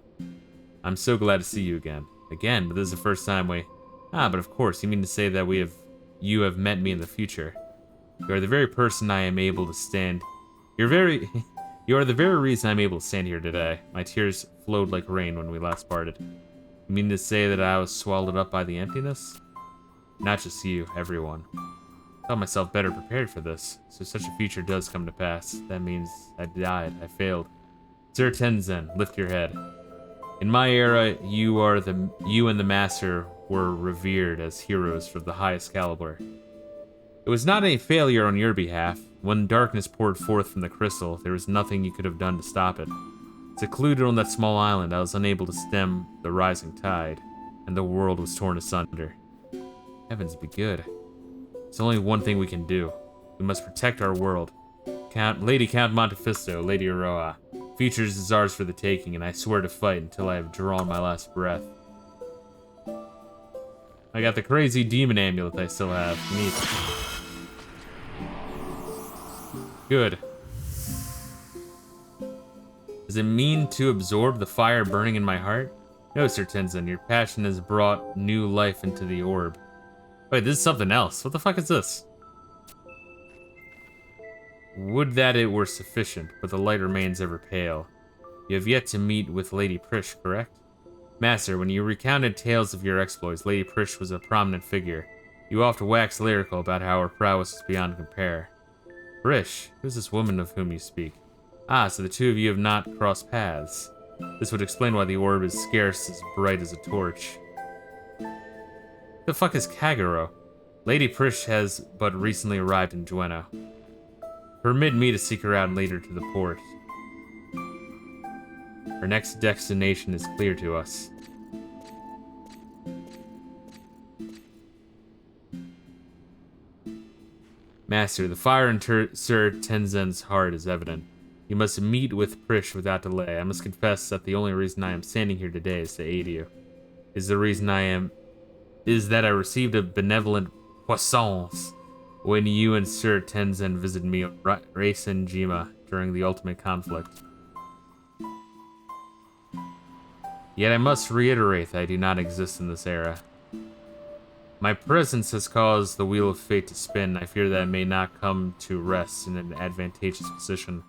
I'm so glad to see you again. Again, but this is the first time we... but of course, you mean to say that you have met me in the future. You are the very person I am able to stand... You are the very reason I'm able to stand here today. My tears flowed like rain when we last parted. You mean to say that I was swallowed up by the emptiness? Not just you, everyone. I thought myself better prepared for this, so such a future does come to pass. That means I died, I failed. Sir Tenzin, lift your head. In my era, you and the Master were revered as heroes for the highest caliber. It was not a failure on your behalf. When darkness poured forth from the crystal, there was nothing you could have done to stop it. Secluded on that small island, I was unable to stem the rising tide, and the world was torn asunder. Heavens be good. There's only one thing we can do. We must protect our world. Lady Count Monte Fisto, Lady Aroa. Futures is ours for the taking, and I swear to fight until I have drawn my last breath. I got the crazy demon amulet I still have. Neat. Good. Does it mean to absorb the fire burning in my heart? No, Sir Tenzin, your passion has brought new life into the orb. Wait, this is something else. What the fuck is this? Would that it were sufficient, but the light remains ever pale. You have yet to meet with Lady Prish, correct? Master, when you recounted tales of your exploits, Lady Prish was a prominent figure. You oft waxed lyrical about how her prowess was beyond compare. Prish, who's this woman of whom you speak? Ah, so the two of you have not crossed paths. This would explain why the orb is scarce as bright as a torch. The fuck is Kagero? Lady Prish has but recently arrived in Dueno. Permit me to seek her out and lead her to the port. Her next destination is clear to us. Master, the fire in Sir Tenzin's heart is evident. You must meet with Prish without delay. I must confess that the only reason I am standing here today is to aid you. Is that I received a benevolent poissons when you and Sir Tenzin visited me on Reisen Jima during the ultimate conflict. Yet I must reiterate that I do not exist in this era. My presence has caused the wheel of fate to spin. I fear that I may not come to rest in an advantageous position.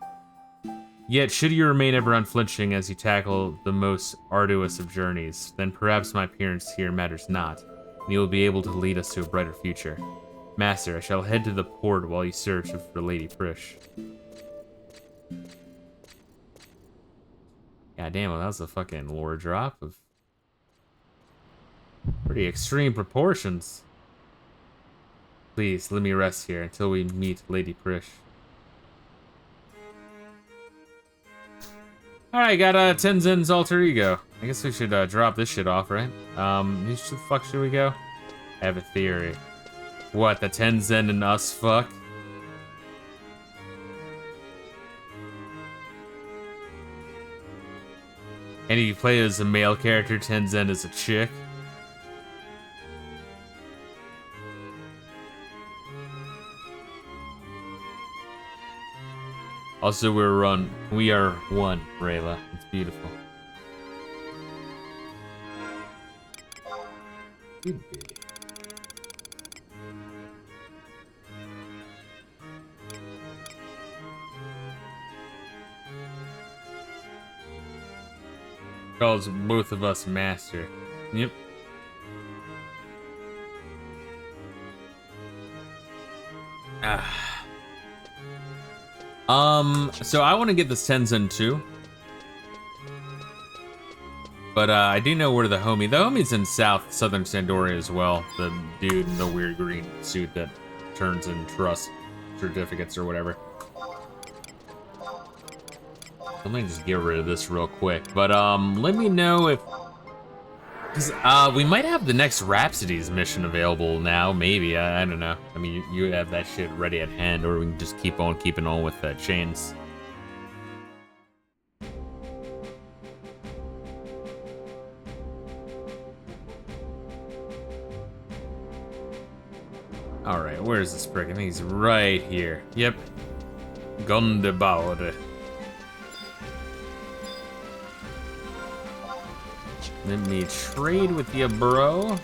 Yet, should you remain ever unflinching as you tackle the most arduous of journeys, then perhaps my appearance here matters not, and you will be able to lead us to a brighter future. Master, I shall head to the port while you search for Lady Prish. God damn, well, that was a fucking lore drop of pretty extreme proportions. Please, let me rest here until we meet Lady Prish. Alright, got Tenzin's alter ego. I guess we should drop this shit off, right? Who the fuck should we go? I have a theory. What, the Tenzin and us fuck? And if you play as a male character, Tenzin is a chick. Also, we are one, Reila. It's beautiful. Good day. Calls both of us master. Yep. So I want to get this Tenzin too. But I do know where the homie's in southern Sandoria as well. The dude in the weird green suit that turns in trust certificates or whatever. Let me just get rid of this real quick. But let me know if, because we might have the next Rhapsodies mission available now. Maybe I don't know. I mean, you have that shit ready at hand, or we can just keep on keeping on with chains. All right, where's this prick? I think he's right here. Yep, Gondebaud. Let me trade with you, bro.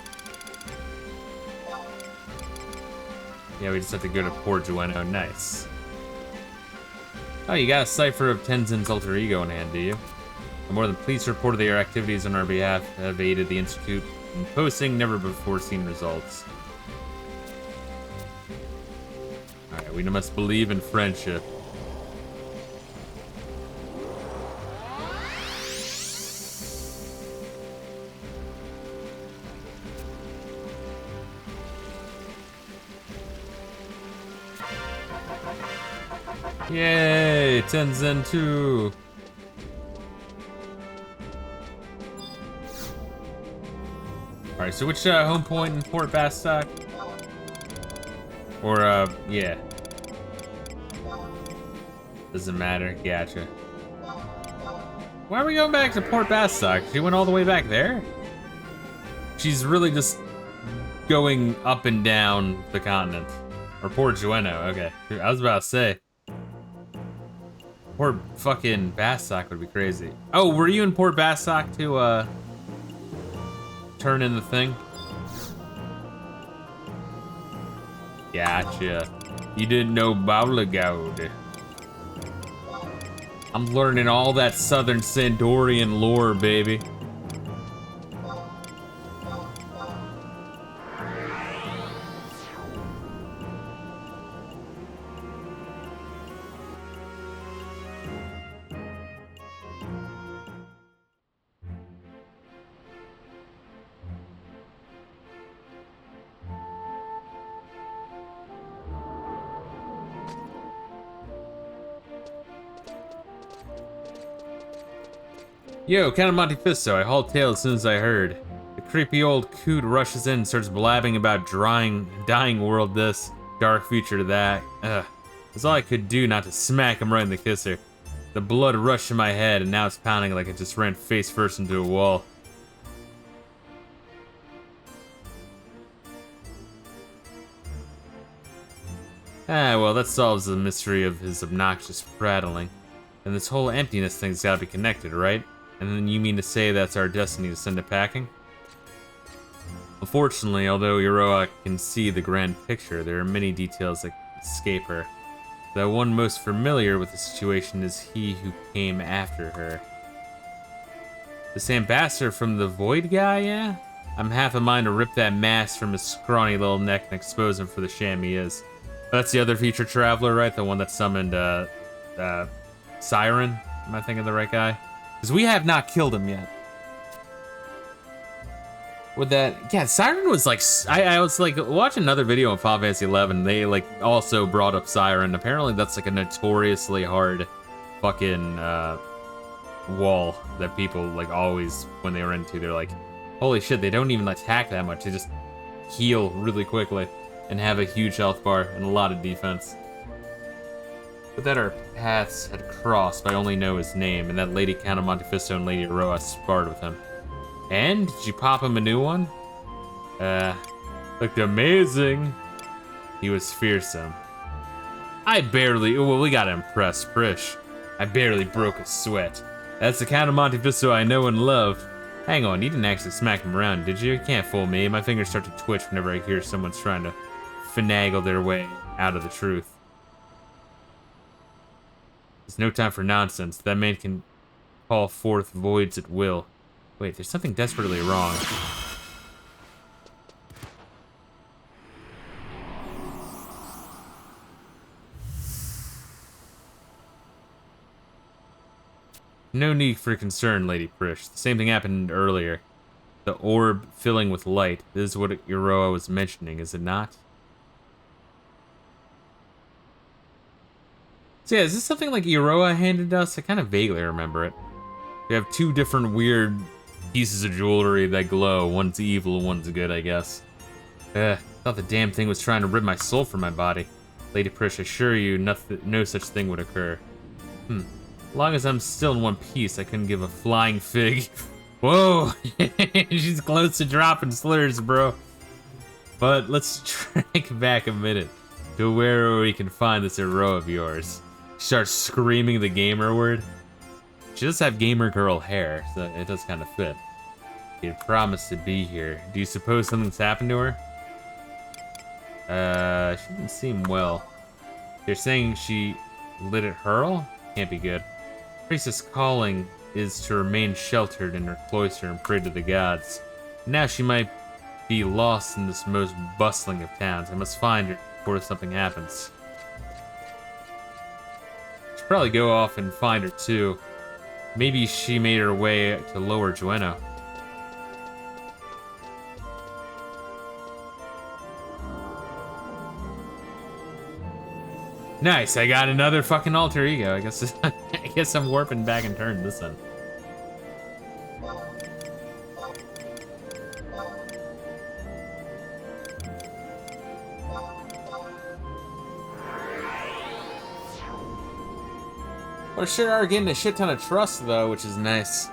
Yeah, we just have to go to Port Dueno. Nice. Oh, you got a cipher of Tenzin's alter ego in hand, do you? I'm more than pleased to report that your activities on our behalf have aided the Institute in posting never-before-seen results. Alright, we must believe in friendship. Yay, Tenzin 2. Alright, so which home point in Port Bastok? Or, yeah. Doesn't matter, gotcha. Why are we going back to Port Bastok? She went all the way back there? She's really just going up and down the continent. Or Port Dueno, okay. I was about to say. Port fucking Bastok would be crazy. Oh, were you in Port Bastok to, turn in the thing? Gotcha. You didn't know Baulagoud. I'm learning all that southern Sandorian lore, baby. Yo, Count of Monte Fisto, I hauled tail as soon as I heard. The creepy old coot rushes in and starts blabbing about dying world this, dark future that. That's all I could do not to smack him right in the kisser. The blood rushed to my head, and now it's pounding like it just ran face first into a wall. Ah, well, that solves the mystery of his obnoxious prattling. And this whole emptiness thing's gotta be connected, right? And then you mean to say that's our destiny to send it packing? Unfortunately, although Iroha can see the grand picture, there are many details that escape her. The one most familiar with the situation is he who came after her. This ambassador from the Void guy, yeah? I'm half a mind to rip that mask from his scrawny little neck and expose him for the sham he is. That's the other future traveler, right? The one that summoned, Siren? Am I thinking of the right guy? Because we have not killed him yet. With that, yeah, Siren was like, I was like watching another video on Final Fantasy 11. They like also brought up Siren. Apparently, that's like a notoriously hard fucking wall that people like always when they were into. They're like, holy shit, they don't even attack that much. They just heal really quickly and have a huge health bar and a lot of defense. But that our paths had crossed, but I only know his name, and that Lady Count of Monte Fisto and Lady Iroha sparred with him. And did you pop him a new one? Looked amazing. He was fearsome. Well, we gotta impress Prish. I barely broke a sweat. That's the Count of Monte Fisto I know and love. Hang on, you didn't actually smack him around, did you? You can't fool me. My fingers start to twitch whenever I hear someone's trying to finagle their way out of the truth. There's no time for nonsense. That man can call forth voids at will. Wait, there's something desperately wrong. No need for concern, Lady Prish. The same thing happened earlier. The orb filling with light. This is what Iroha was mentioning, is it not? So yeah, is this something like Iroha handed us? I kind of vaguely remember it. We have two different weird pieces of jewelry that glow. One's evil, one's good, I guess. Thought the damn thing was trying to rip my soul from my body. Lady Prish, I assure you, no such thing would occur. As long as I'm still in one piece, I couldn't give a flying fig. Whoa! She's close to dropping slurs, bro. But let's track back a minute to where we can find this Iroha of yours. She starts screaming the gamer word. She does have gamer girl hair, so it does kind of fit. She had promised to be here. Do you suppose something's happened to her? She didn't seem well. They're saying she lit at Hurl? Can't be good. Priestess' calling is to remain sheltered in her cloister and pray to the gods. Now she might be lost in this most bustling of towns. I must find her before something happens. Should probably go off and find her too. Maybe she made her way to Lower Jueno. Nice, I got another fucking alter ego. I guess I'm warping back and turning this in. Well, sure are getting a shit ton of trust though, which is nice.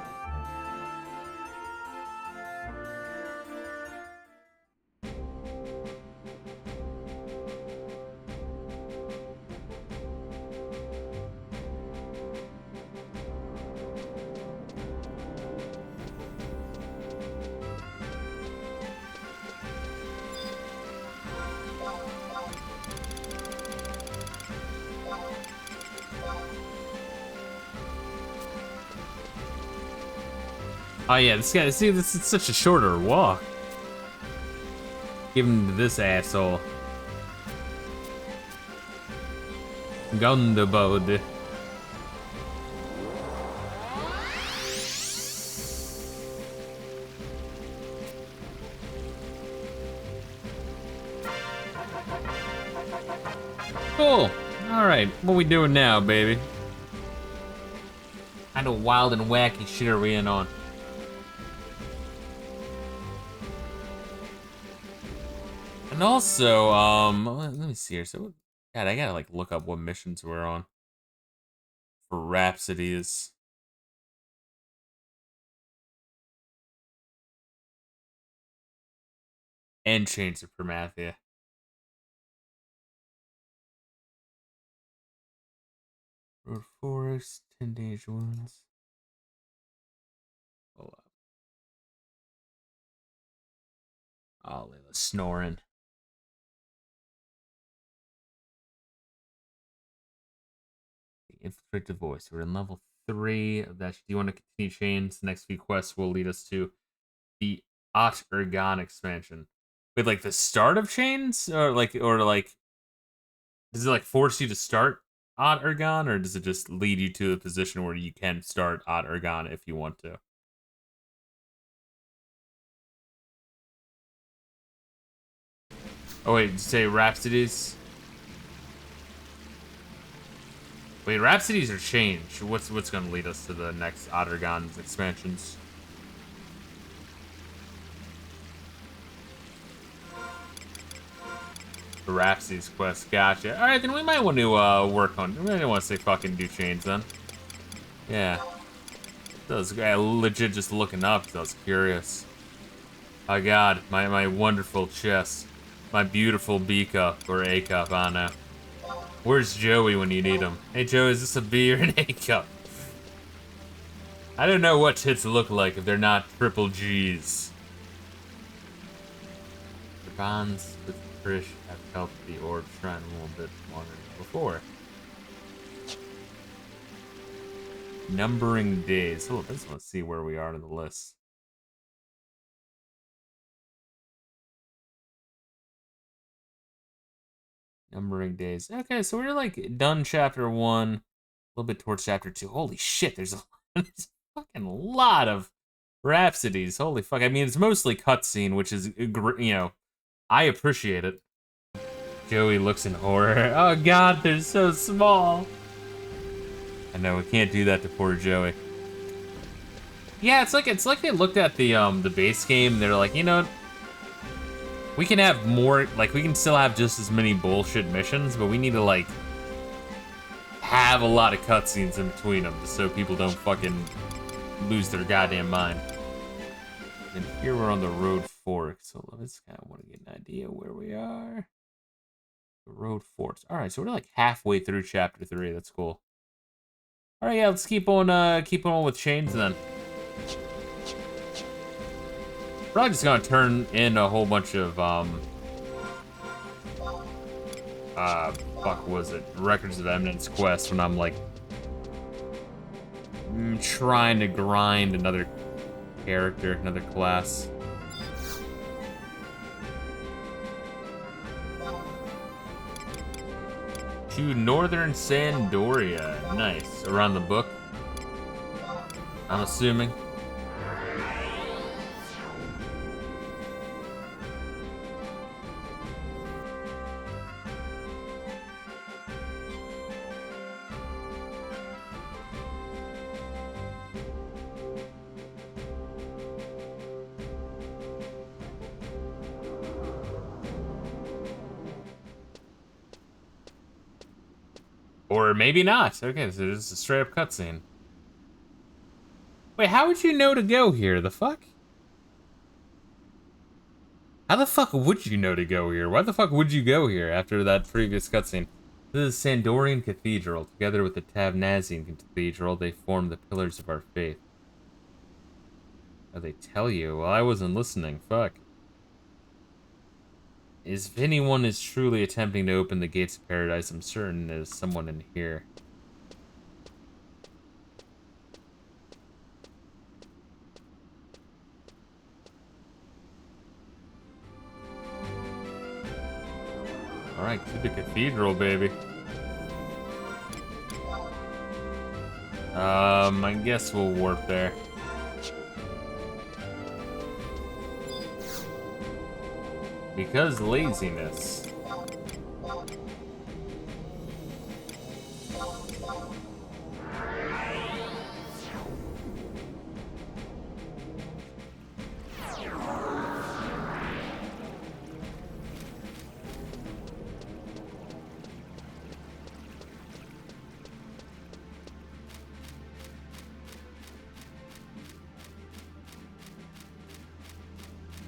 Oh yeah, this guy, see, this is such a shorter walk. Give him to this asshole. Gundabode. Cool. Alright, what we doing now, baby? Kind of wild and wacky shit are we in on? And also, let me see here. So, God, I gotta like look up what missions we're on. for Rhapsodies. And Chains of Permathia. Road Forest, 10 Days Wounds. Hold up. Oh, Layla's snoring. The Infiltrate the Voice. We're in level 3 of that. Do you want to continue Chains? The next few quests will lead us to the Ot Ergon expansion. With like the start of Chains? Or like does it like force you to start Ot Ergon, or does it just lead you to a position where you can start Ot Ergon if you want to? Oh wait, did you say Rhapsodies? Wait, Rhapsodies are changed. What's gonna lead us to the next Ot Ergon's expansions? The Rhapsodies quest, gotcha. Alright, then we might want to work on. We might want to say fucking do Chains then. Yeah. That was legit just looking up because I was curious. Oh god, my wonderful chest. My beautiful B cup or A cup, I don't know. Where's Joey when you need him? Hey Joey, is this a B or an A cup? I don't know what tits look like if they're not triple G's. The bonds with Trish have helped the orb shrine a little bit longer than before. Numbering days. Oh, let's see where we are in the list. Numbering days. Okay, so we're like done chapter 1, a little bit towards chapter 2. Holy shit, there's a fucking lot of Rhapsodies. Holy fuck. I mean, it's mostly cutscene, which is, you know, I appreciate it. Joey looks in horror. Oh god, they're so small. I know, we can't do that to poor Joey. Yeah, it's like they looked at the base game and they're like, you know, we can have more, like, we can still have just as many bullshit missions, but we need to, like, have a lot of cutscenes in between them just so people don't fucking lose their goddamn mind. And here we're on the road fork, so let's kind of want to get an idea where we are. The road forks. All right, so we're like halfway through chapter 3. That's cool. All right, yeah, let's keep on with Chains then. Probably just gonna turn in a whole bunch of fuck was it? Records of Eminence quests when I'm like trying to grind another character, another class. To Northern Sandoria. Nice. Around the book, I'm assuming. Or maybe not. Okay, so it's a straight up cutscene. Wait, how would you know to go here? The fuck? How the fuck would you know to go here? Why the fuck would you go here after that previous cutscene? This is Sandorian Cathedral. Together with the Tavnazian Cathedral, they form the pillars of our faith. Oh, they tell you? Well, I wasn't listening. Fuck. If anyone is truly attempting to open the gates of paradise, I'm certain there's someone in here. Alright, to the cathedral, baby. I guess we'll warp there. Because laziness.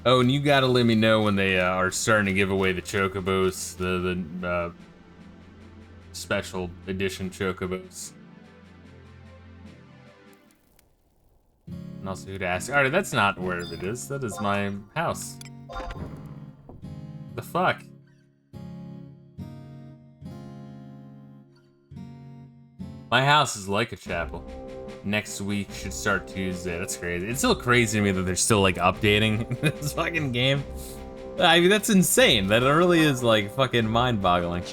Oh, and you gotta let me know when they are starting to give away the chocobos, the special edition chocobos. And also who to ask. Alright, that's not where it is. That is my house. The fuck? My house is like a chapel. Next week should start Tuesday. That's crazy. It's still crazy to me that they're still like updating this fucking game. I mean, that's insane. That really is like fucking mind-boggling.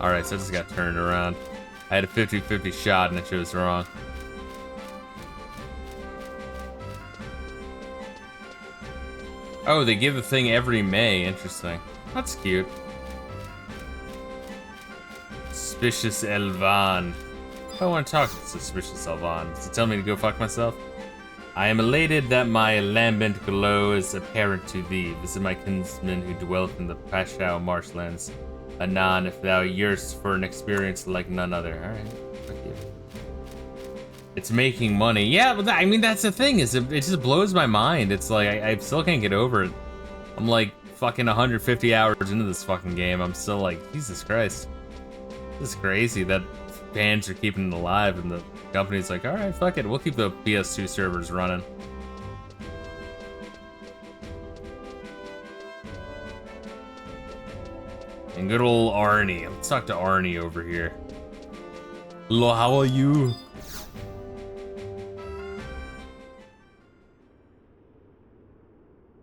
Alright, so I just got turned around. I had a 50-50 shot and it chose wrong. Oh, they give the thing every May. Interesting. That's cute. Suspicious Elvan. I want to talk to Suspicious Elvan. Does it tell me to go fuck myself? I am elated that my lambent glow is apparent to thee. Visit my kinsmen who dwelt in the Pashao marshlands. Anon, if thou yearnest for an experience like none other. Alright, fuck you. It's making money. Yeah, but I mean, that's the thing, is it just blows my mind. It's like, I still can't get over it. I'm like fucking 150 hours into this fucking game. I'm still like, Jesus Christ. This is crazy that fans are keeping it alive and the company's like, alright, fuck it, we'll keep the PS2 servers running. And good old Arnie. Let's talk to Arnie over here. Hello, how are you?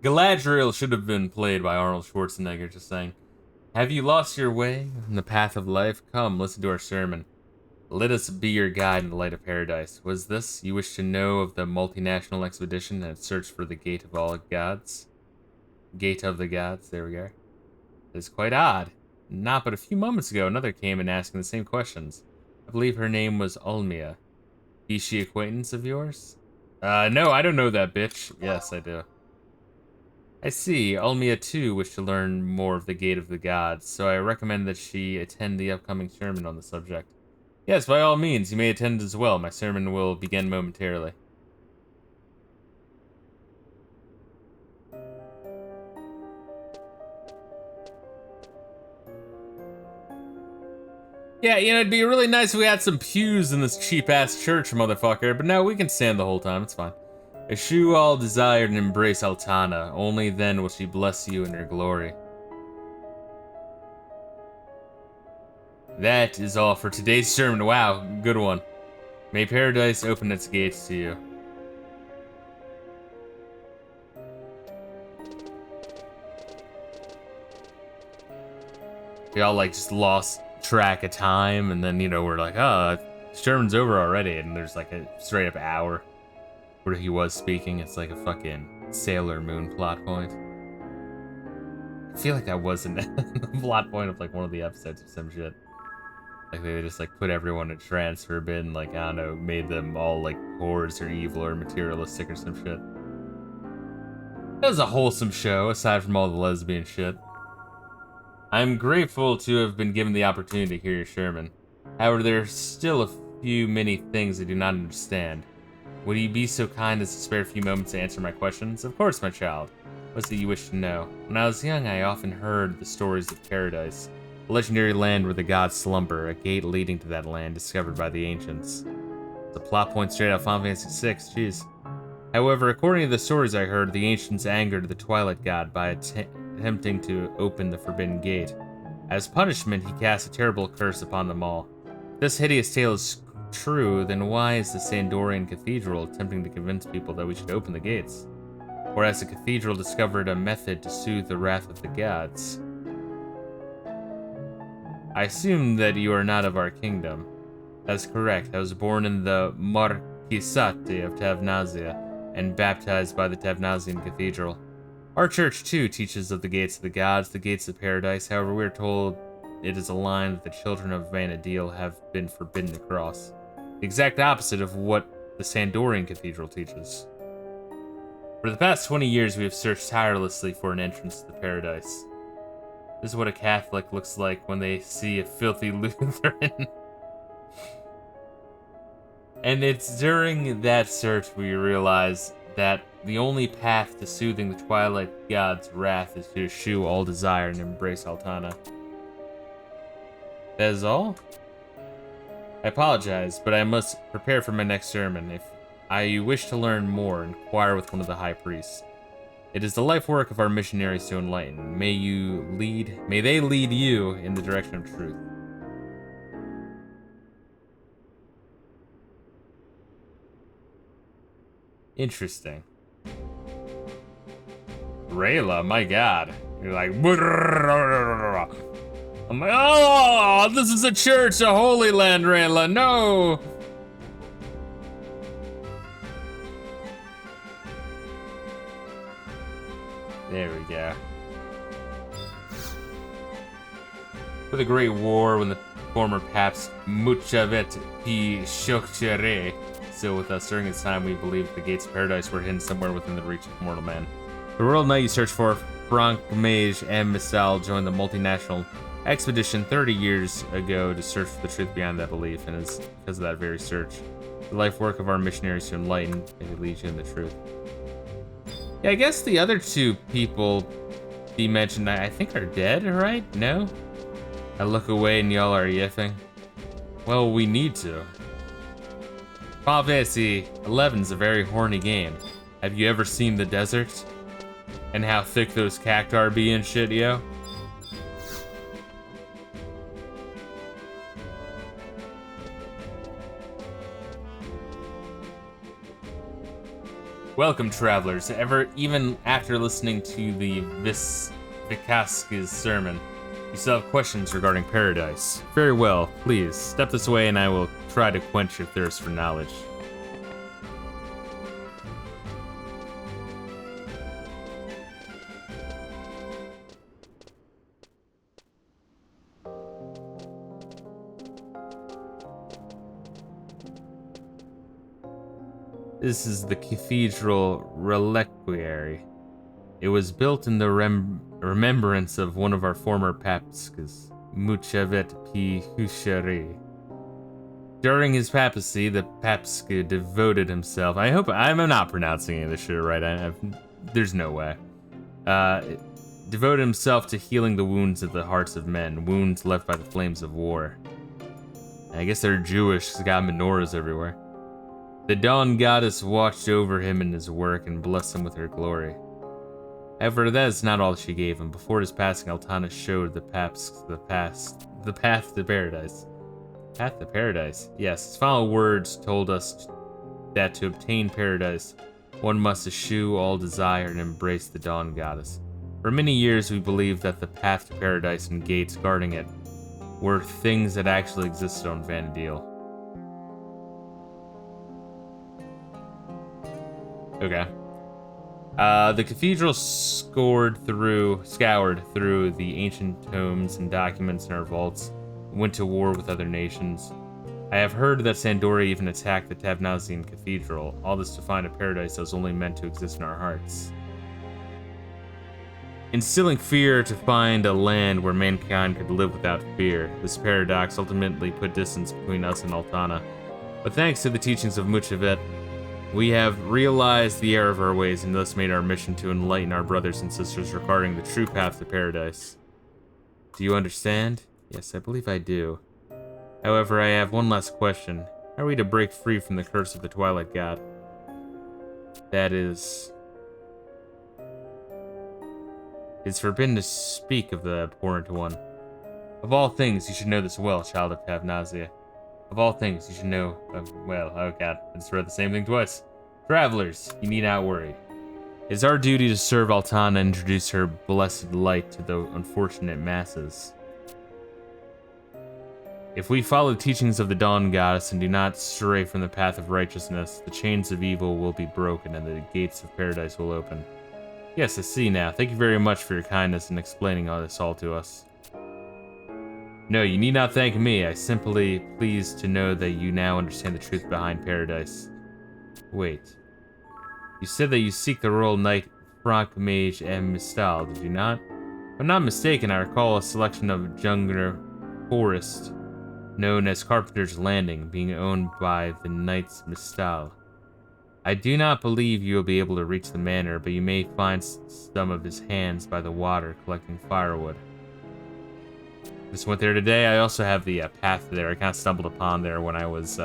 Galadriel should have been played by Arnold Schwarzenegger, just saying. Have you lost your way in the path of life? Come, listen to our sermon. Let us be your guide in the light of paradise. Was this you wish to know of the multinational expedition and search for the gate of all gods? Gate of the gods, there we go. It is quite odd. Not but a few moments ago, another came in asking the same questions. I believe her name was Ulmia. Is she acquaintance of yours? No, I don't know that bitch. Yes, I do. I see. Ulmia too wished to learn more of the Gate of the Gods, so I recommend that she attend the upcoming sermon on the subject. Yes, by all means, you may attend as well. My sermon will begin momentarily. Yeah, you know, it'd be really nice if we had some pews in this cheap-ass church, motherfucker, but no, we can stand the whole time, it's fine. Eschew all desire and embrace Altana. Only then will she bless you in her glory. That is all for today's sermon. Wow, good one. May paradise open its gates to you. We all like just lost track of time, and then, you know, we're like, oh, sermon's over already, and there's like a straight up hour where he was speaking. It's like a fucking Sailor Moon plot point. I feel like that wasn't the plot point of like one of the episodes or some shit. Like they just like put everyone in trance for a bit and like, I don't know, made them all like whores or evil or materialistic or some shit. It was a wholesome show, aside from all the lesbian shit. I'm grateful to have been given the opportunity to hear your sermon. However, there are still a few many things I do not understand. Would you be so kind as to spare a few moments to answer my questions? Of course, my child. What's it you wish to know? When I was young, I often heard the stories of paradise, a legendary land where the gods slumber, a gate leading to that land discovered by the ancients. It's a plot point straight out of Final Fantasy VI, jeez. However, according to the stories I heard, the ancients angered the Twilight God by attempting to open the forbidden gate. As punishment, he cast a terrible curse upon them all. If this hideous tale is true, then why is the Sandorian Cathedral attempting to convince people that we should open the gates? Or has the cathedral discovered a method to soothe the wrath of the gods? I assume that you are not of our kingdom. That's correct. I was born in the Marquisate of Tavnazia and baptized by the Tavnazian Cathedral. Our church, too, teaches of the gates of the gods, the gates of paradise. However, we are told it is a line that the children of Vanadil have been forbidden to cross. The exact opposite of what the Sandorian Cathedral teaches. For the past 20 years, we have searched tirelessly for an entrance to the paradise. This is what a Catholic looks like when they see a filthy Lutheran. And it's during that search we realize that the only path to soothing the Twilight God's wrath is to eschew all desire and embrace Altana. That is all? I apologize, but I must prepare for my next sermon. If you wish to learn more, inquire with one of the high priests. It is the life work of our missionaries to enlighten. May they lead you in the direction of truth. Interesting. Reila, my god. You're like, I'm like, oh, this is a church, a holy land, Reila, no! There we go. For the Great War, when the former Paps Muchavet P. Shokchere still with us, during its time we believed the gates of paradise were hidden somewhere within the reach of mortal man. The world knight you search for, Frank Mage and Misal, joined the multinational expedition 30 years ago to search for the truth beyond that belief, and it's because of that very search, the life work of our missionaries to enlighten, may lead you in the truth. Yeah, I guess the other two people he mentioned, I think, are dead, right? No? I look away and y'all are yiffing. Well, we need to. Final Fantasy 11's a very horny game. Have you ever seen the desert? And how thick those cacti be and shit, yo? Welcome, travelers. Even after listening to the Vikaska's sermon, you still have questions regarding paradise. Very well, please, step this way and I will try to quench your thirst for knowledge. This is the Cathedral Reliquary. It was built in the remembrance of one of our former papskas, Muchavet P. Hushari. During his papacy, the papska devoted himself. I hope I'm not pronouncing any of this shit right. There's no way. Devoted himself to healing the wounds of the hearts of men, wounds left by the flames of war. I guess they're Jewish. He's got menorahs everywhere. The Dawn Goddess watched over him in his work and blessed him with her glory. However, that is not all she gave him. Before his passing, Altana showed the path to paradise. Path to paradise? Yes, his final words told us that to obtain paradise, one must eschew all desire and embrace the Dawn Goddess. For many years, we believed that the path to paradise and gates guarding it were things that actually existed on Vanadil. Okay. The cathedral scoured through the ancient tomes and documents in our vaults, went to war with other nations. I have heard that Sandora even attacked the Tavnazian Cathedral, all this to find a paradise that was only meant to exist in our hearts. Instilling fear to find a land where mankind could live without fear, this paradox ultimately put distance between us and Altana. But thanks to the teachings of Muchavet, we have realized the error of our ways and thus made our mission to enlighten our brothers and sisters regarding the true path to paradise. Do you understand? Yes, I believe I do. However, I have one last question. How are we to break free from the curse of the Twilight God? That is... It's forbidden to speak of the abhorrent one. Of all things, you should know this well, child of Tavnazia. Of all things, you should know well, oh god, I just read the same thing twice. Travelers, you need not worry. It is our duty to serve Altana and introduce her blessed light to the unfortunate masses. If we follow the teachings of the Dawn Goddess and do not stray from the path of righteousness, the chains of evil will be broken and the gates of paradise will open. Yes, I see now. Thank you very much for your kindness in explaining all this all to us. No, you need not thank me. I simply pleased to know that you now understand the truth behind paradise. Wait. You said that you seek the royal knight Frank Mage and Mistal, did you not? If I'm not mistaken, I recall a selection of Jungner Forest, known as Carpenter's Landing, being owned by the Knights Mistal. I do not believe you will be able to reach the manor, but you may find some of his hands by the water collecting firewood. Just went there today. I also have the path there. I kind of stumbled upon there when I was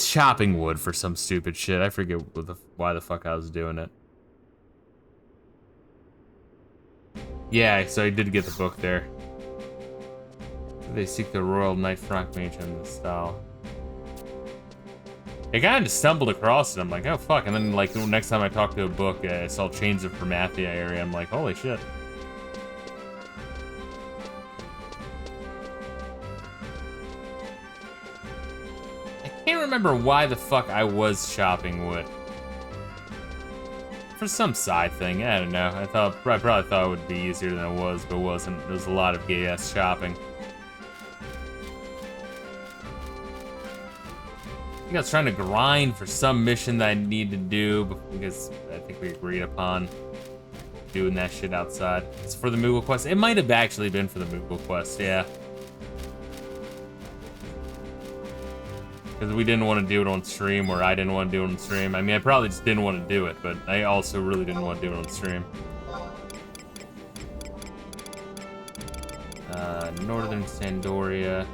chopping wood for some stupid shit. I forget why the fuck I was doing it. Yeah, so I did get the book there. They seek the Royal Knight Frank Mage in this style. I kind of just stumbled across it. I'm like, oh fuck. And then like next time I talked to a book, I saw Chains of Formathia area. I'm like, holy shit. I can't remember why the fuck I was chopping wood. For some side thing, I don't know. I probably thought it would be easier than it was, but it wasn't. There was a lot of gay ass chopping. I think I was trying to grind for some mission that I need to do because I think we agreed upon doing that shit outside. It's for the Moogle quest. It might have actually been for the Moogle quest, yeah. Because we didn't want to do it on stream, or I didn't want to do it on stream. I mean, I probably just didn't want to do it, but I also really didn't want to do it on stream. Northern Sandoria.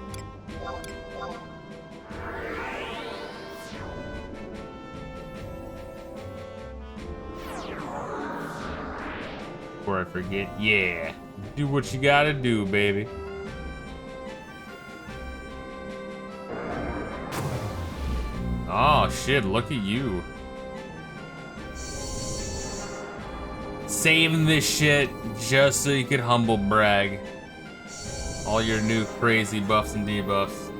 Before I forget, yeah. Do what you gotta do, baby. Oh shit, look at you. Saving this shit just so you could humble brag. All your new crazy buffs and debuffs.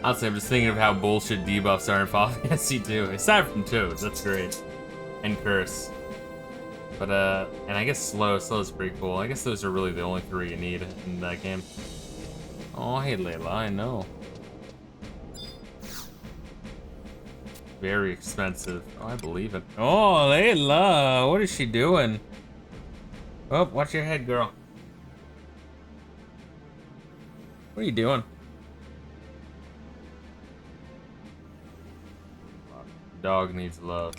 Honestly, I'm just thinking of how bullshit debuffs are in Final Fantasy 2. Aside from Toads, that's great. And Curse. But, and I guess Slow. Slow's pretty cool. I guess those are really the only three you need in that game. Oh, hey, Layla, I know. Very expensive. Oh, I believe it. Oh, Layla, what is she doing? Oh, watch your head, girl. What are you doing? Dog needs love.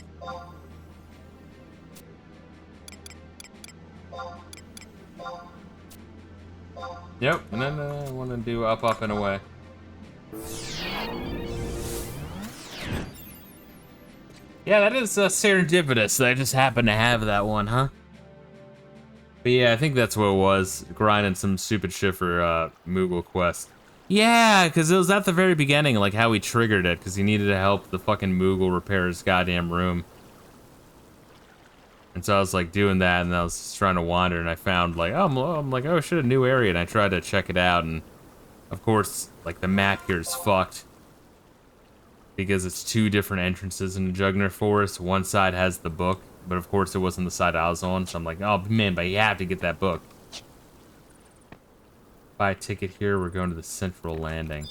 Yep, and then I want to do up, up, and away. Yeah, that is serendipitous that I just happened to have that one, huh? But yeah, I think that's what it was. Grinding some stupid shit for Moogle Quest. Yeah, because it was at the very beginning, like how he triggered it, because he needed to help the fucking Moogle repair his goddamn room. And so I was like doing that, and I was just trying to wander, and I found like, I'm like, oh shit, a new area, and I tried to check it out, and of course, like the map here is fucked. Because it's two different entrances in the Jugner Forest. One side has the book, but of course it wasn't the side I was on, so I'm like, oh man, but you have to get that book. Buy a ticket here, we're going to the Central Landing.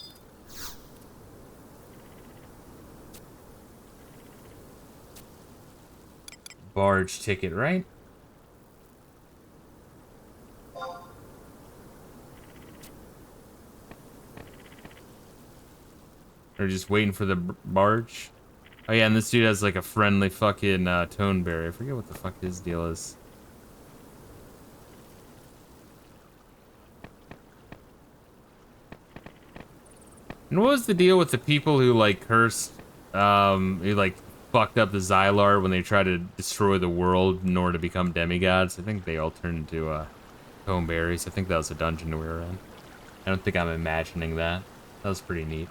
Barge ticket, right? Or just waiting for the barge? Oh yeah, and this dude has like a friendly fucking toneberry. I forget what the fuck his deal is. And what was the deal with the people who like cursed, who like fucked up the Xylar when they tried to destroy the world in order to become demigods? I think they all turned into toneberries. I think that was a dungeon we were in. I don't think I'm imagining that. That was pretty neat.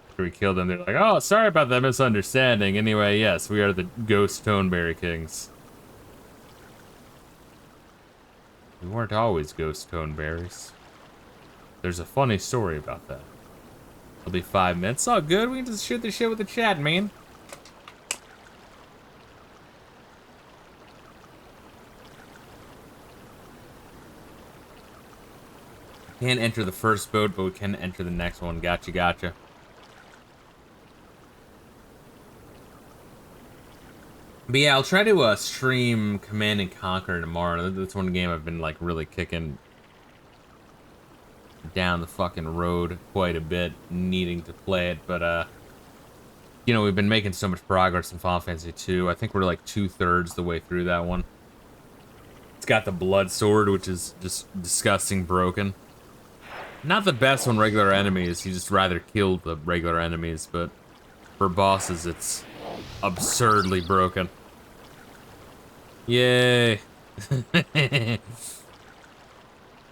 After we killed them, they're like, oh, sorry about that misunderstanding. Anyway, yes, we are the ghost toneberry kings. We weren't always ghost toneberries. There's a funny story about that. It'll be 5 minutes. It's all good. We can just shoot the shit with the chat, man. Can't enter the first boat, but we can enter the next one. Gotcha, gotcha. But yeah, I'll try to stream Command and Conquer tomorrow. That's one game I've been like really kicking down the fucking road quite a bit, needing to play it, but you know, we've been making so much progress in Final Fantasy 2. I think we're like 2/3 the way through that one. It's got the blood sword, which is just disgusting broken. Not the best on regular enemies, you just rather kill the regular enemies, but for bosses it's absurdly broken. Yay.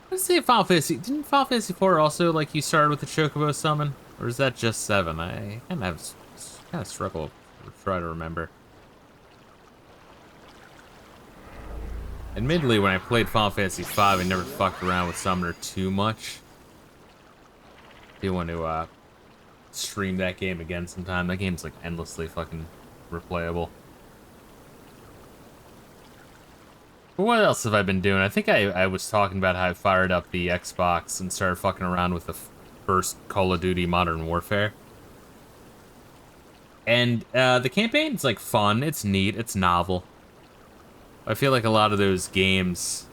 Let's see if Final Fantasy, didn't Final Fantasy 4 also, like, you started with the Chocobo summon? Or is that just 7? I kind of struggle to try to remember. Admittedly, when I played Final Fantasy 5, I never fucked around with Summoner too much. If you want to, stream that game again sometime, that game's, like, endlessly fucking replayable. But what else have I been doing? I think I was talking about how I fired up the Xbox and started fucking around with the first Call of Duty Modern Warfare. And the campaign's like fun, it's neat, it's novel. I feel like a lot of those games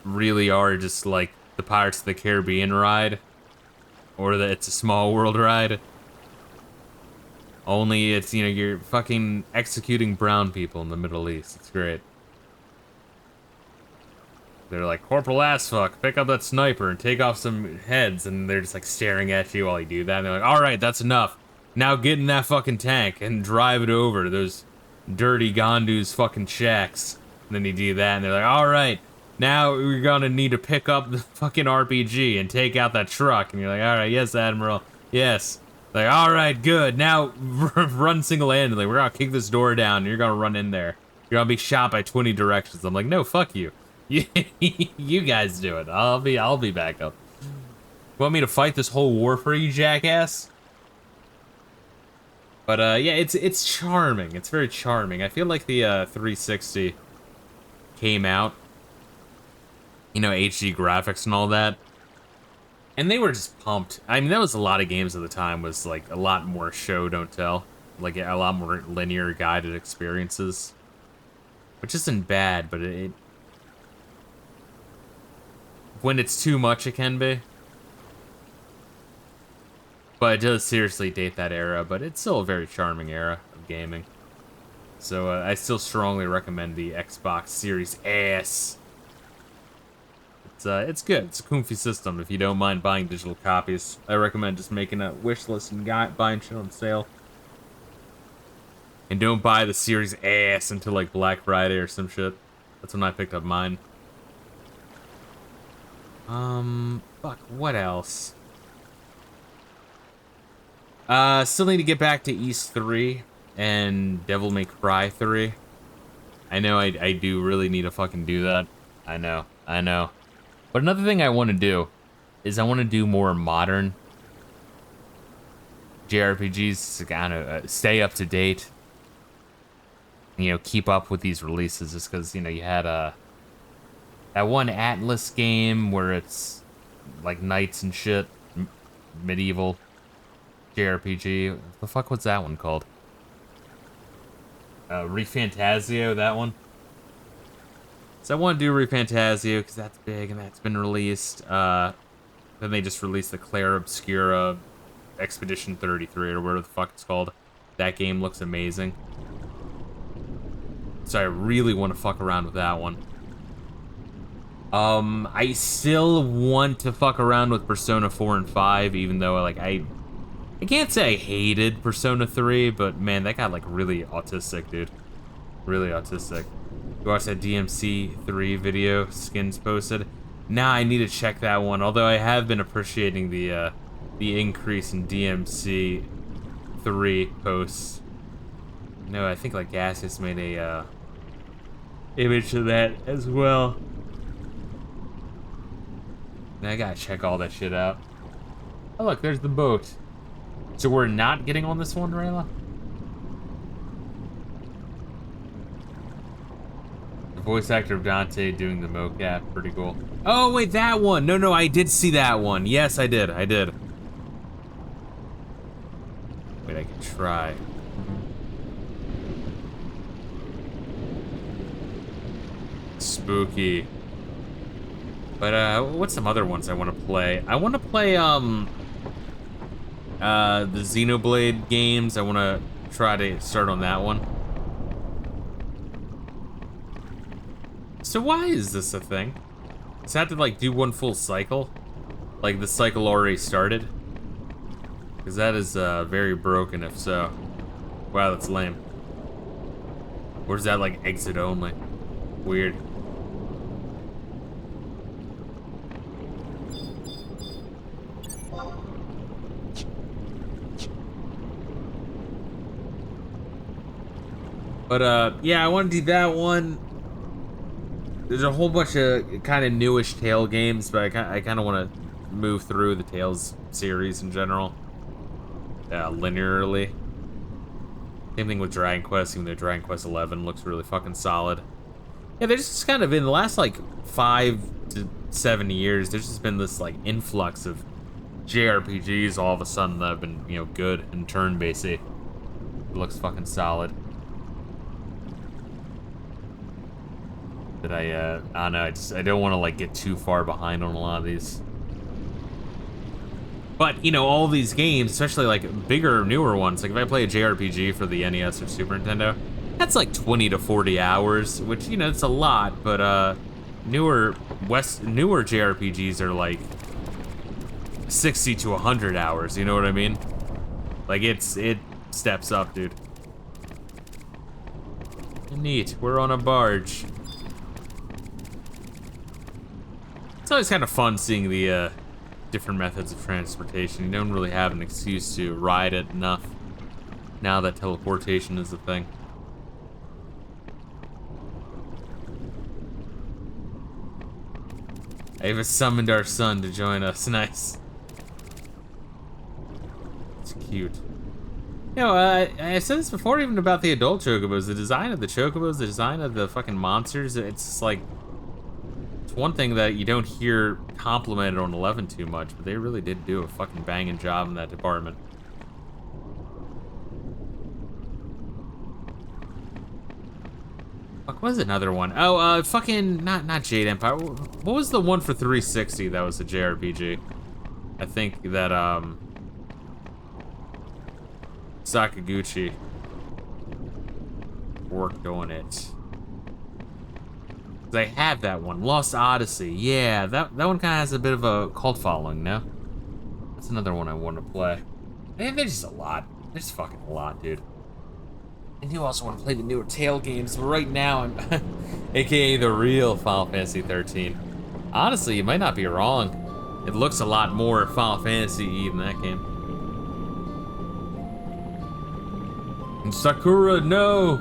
really are just like the Pirates of the Caribbean ride, or the It's a Small World ride. Only it's, you know, you're fucking executing brown people in the Middle East. It's great. They're like, Corporal Assfuck, pick up that sniper and take off some heads, and they're just like staring at you while you do that. And they're like, alright, that's enough. Now get in that fucking tank and drive it over to those dirty Gondu's fucking shacks. And then you do that, and they're like, alright, now we're gonna need to pick up the fucking RPG and take out that truck. And you're like, alright, yes, Admiral, yes. Like, alright, good, now run single-handedly. We're gonna kick this door down, and you're gonna run in there. You're gonna be shot by 20 directions. I'm like, no, fuck you. You guys do it. I'll be back up. Want me to fight this whole war for you, jackass? But yeah, it's charming. It's very charming. I feel like the 360 came out, you know, HD graphics and all that, and they were just pumped. I mean, that was a lot of games at the time. Was like a lot more show don't tell, like a lot more linear guided experiences, which isn't bad, but it when it's too much, it can be. But it does seriously date that era, but it's still a very charming era of gaming. So I still strongly recommend the Xbox Series S. It's good. It's a comfy system. If you don't mind buying digital copies, I recommend just making a wish list and buying shit on sale. And don't buy the Series S until like Black Friday or some shit. That's when I picked up mine. Fuck, what else? Still need to get back to East 3 and Devil May Cry 3. I know I do really need to fucking do that. I know. But another thing I want to do is I want to do more modern JRPGs to kind of stay up to date. You know, keep up with these releases, just because, you know, you had that one Atlas game where it's like knights and shit, medieval JRPG. What the fuck was that one called? ReFantazio, that one. So I want to do ReFantazio because that's big and that's been released. Then they just released the Claire Obscura Expedition 33 or whatever the fuck it's called. That game looks amazing. So I really want to fuck around with that one. I still want to fuck around with Persona 4 and 5, even though, like, I can't say I hated Persona 3, but man, that got, like, really autistic, dude. Really autistic. You watched that DMC 3 video Skins posted? Nah, I need to check that one, although I have been appreciating the increase in DMC 3 posts. No, I think, like, Gaseous made a, image of that as well. I gotta check all that shit out. Oh look, there's the boat. So we're not getting on this one, Reila? The voice actor of Dante doing the mocap, pretty cool. Oh wait, that one! No, I did see that one. Yes, I did. Wait, I can try. Spooky. But what's some other ones I want to play? I want to play the Xenoblade games. I want to try to start on that one. So why is this a thing? Does it have to like do one full cycle? Like the cycle already started? Because that is very broken if so. Wow, that's lame. Or is that like exit only? Weird. But yeah, I want to do that one. There's a whole bunch of kind of newish Tale games, but I kind of want to move through the Tales series in general. Linearly. Same thing with Dragon Quest, even though Dragon Quest 11 looks really fucking solid. Yeah, there's just kind of, in the last like 5 to 7 years, there's just been this like influx of JRPGs all of a sudden that have been, you know, good and turn-based. It looks fucking solid. But I don't know, I don't want to like get too far behind on a lot of these. But, you know, all these games, especially like bigger, newer ones, like if I play a JRPG for the NES or Super Nintendo, that's like 20 to 40 hours, which, you know, it's a lot, but newer JRPGs are like 60 to 100 hours, you know what I mean? Like it steps up, dude. Neat, we're on a barge. It's always kind of fun seeing the different methods of transportation. You don't really have an excuse to ride it enough now that teleportation is a thing. Ava summoned our son to join us. Nice. It's cute. You know, I said this before even about the adult chocobos. The design of the chocobos, the design of the fucking monsters, it's like... one thing that you don't hear complimented on 11 too much, but they really did do a fucking banging job in that department. Fuck, what was another one? Oh, fucking, not Jade Empire. What was the one for 360 that was a JRPG? I think that, Sakaguchi worked on it. I have that one, Lost Odyssey. Yeah, that one kind of has a bit of a cult following, no? That's another one I want to play. Man, there's just a lot. There's fucking a lot, dude. I do also want to play the newer Tale games, but right now I'm, AKA the real Final Fantasy 13. Honestly, you might not be wrong. It looks a lot more Final Fantasy than that game. And Sakura, no!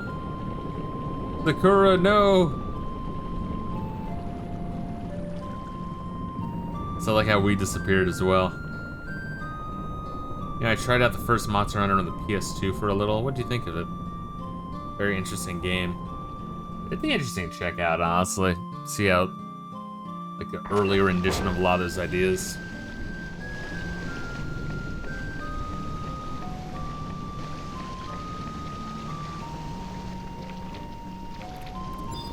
Sakura, no! So like how we disappeared as well. Yeah, I tried out the first Monster Hunter on the PS2 for a little. What do you think of it? Very interesting game. It'd be interesting to check out, honestly. See how, like, an earlier rendition of a lot of those ideas.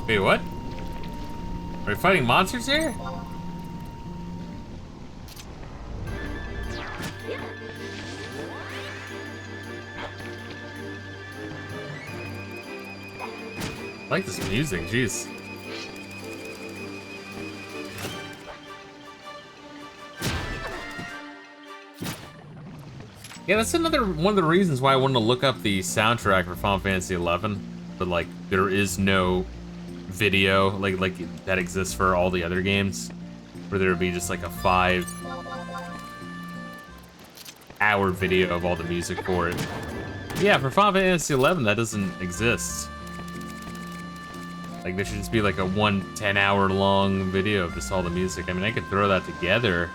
Wait, what? Are we fighting monsters here? I like this music, jeez. Yeah, that's another one of the reasons why I wanted to look up the soundtrack for Final Fantasy 11, but like there is no video like that exists for all the other games, where there would be just like a 5-hour video of all the music for it. Yeah, for Final Fantasy 11 that doesn't exist. Like, there should just be like a 10-hour long video of just all the music. I mean, I could throw that together.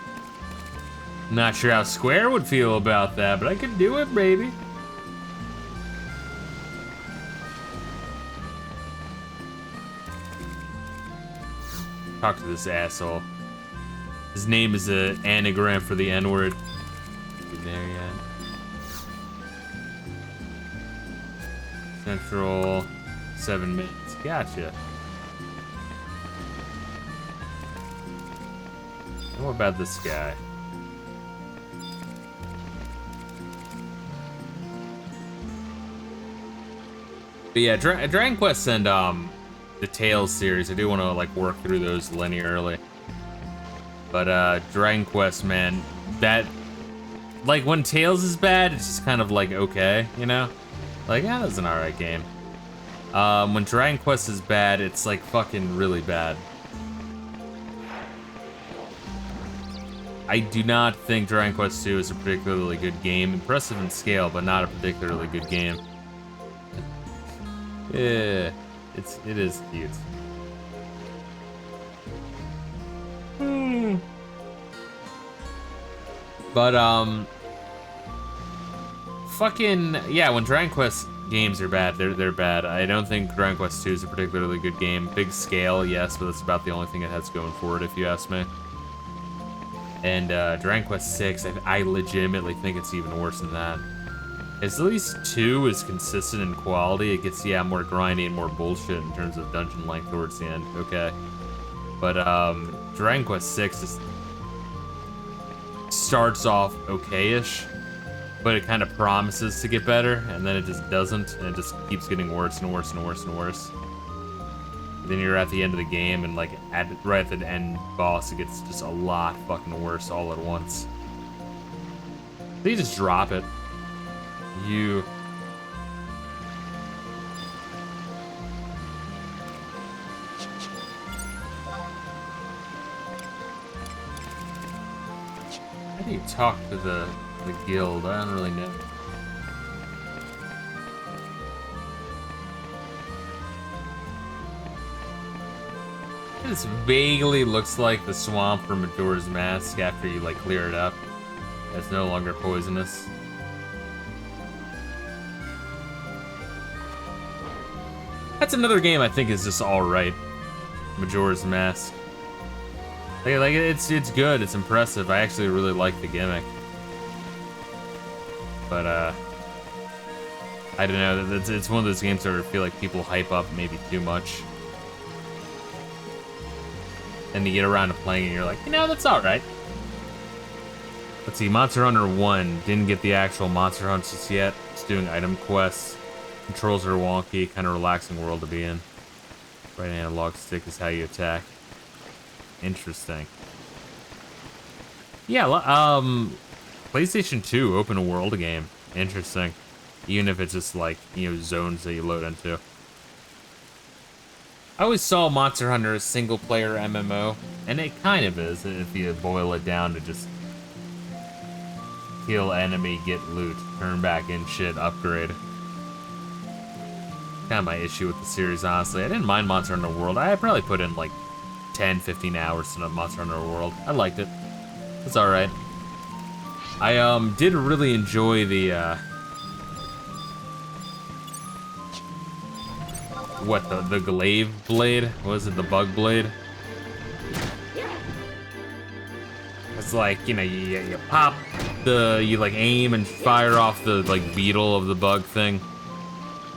Not sure how Square would feel about that, but I could do it, baby. Talk to this asshole. His name is an anagram for the N-word. There yet? Central, 7 minutes. Gotcha. What about this guy? But yeah, Dragon Quest and the Tales series, I do want to like work through those linearly. But Dragon Quest, man, that like when Tales is bad, it's just kind of like okay, you know? Like, yeah, that's an alright game. When Dragon Quest is bad, it's like fucking really bad. I do not think Dragon Quest II is a particularly good game. Impressive in scale, but not a particularly good game. Yeah, it is cute. But fucking yeah, when Dragon Quest games are bad, they're bad. I don't think Dragon Quest II is a particularly good game. Big scale, yes, but that's about the only thing it has going for it, if you ask me. And Dragon Quest VI, I legitimately think it's even worse than that. At least 2 is consistent in quality. It gets, yeah, more grindy and more bullshit in terms of dungeon length towards the end. Okay. But Dragon Quest VI just starts off okay-ish, but it kind of promises to get better, and then it just doesn't, and it just keeps getting worse and worse and worse and worse. And then you're at the end of the game, and like right at the end boss, it gets just a lot fucking worse all at once. So you just drop it. You... How do you talk to the guild? I don't really know. This vaguely looks like the swamp from Majora's Mask after you like clear it up. It's no longer poisonous. That's another game I think is just alright. Majora's Mask. Like it's good, it's impressive. I actually really like the gimmick. But I don't know, it's one of those games where I feel like people hype up maybe too much. And you get around to playing it and you're like, you know, that's alright. Let's see, Monster Hunter 1, didn't get the actual Monster Hunters yet. Just doing item quests. Controls are wonky, kind of relaxing world to be in. Right analog stick is how you attack. Interesting. Yeah, PlayStation 2 open world game. Interesting. Even if it's just like, you know, zones that you load into. I always saw Monster Hunter as single player MMO, and it kind of is if you boil it down to just kill enemy, get loot, turn back in shit, upgrade. Kind of my issue with the series, honestly. I didn't mind Monster Hunter World. I probably put in like 10, 15 hours to Monster Hunter World. I liked it. It's alright. I did really enjoy the the glaive blade? What was it, the bug blade? It's like, you know, you pop you like aim and fire off the like beetle of the bug thing.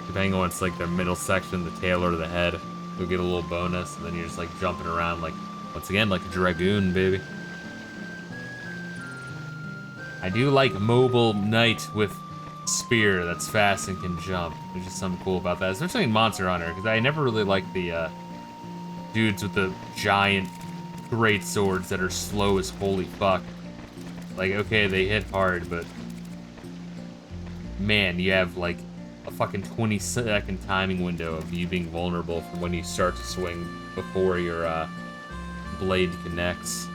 Depending on what's like the middle section, the tail or the head, you'll get a little bonus, and then you're just like jumping around like, once again, like a dragoon, baby. I do like mobile knight with spear that's fast and can jump. There's just something cool about that, especially in Monster Hunter, because I never really liked the dudes with the giant great swords that are slow as holy fuck. Like, okay, they hit hard, but man, you have like a fucking 20-second timing window of you being vulnerable from when you start to swing before your blade connects.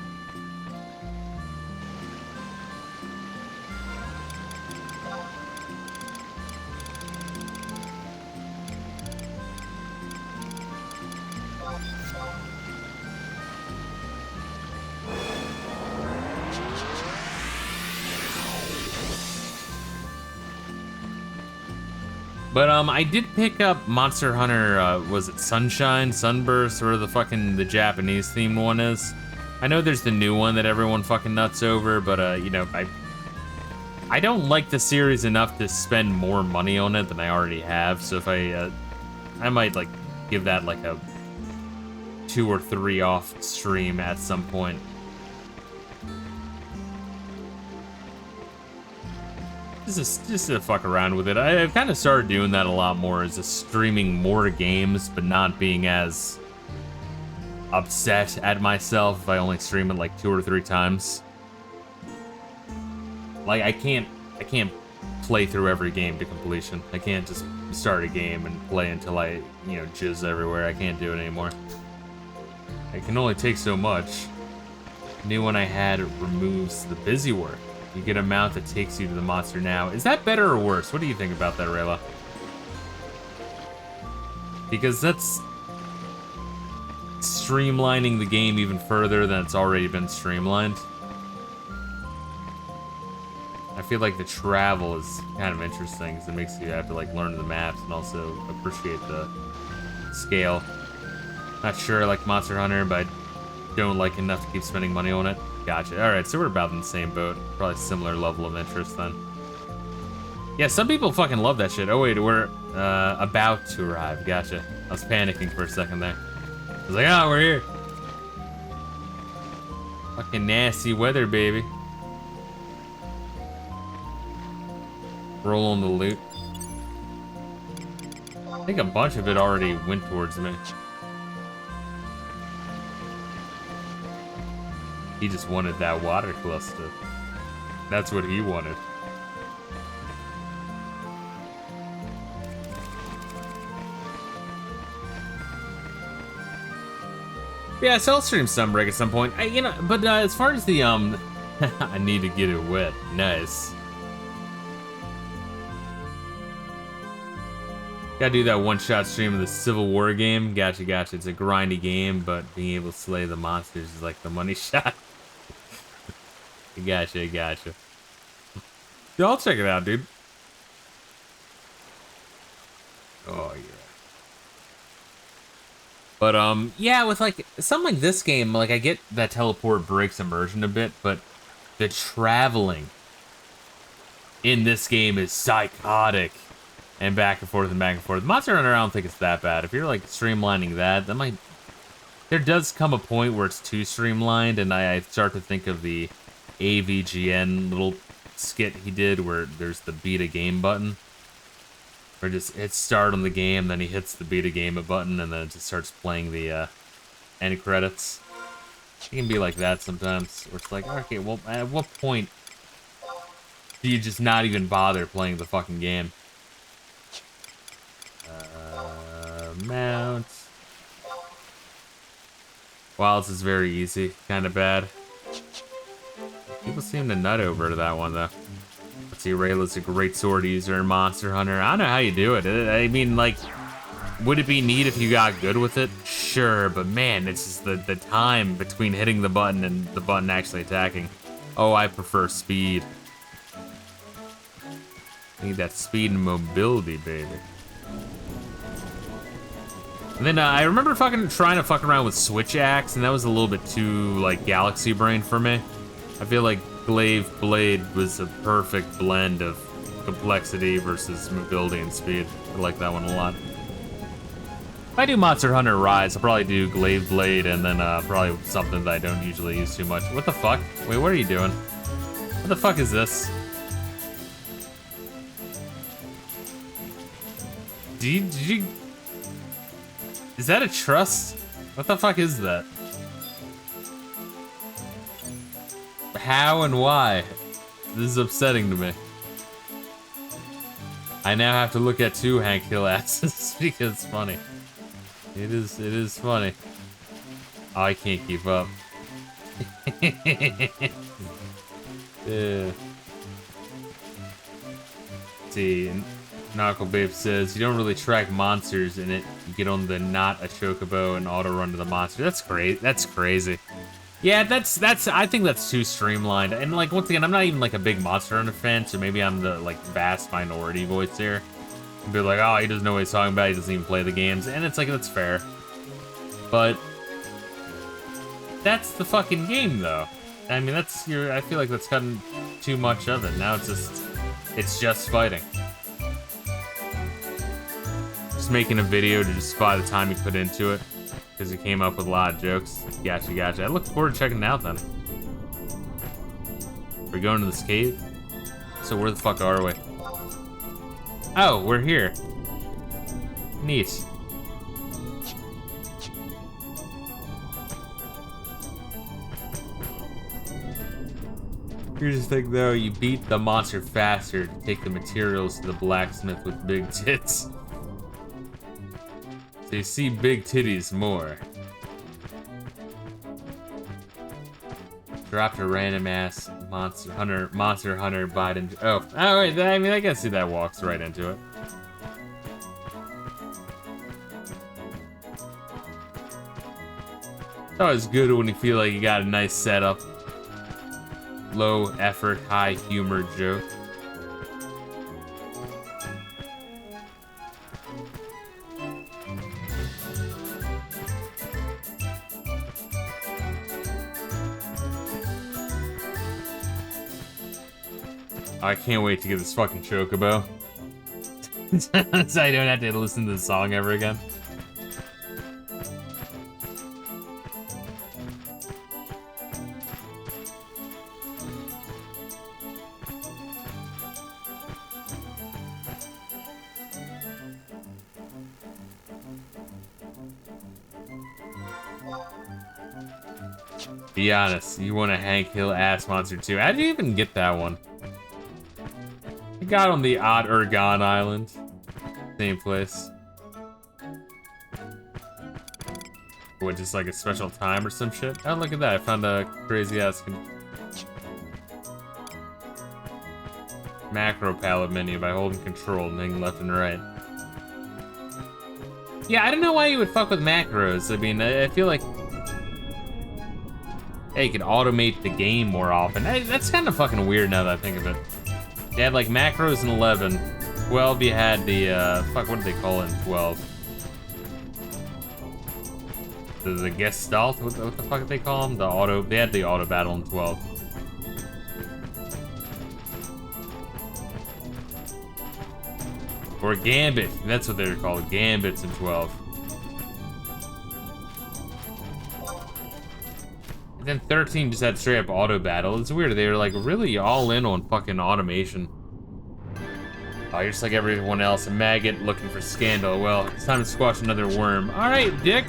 But I did pick up Monster Hunter, was it Sunshine, Sunburst, or the Japanese themed one is? I know there's the new one that everyone fucking nuts over, but you know, I don't like the series enough to spend more money on it than I already have. So if I might like give that like a 2 or 3 off stream at some point. just to fuck around with it. I've kind of started doing that a lot more, is just streaming more games, but not being as upset at myself if I only stream it like 2 or 3 times. Like I can't play through every game to completion. I can't just start a game and play until I, you know, jizz everywhere. I can't do it anymore. It can only take so much. New one I had removes the busy work. You get a mount that takes you to the monster now. Is that better or worse? What do you think about that, Reila? Because that's streamlining the game even further than it's already been streamlined. I feel like the travel is kind of interesting because it makes you have to like learn the maps and also appreciate the scale. Not sure I like Monster Hunter, but I don't like enough to keep spending money on it. Gotcha. Alright, so we're about in the same boat. Probably similar level of interest then. Yeah, some people fucking love that shit. Oh wait, we're about to arrive. Gotcha. I was panicking for a second there. I was like, oh, we're here. Fucking nasty weather, baby. Roll on the loot. I think a bunch of it already went towards me. He just wanted that water cluster. That's what he wanted. Yeah, so I'll stream Sunbreak at some point. But as far as the I need to get it wet. Nice. Gotta do that one-shot stream of the Civil War game. Gotcha, gotcha. It's a grindy game, but being able to slay the monsters is like the money shot. Gotcha, gotcha. Dude, I'll check it out, dude. Oh, yeah. But, yeah, with, like, something like this game, like, I get that teleport breaks immersion a bit, but the traveling in this game is psychotic. And back and forth and back and forth. Monster Hunter, I don't think it's that bad. If you're, like, streamlining that might... There does come a point where it's too streamlined, and I start to think of the AVGN little skit he did where there's the beat a game button. Or just hits start on the game, then he hits the beat a game button, and then it just starts playing the end credits. It can be like that sometimes, where it's like, okay, well, at what point do you just not even bother playing the fucking game? Mount. Wilds is very easy, kind of bad. People seem to nut over to that one, though. Let's see, Reila's a great sword user in Monster Hunter. I don't know how you do it. I mean, like, would it be neat if you got good with it? Sure, but man, it's just the time between hitting the button and the button actually attacking. Oh, I prefer speed. I need that speed and mobility, baby. And then I remember trying to fuck around with Switch Axe, and that was a little bit too, like, Galaxy Brain for me. I feel like Glaive Blade was a perfect blend of complexity versus mobility and speed. I like that one a lot. If I do Monster Hunter Rise, I'll probably do Glaive Blade and then probably something that I don't usually use too much. What the fuck? Wait, what are you doing? What the fuck is this? Did you... Is that a trust? What the fuck is that? How and why? This is upsetting to me. I now have to look at 2 Hank Hill asses because it's funny. It is funny. Oh, I can't keep up. Yeah. See, Knuckle Babe says, you don't really track monsters in it. You get on the not a chocobo and auto run to the monster. That's great. That's crazy. Yeah, that's I think that's too streamlined. And like once again, I'm not even like a big Monster Hunter fan, so maybe I'm the like vast minority voice here. And be like, oh, he doesn't know what he's talking about, he doesn't even play the games. And it's like, that's fair. But that's the fucking game though. I mean, I feel like that's cutting too much of it. Now it's just fighting. Just making a video to justify the time you put into it, because he came up with a lot of jokes. Gotcha, gotcha. I look forward to checking it out then. We're going to this cave. So where the fuck are we? Oh, we're here. Neat. Here's the thing though, you beat the monster faster to take the materials to the blacksmith with big tits. So you see big titties more. Dropped a random ass monster hunter bite into. Oh wait, I mean I can see that walks right into it. It's always good when you feel like you got a nice setup. Low effort, high humor joke. I can't wait to get this fucking chocobo. So I don't have to listen to the song ever again. Be honest, you want a Hank Hill ass monster too. How'd you even get that one? I got on the Odd Ergon Island. Same place. What, just like a special time or some shit? Oh, look at that. I found a crazy ass macro palette menu by holding control and hitting left and right. Yeah, I don't know why you would fuck with macros. I mean, I feel like hey, you could automate the game more often. Hey, that's kind of fucking weird now that I think of it. You had like macros in 11. 12, you had the, fuck, what did they call it in 12? The Gestalt? What the fuck did they call them? They had the auto battle in 12. Or Gambit, that's what they were called, Gambits in 12. And then 13 just had straight up auto battle. It's weird, they were like really all in on fucking automation. Oh, you're just like everyone else, a maggot looking for scandal. Well, it's time to squash another worm. Alright, dick!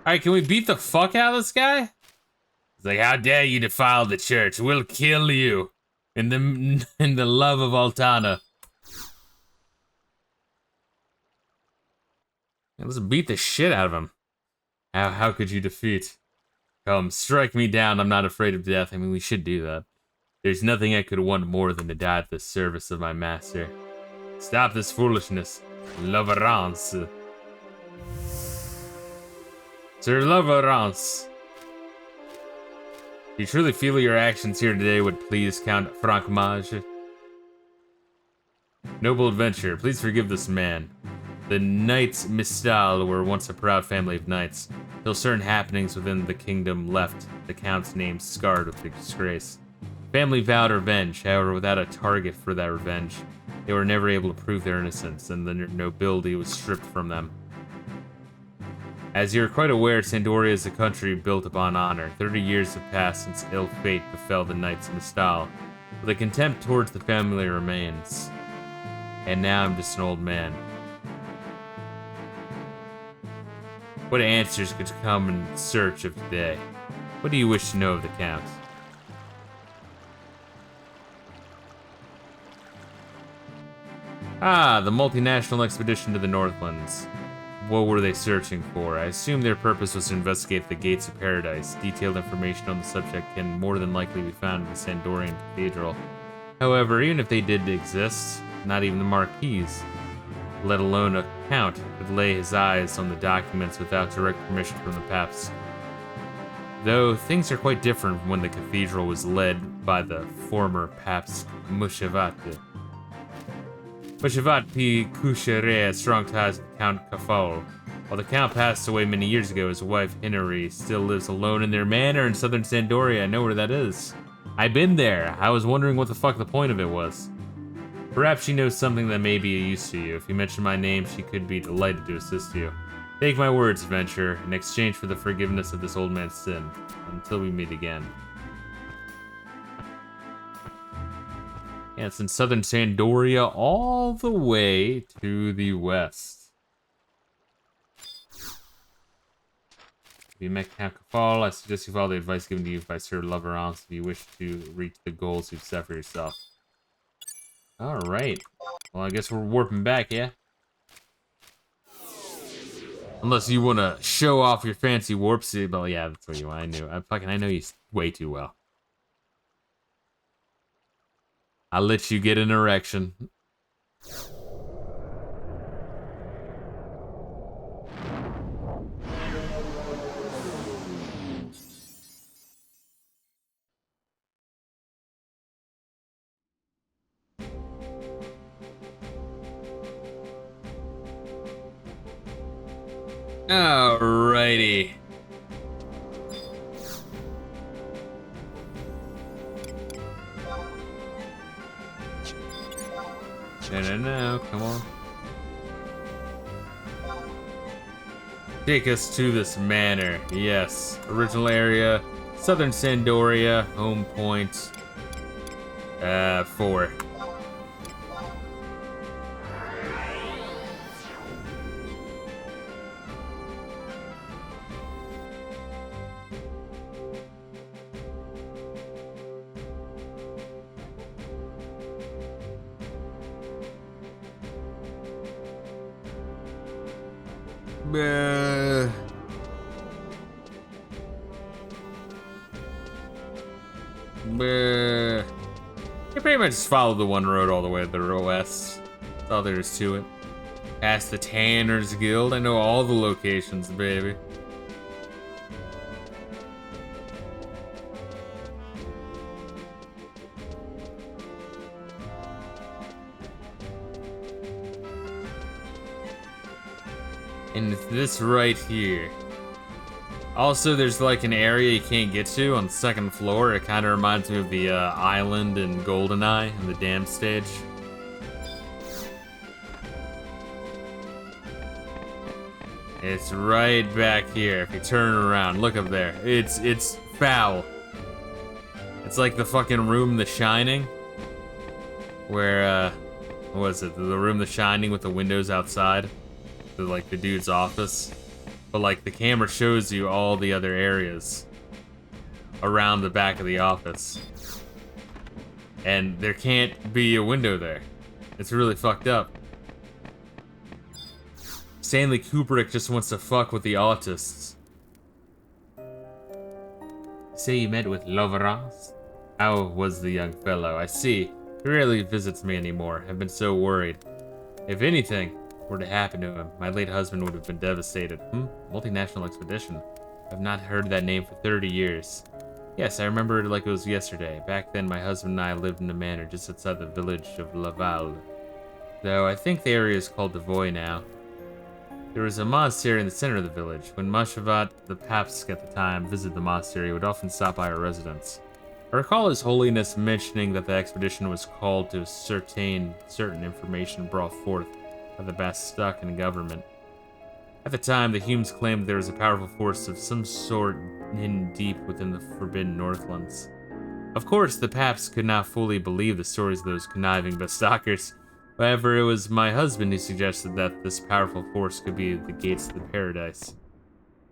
Alright, can we beat the fuck out of this guy? It's like, how dare you defile the church? We'll kill you in the love of Altana. Let's beat the shit out of him. How could you defeat? Come, strike me down. I'm not afraid of death. I mean, we should do that. There's nothing I could want more than to die at the service of my master. Stop this foolishness. L'Averance. Sir L'Averance. You truly feel your actions here today would please Count Francmage? Noble adventure, please forgive this man. The Knights Mistal were once a proud family of knights, till certain happenings within the kingdom left the Count's name scarred with disgrace. Family vowed revenge, however, without a target for that revenge. They were never able to prove their innocence, and the nobility was stripped from them. As you're quite aware, Sandoria is a country built upon honor. 30 years have passed since ill fate befell the Knights Mistal, but the contempt towards the family remains. And now I'm just an old man. What answers could come in search of today? What do you wish to know of the Count? Ah, the multinational expedition to the Northlands. What were they searching for? I assume their purpose was to investigate the Gates of Paradise. Detailed information on the subject can more than likely be found in the Sandorian Cathedral. However, even if they did exist, not even the Marquis, let alone a Count, could lay his eyes on the documents without direct permission from the Paps. Though things are quite different when the cathedral was led by the former Paps Mushavate. Bashavat P. Coucheret had strong ties with Count Kafal. While the Count passed away many years ago, his wife, Hinari, still lives alone in their manor in southern Sandoria. I know where that is. I've been there. I was wondering what the fuck the point of it was. Perhaps she knows something that may be of use to you. If you mention my name, she could be delighted to assist you. Take my words, adventurer, in exchange for the forgiveness of this old man's sin. Until we meet again. Yeah, it's in southern Sandoria all the way to the west. If you met Count Kafal, I suggest you follow the advice given to you by Sir Loverance if you wish to reach the goals you've set for yourself. Alright. Well, I guess we're warping back, yeah? Unless you want to show off your fancy warp suit. But yeah, that's what you want. I know you way too well. I'll let you get an erection. Alrighty. No, come on. Take us to this manor. Yes. Original area, southern Sandoria, home point. 4. You pretty much just follow the one road all the way to the west. That's all there is to it. Past the Tanner's Guild. I know all the locations, baby. And it's this right here. Also, there's like an area you can't get to on the second floor. It kind of reminds me of the island in GoldenEye and the dam stage. It's right back here. If you turn around, look up there. It's foul. It's like the fucking room The Shining. Where, what was it? The room The Shining with the windows outside. Like the dude's office. But like the camera shows you all the other areas around the back of the office. And there can't be a window there. It's really fucked up. Stanley Kubrick just wants to fuck with the autists. Say you met with Loverance? How was the young fellow? I see. He rarely visits me anymore. I've been so worried. If anything were to happen to him, my late husband would have been devastated. Multinational expedition. I've not heard that name for 30 years. Yes, I remember it like it was yesterday. Back then, my husband and I lived in a manor just outside the village of Laval. Though I think the area is called Devoy now. There was a monastery in the center of the village. When Mashavat, the Papsk at the time, visited the monastery, he would often stop by our residence. I recall His Holiness mentioning that the expedition was called to ascertain certain information brought forth by the Bastok and government. At the time, the Humes claimed there was a powerful force of some sort hidden deep within the forbidden Northlands. Of course, the Paps could not fully believe the stories of those conniving Bastokers. However, it was my husband who suggested that this powerful force could be the gates to the paradise.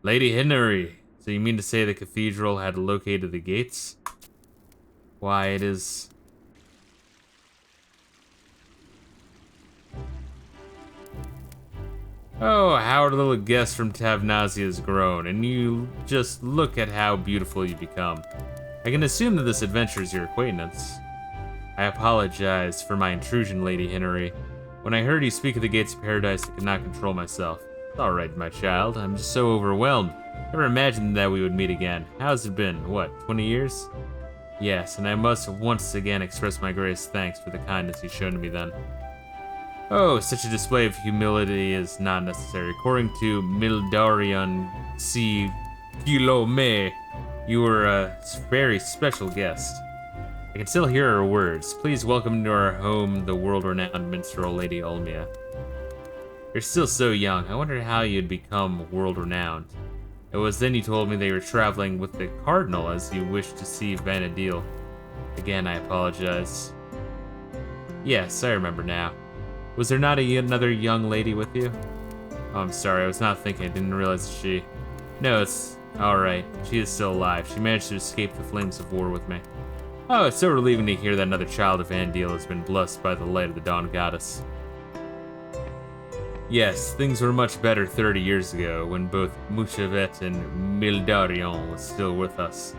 Lady Hinari, so you mean to say the cathedral had located the gates? Why, it is... Oh, how our little guest from Tavnasia has grown, and you just look at how beautiful you become. I can assume that this adventure is your acquaintance. I apologize for my intrusion, Lady Hinari. When I heard you speak of the gates of paradise, I could not control myself. It's alright, my child. I'm just so overwhelmed. Never imagined that we would meet again. How's it been? What, 20 years? Yes, and I must once again express my greatest thanks for the kindness you've shown to me then. Oh, such a display of humility is not necessary. According to Mildarion C. Kilome, you were a very special guest. I can still hear her words. Please welcome to our home the world-renowned minstrel Lady Olmia. You're still so young. I wondered how you'd become world-renowned. It was then you told me that you were traveling with the Cardinal as you wished to see Vanadil. Again, I apologize. Yes, I remember now. Was there not another young lady with you? Oh, I'm sorry, I was not thinking. I didn't realize she... No, it's alright. She is still alive. She managed to escape the flames of war with me. Oh, it's so relieving to hear that another child of Vanadil has been blessed by the light of the Dawn Goddess. Yes, things were much better 30 years ago, when both Mouchevet and Mildarion was still with us.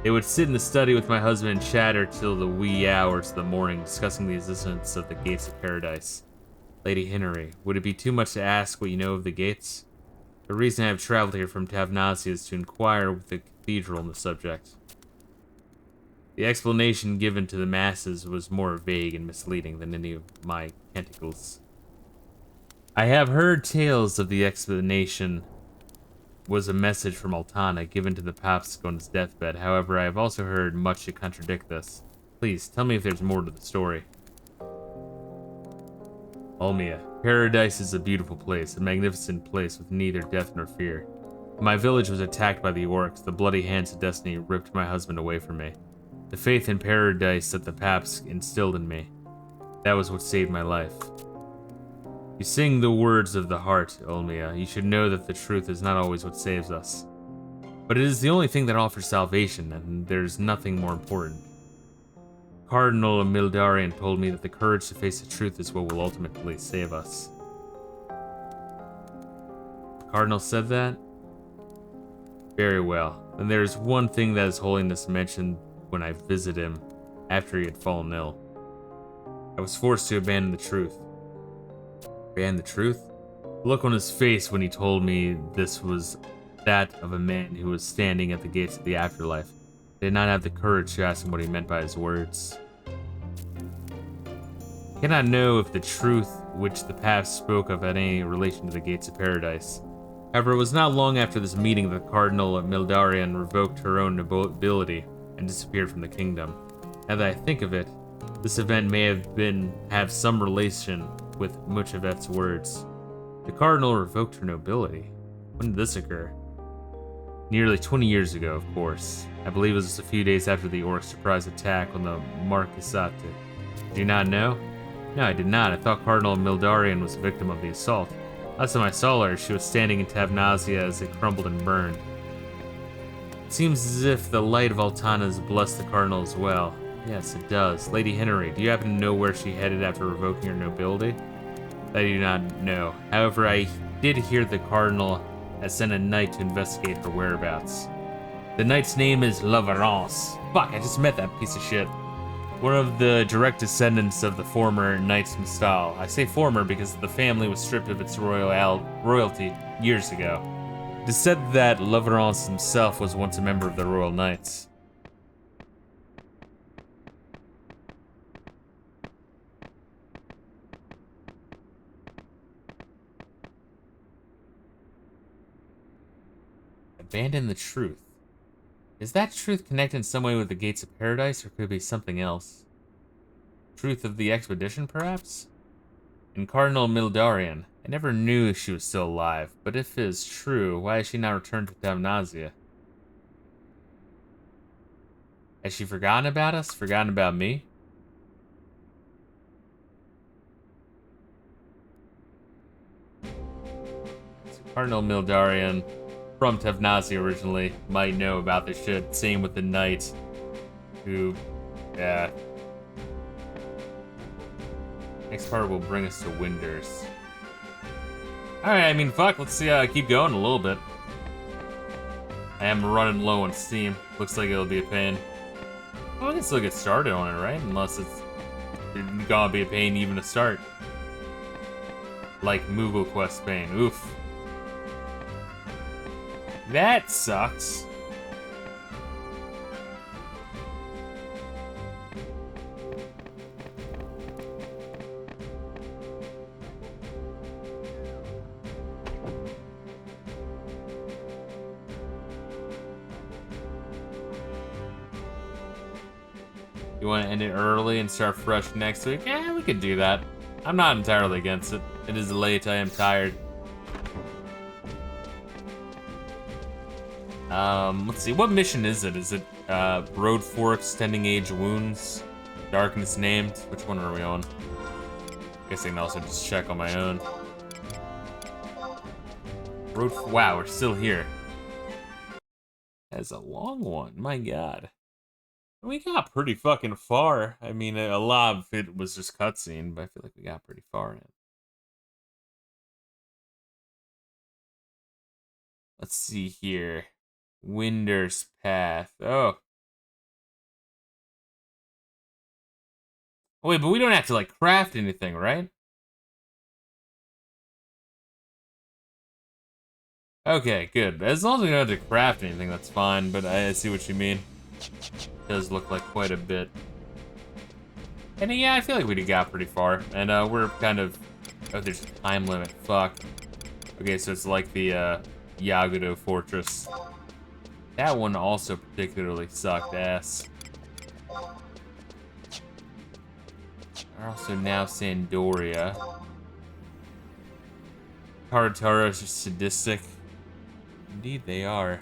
They would sit in the study with my husband and chatter till the wee hours of the morning, discussing the existence of the Gates of Paradise. Lady Henry, would it be too much to ask what you know of the Gates? The reason I have traveled here from Tavnasia is to inquire with the cathedral on the subject. The explanation given to the masses was more vague and misleading than any of my canticles. I have heard tales of the explanation was a message from Altana given to the Papsk on his deathbed. However, I have also heard much to contradict this. Please, tell me if there's more to the story. Olmia, paradise is a beautiful place, a magnificent place with neither death nor fear. When my village was attacked by the orcs, the bloody hands of destiny ripped my husband away from me. The faith in paradise that the Papsk instilled in me, that was what saved my life. You sing the words of the heart, Olmia. You should know that the truth is not always what saves us. But it is the only thing that offers salvation, and there's nothing more important. Cardinal Mildarion told me that the courage to face the truth is what will ultimately save us. The Cardinal said that? Very well. Then there is one thing that His Holiness mentioned when I visited him after he had fallen ill. I was forced to abandon the truth. Abandon the truth? The look on his face when he told me this was that of a man who was standing at the gates of the afterlife. I did not have the courage to ask him what he meant by his words. I cannot know if the truth which the past spoke of had any relation to the gates of paradise. However, it was not long after this meeting that Cardinal Mildarion revoked her own nobility and disappeared from the kingdom. Now that I think of it, this event may have some relation with Muchevet's words. The Cardinal revoked her nobility. When did this occur? Nearly 20 years ago, of course. I believe it was just a few days after the orc surprise attack on the Marquisate. Did you not know? No, I did not. I thought Cardinal Mildarion was a victim of the assault. Last time I saw her, she was standing in Tavnasia as it crumbled and burned. It seems as if the light of Altana has blessed the Cardinal as well. Yes, it does. Lady Henry, do you happen to know where she headed after revoking her nobility? I do not know. However, I did hear the Cardinal has sent a knight to investigate her whereabouts. The knight's name is Laverance. Fuck, I just met that piece of shit. One of the direct descendants of the former Knights Mistal. I say former because the family was stripped of its royalty years ago. It is said that Laverance himself was once a member of the Royal Knights. Abandon the truth. Is that truth connected in some way with the Gates of Paradise, or could it be something else? Truth of the expedition, perhaps? And Cardinal Mildarion. I never knew she was still alive, but if it is true, why has she not returned to Tavnasia? Has she forgotten about us? Forgotten about me? So Cardinal Mildarion, from Tavnasia originally, might know about this shit. Same with the knight, who, yeah. Next part will bring us to Winders. Alright, I mean, fuck, let's see, keep going a little bit. I am running low on steam. Looks like it'll be a pain. Well, we can still get started on it, right? Unless it's gonna be a pain even to start. Like Moogle Quest pain. Oof. That sucks. You want to end it early and start fresh next week? Yeah, we could do that. I'm not entirely against it. It is late, I am tired. Let's see, what mission is it? Is it, Road Forks, Tending Age Wounds, Darkness Named? Which one are we on? I guess I can also just check on my own. Wow, we're still here. That's a long one, my god. We got pretty fucking far. I mean, a lot of it was just cutscene, but I feel like we got pretty far in it. Let's see here. Winder's Path. Oh. Wait, but we don't have to, like, craft anything, right? Okay, good. As long as we don't have to craft anything, that's fine, but I see what you mean. It does look like quite a bit. And yeah, I feel like we got pretty far. And we're kind of... Oh, there's a time limit. Fuck. Okay, so it's like the Yagudo Fortress. That one also particularly sucked ass. We're also now Sandoria. Tartaros are sadistic. Indeed they are.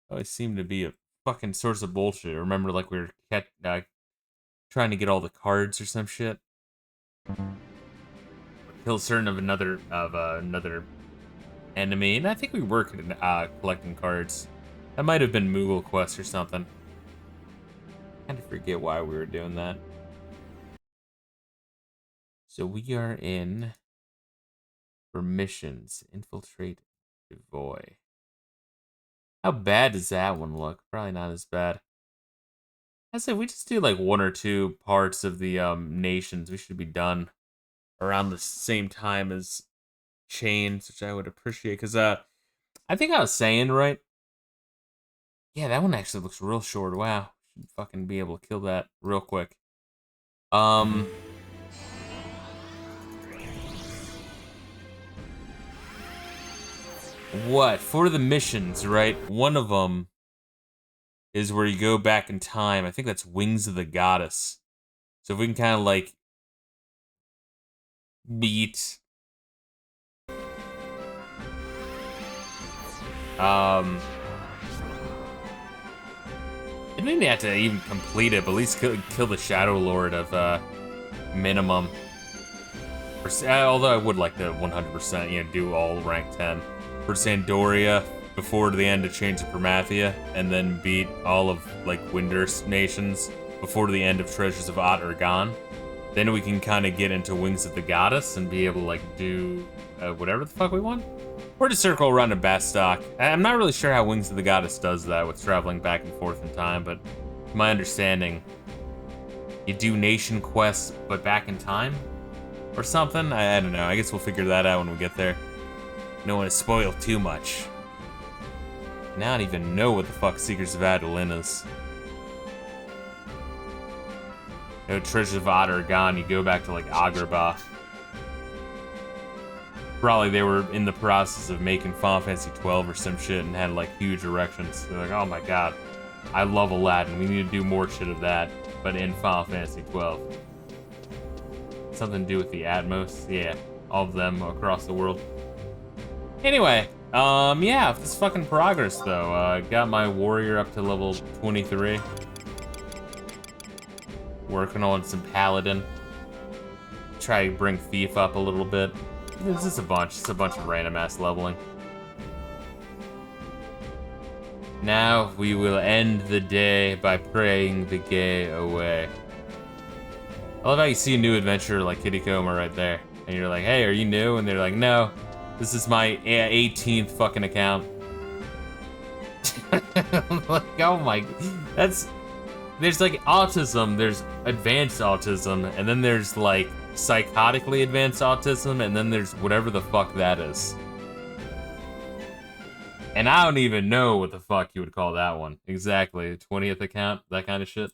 Always seem to be a fucking source of bullshit. Remember, like, we were trying to get all the cards or some shit. Kill certain of another enemy, and I think we were collecting cards. That might have been Moogle Quest or something. I kind of forget why we were doing that. So we are in for missions. Infiltrate Devoy. How bad does that one look? Probably not as bad. I say we just do like 1 or 2 parts of the nations. We should be done around the same time as Chains, which I would appreciate. Because I think I was saying, right? Yeah, that one actually looks real short. Wow. Should fucking be able to kill that real quick. What? For the missions, right? One of them is where you go back in time. I think that's Wings of the Goddess. So if we can kind of like beat you don't even have to even complete it, but at least kill the Shadow Lord of minimum. Although I would like to 100%, you know, do all rank 10 for Sandoria before the end of Chains of Permathia, and then beat all of like Winder's nations before the end of Treasures of Ot Urgan. Then we can kind of get into Wings of the Goddess and be able to like do whatever the fuck we want. Or just circle around to Bastok. I'm not really sure how Wings of the Goddess does that with traveling back and forth in time, but to my understanding, you do nation quests but back in time or something. I don't know. I guess we'll figure that out when we get there. Don't want to spoil too much. Now I don't even know what the fuck Seekers of Adolin is. You know, Treasures of Ot Urgan, you go back to like Agrabah. Probably they were in the process of making Final Fantasy 12 or some shit and had like huge erections. They're like, oh my god, I love Aladdin. We need to do more shit of that, but in Final Fantasy 12. Something to do with the Atmos. Yeah, all of them across the world. Anyway, yeah, this fucking progress though. Got my warrior up to level 23. Working on some paladin. Try to bring thief up a little bit. It's just a bunch of random ass leveling. Now we will end the day by praying the gay away. I love how you see a new adventurer like Kitty Coma right there, and you're like, hey, are you new? And they're like, no, this is my 18th fucking account. I'm like, oh my, there's like autism, there's advanced autism, and then there's like psychotically advanced autism, and then there's whatever the fuck that is. And I don't even know what the fuck you would call that one. Exactly, 20th account, that kind of shit.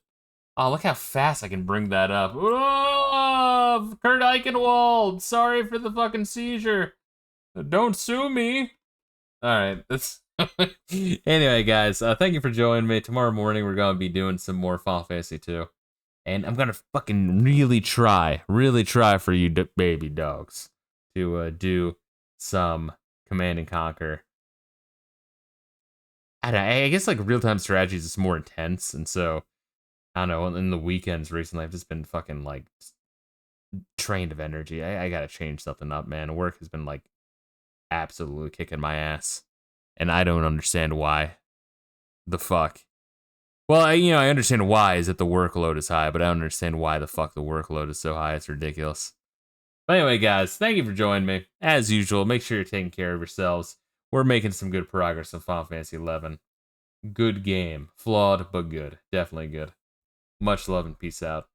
Oh, look how fast I can bring that up. Oh, Kurt Eichenwald, sorry for the fucking seizure. Don't sue me. Alright, that's... Anyway, guys, thank you for joining me. Tomorrow morning, we're going to be doing some more Final Fantasy 2. And I'm gonna fucking really try for you baby dogs to do some Command and Conquer. I guess like real-time strategies is more intense, and so I don't know, in the weekends recently I've just been fucking like drained of energy. I gotta change something up, man. Work has been like absolutely kicking my ass. And I don't understand why. The fuck. Well, I understand why is that the workload is high, but I don't understand why the fuck the workload is so high. It's ridiculous. But anyway, guys, thank you for joining me. As usual, make sure you're taking care of yourselves. We're making some good progress in Final Fantasy XI. Good game. Flawed, but good. Definitely good. Much love and peace out.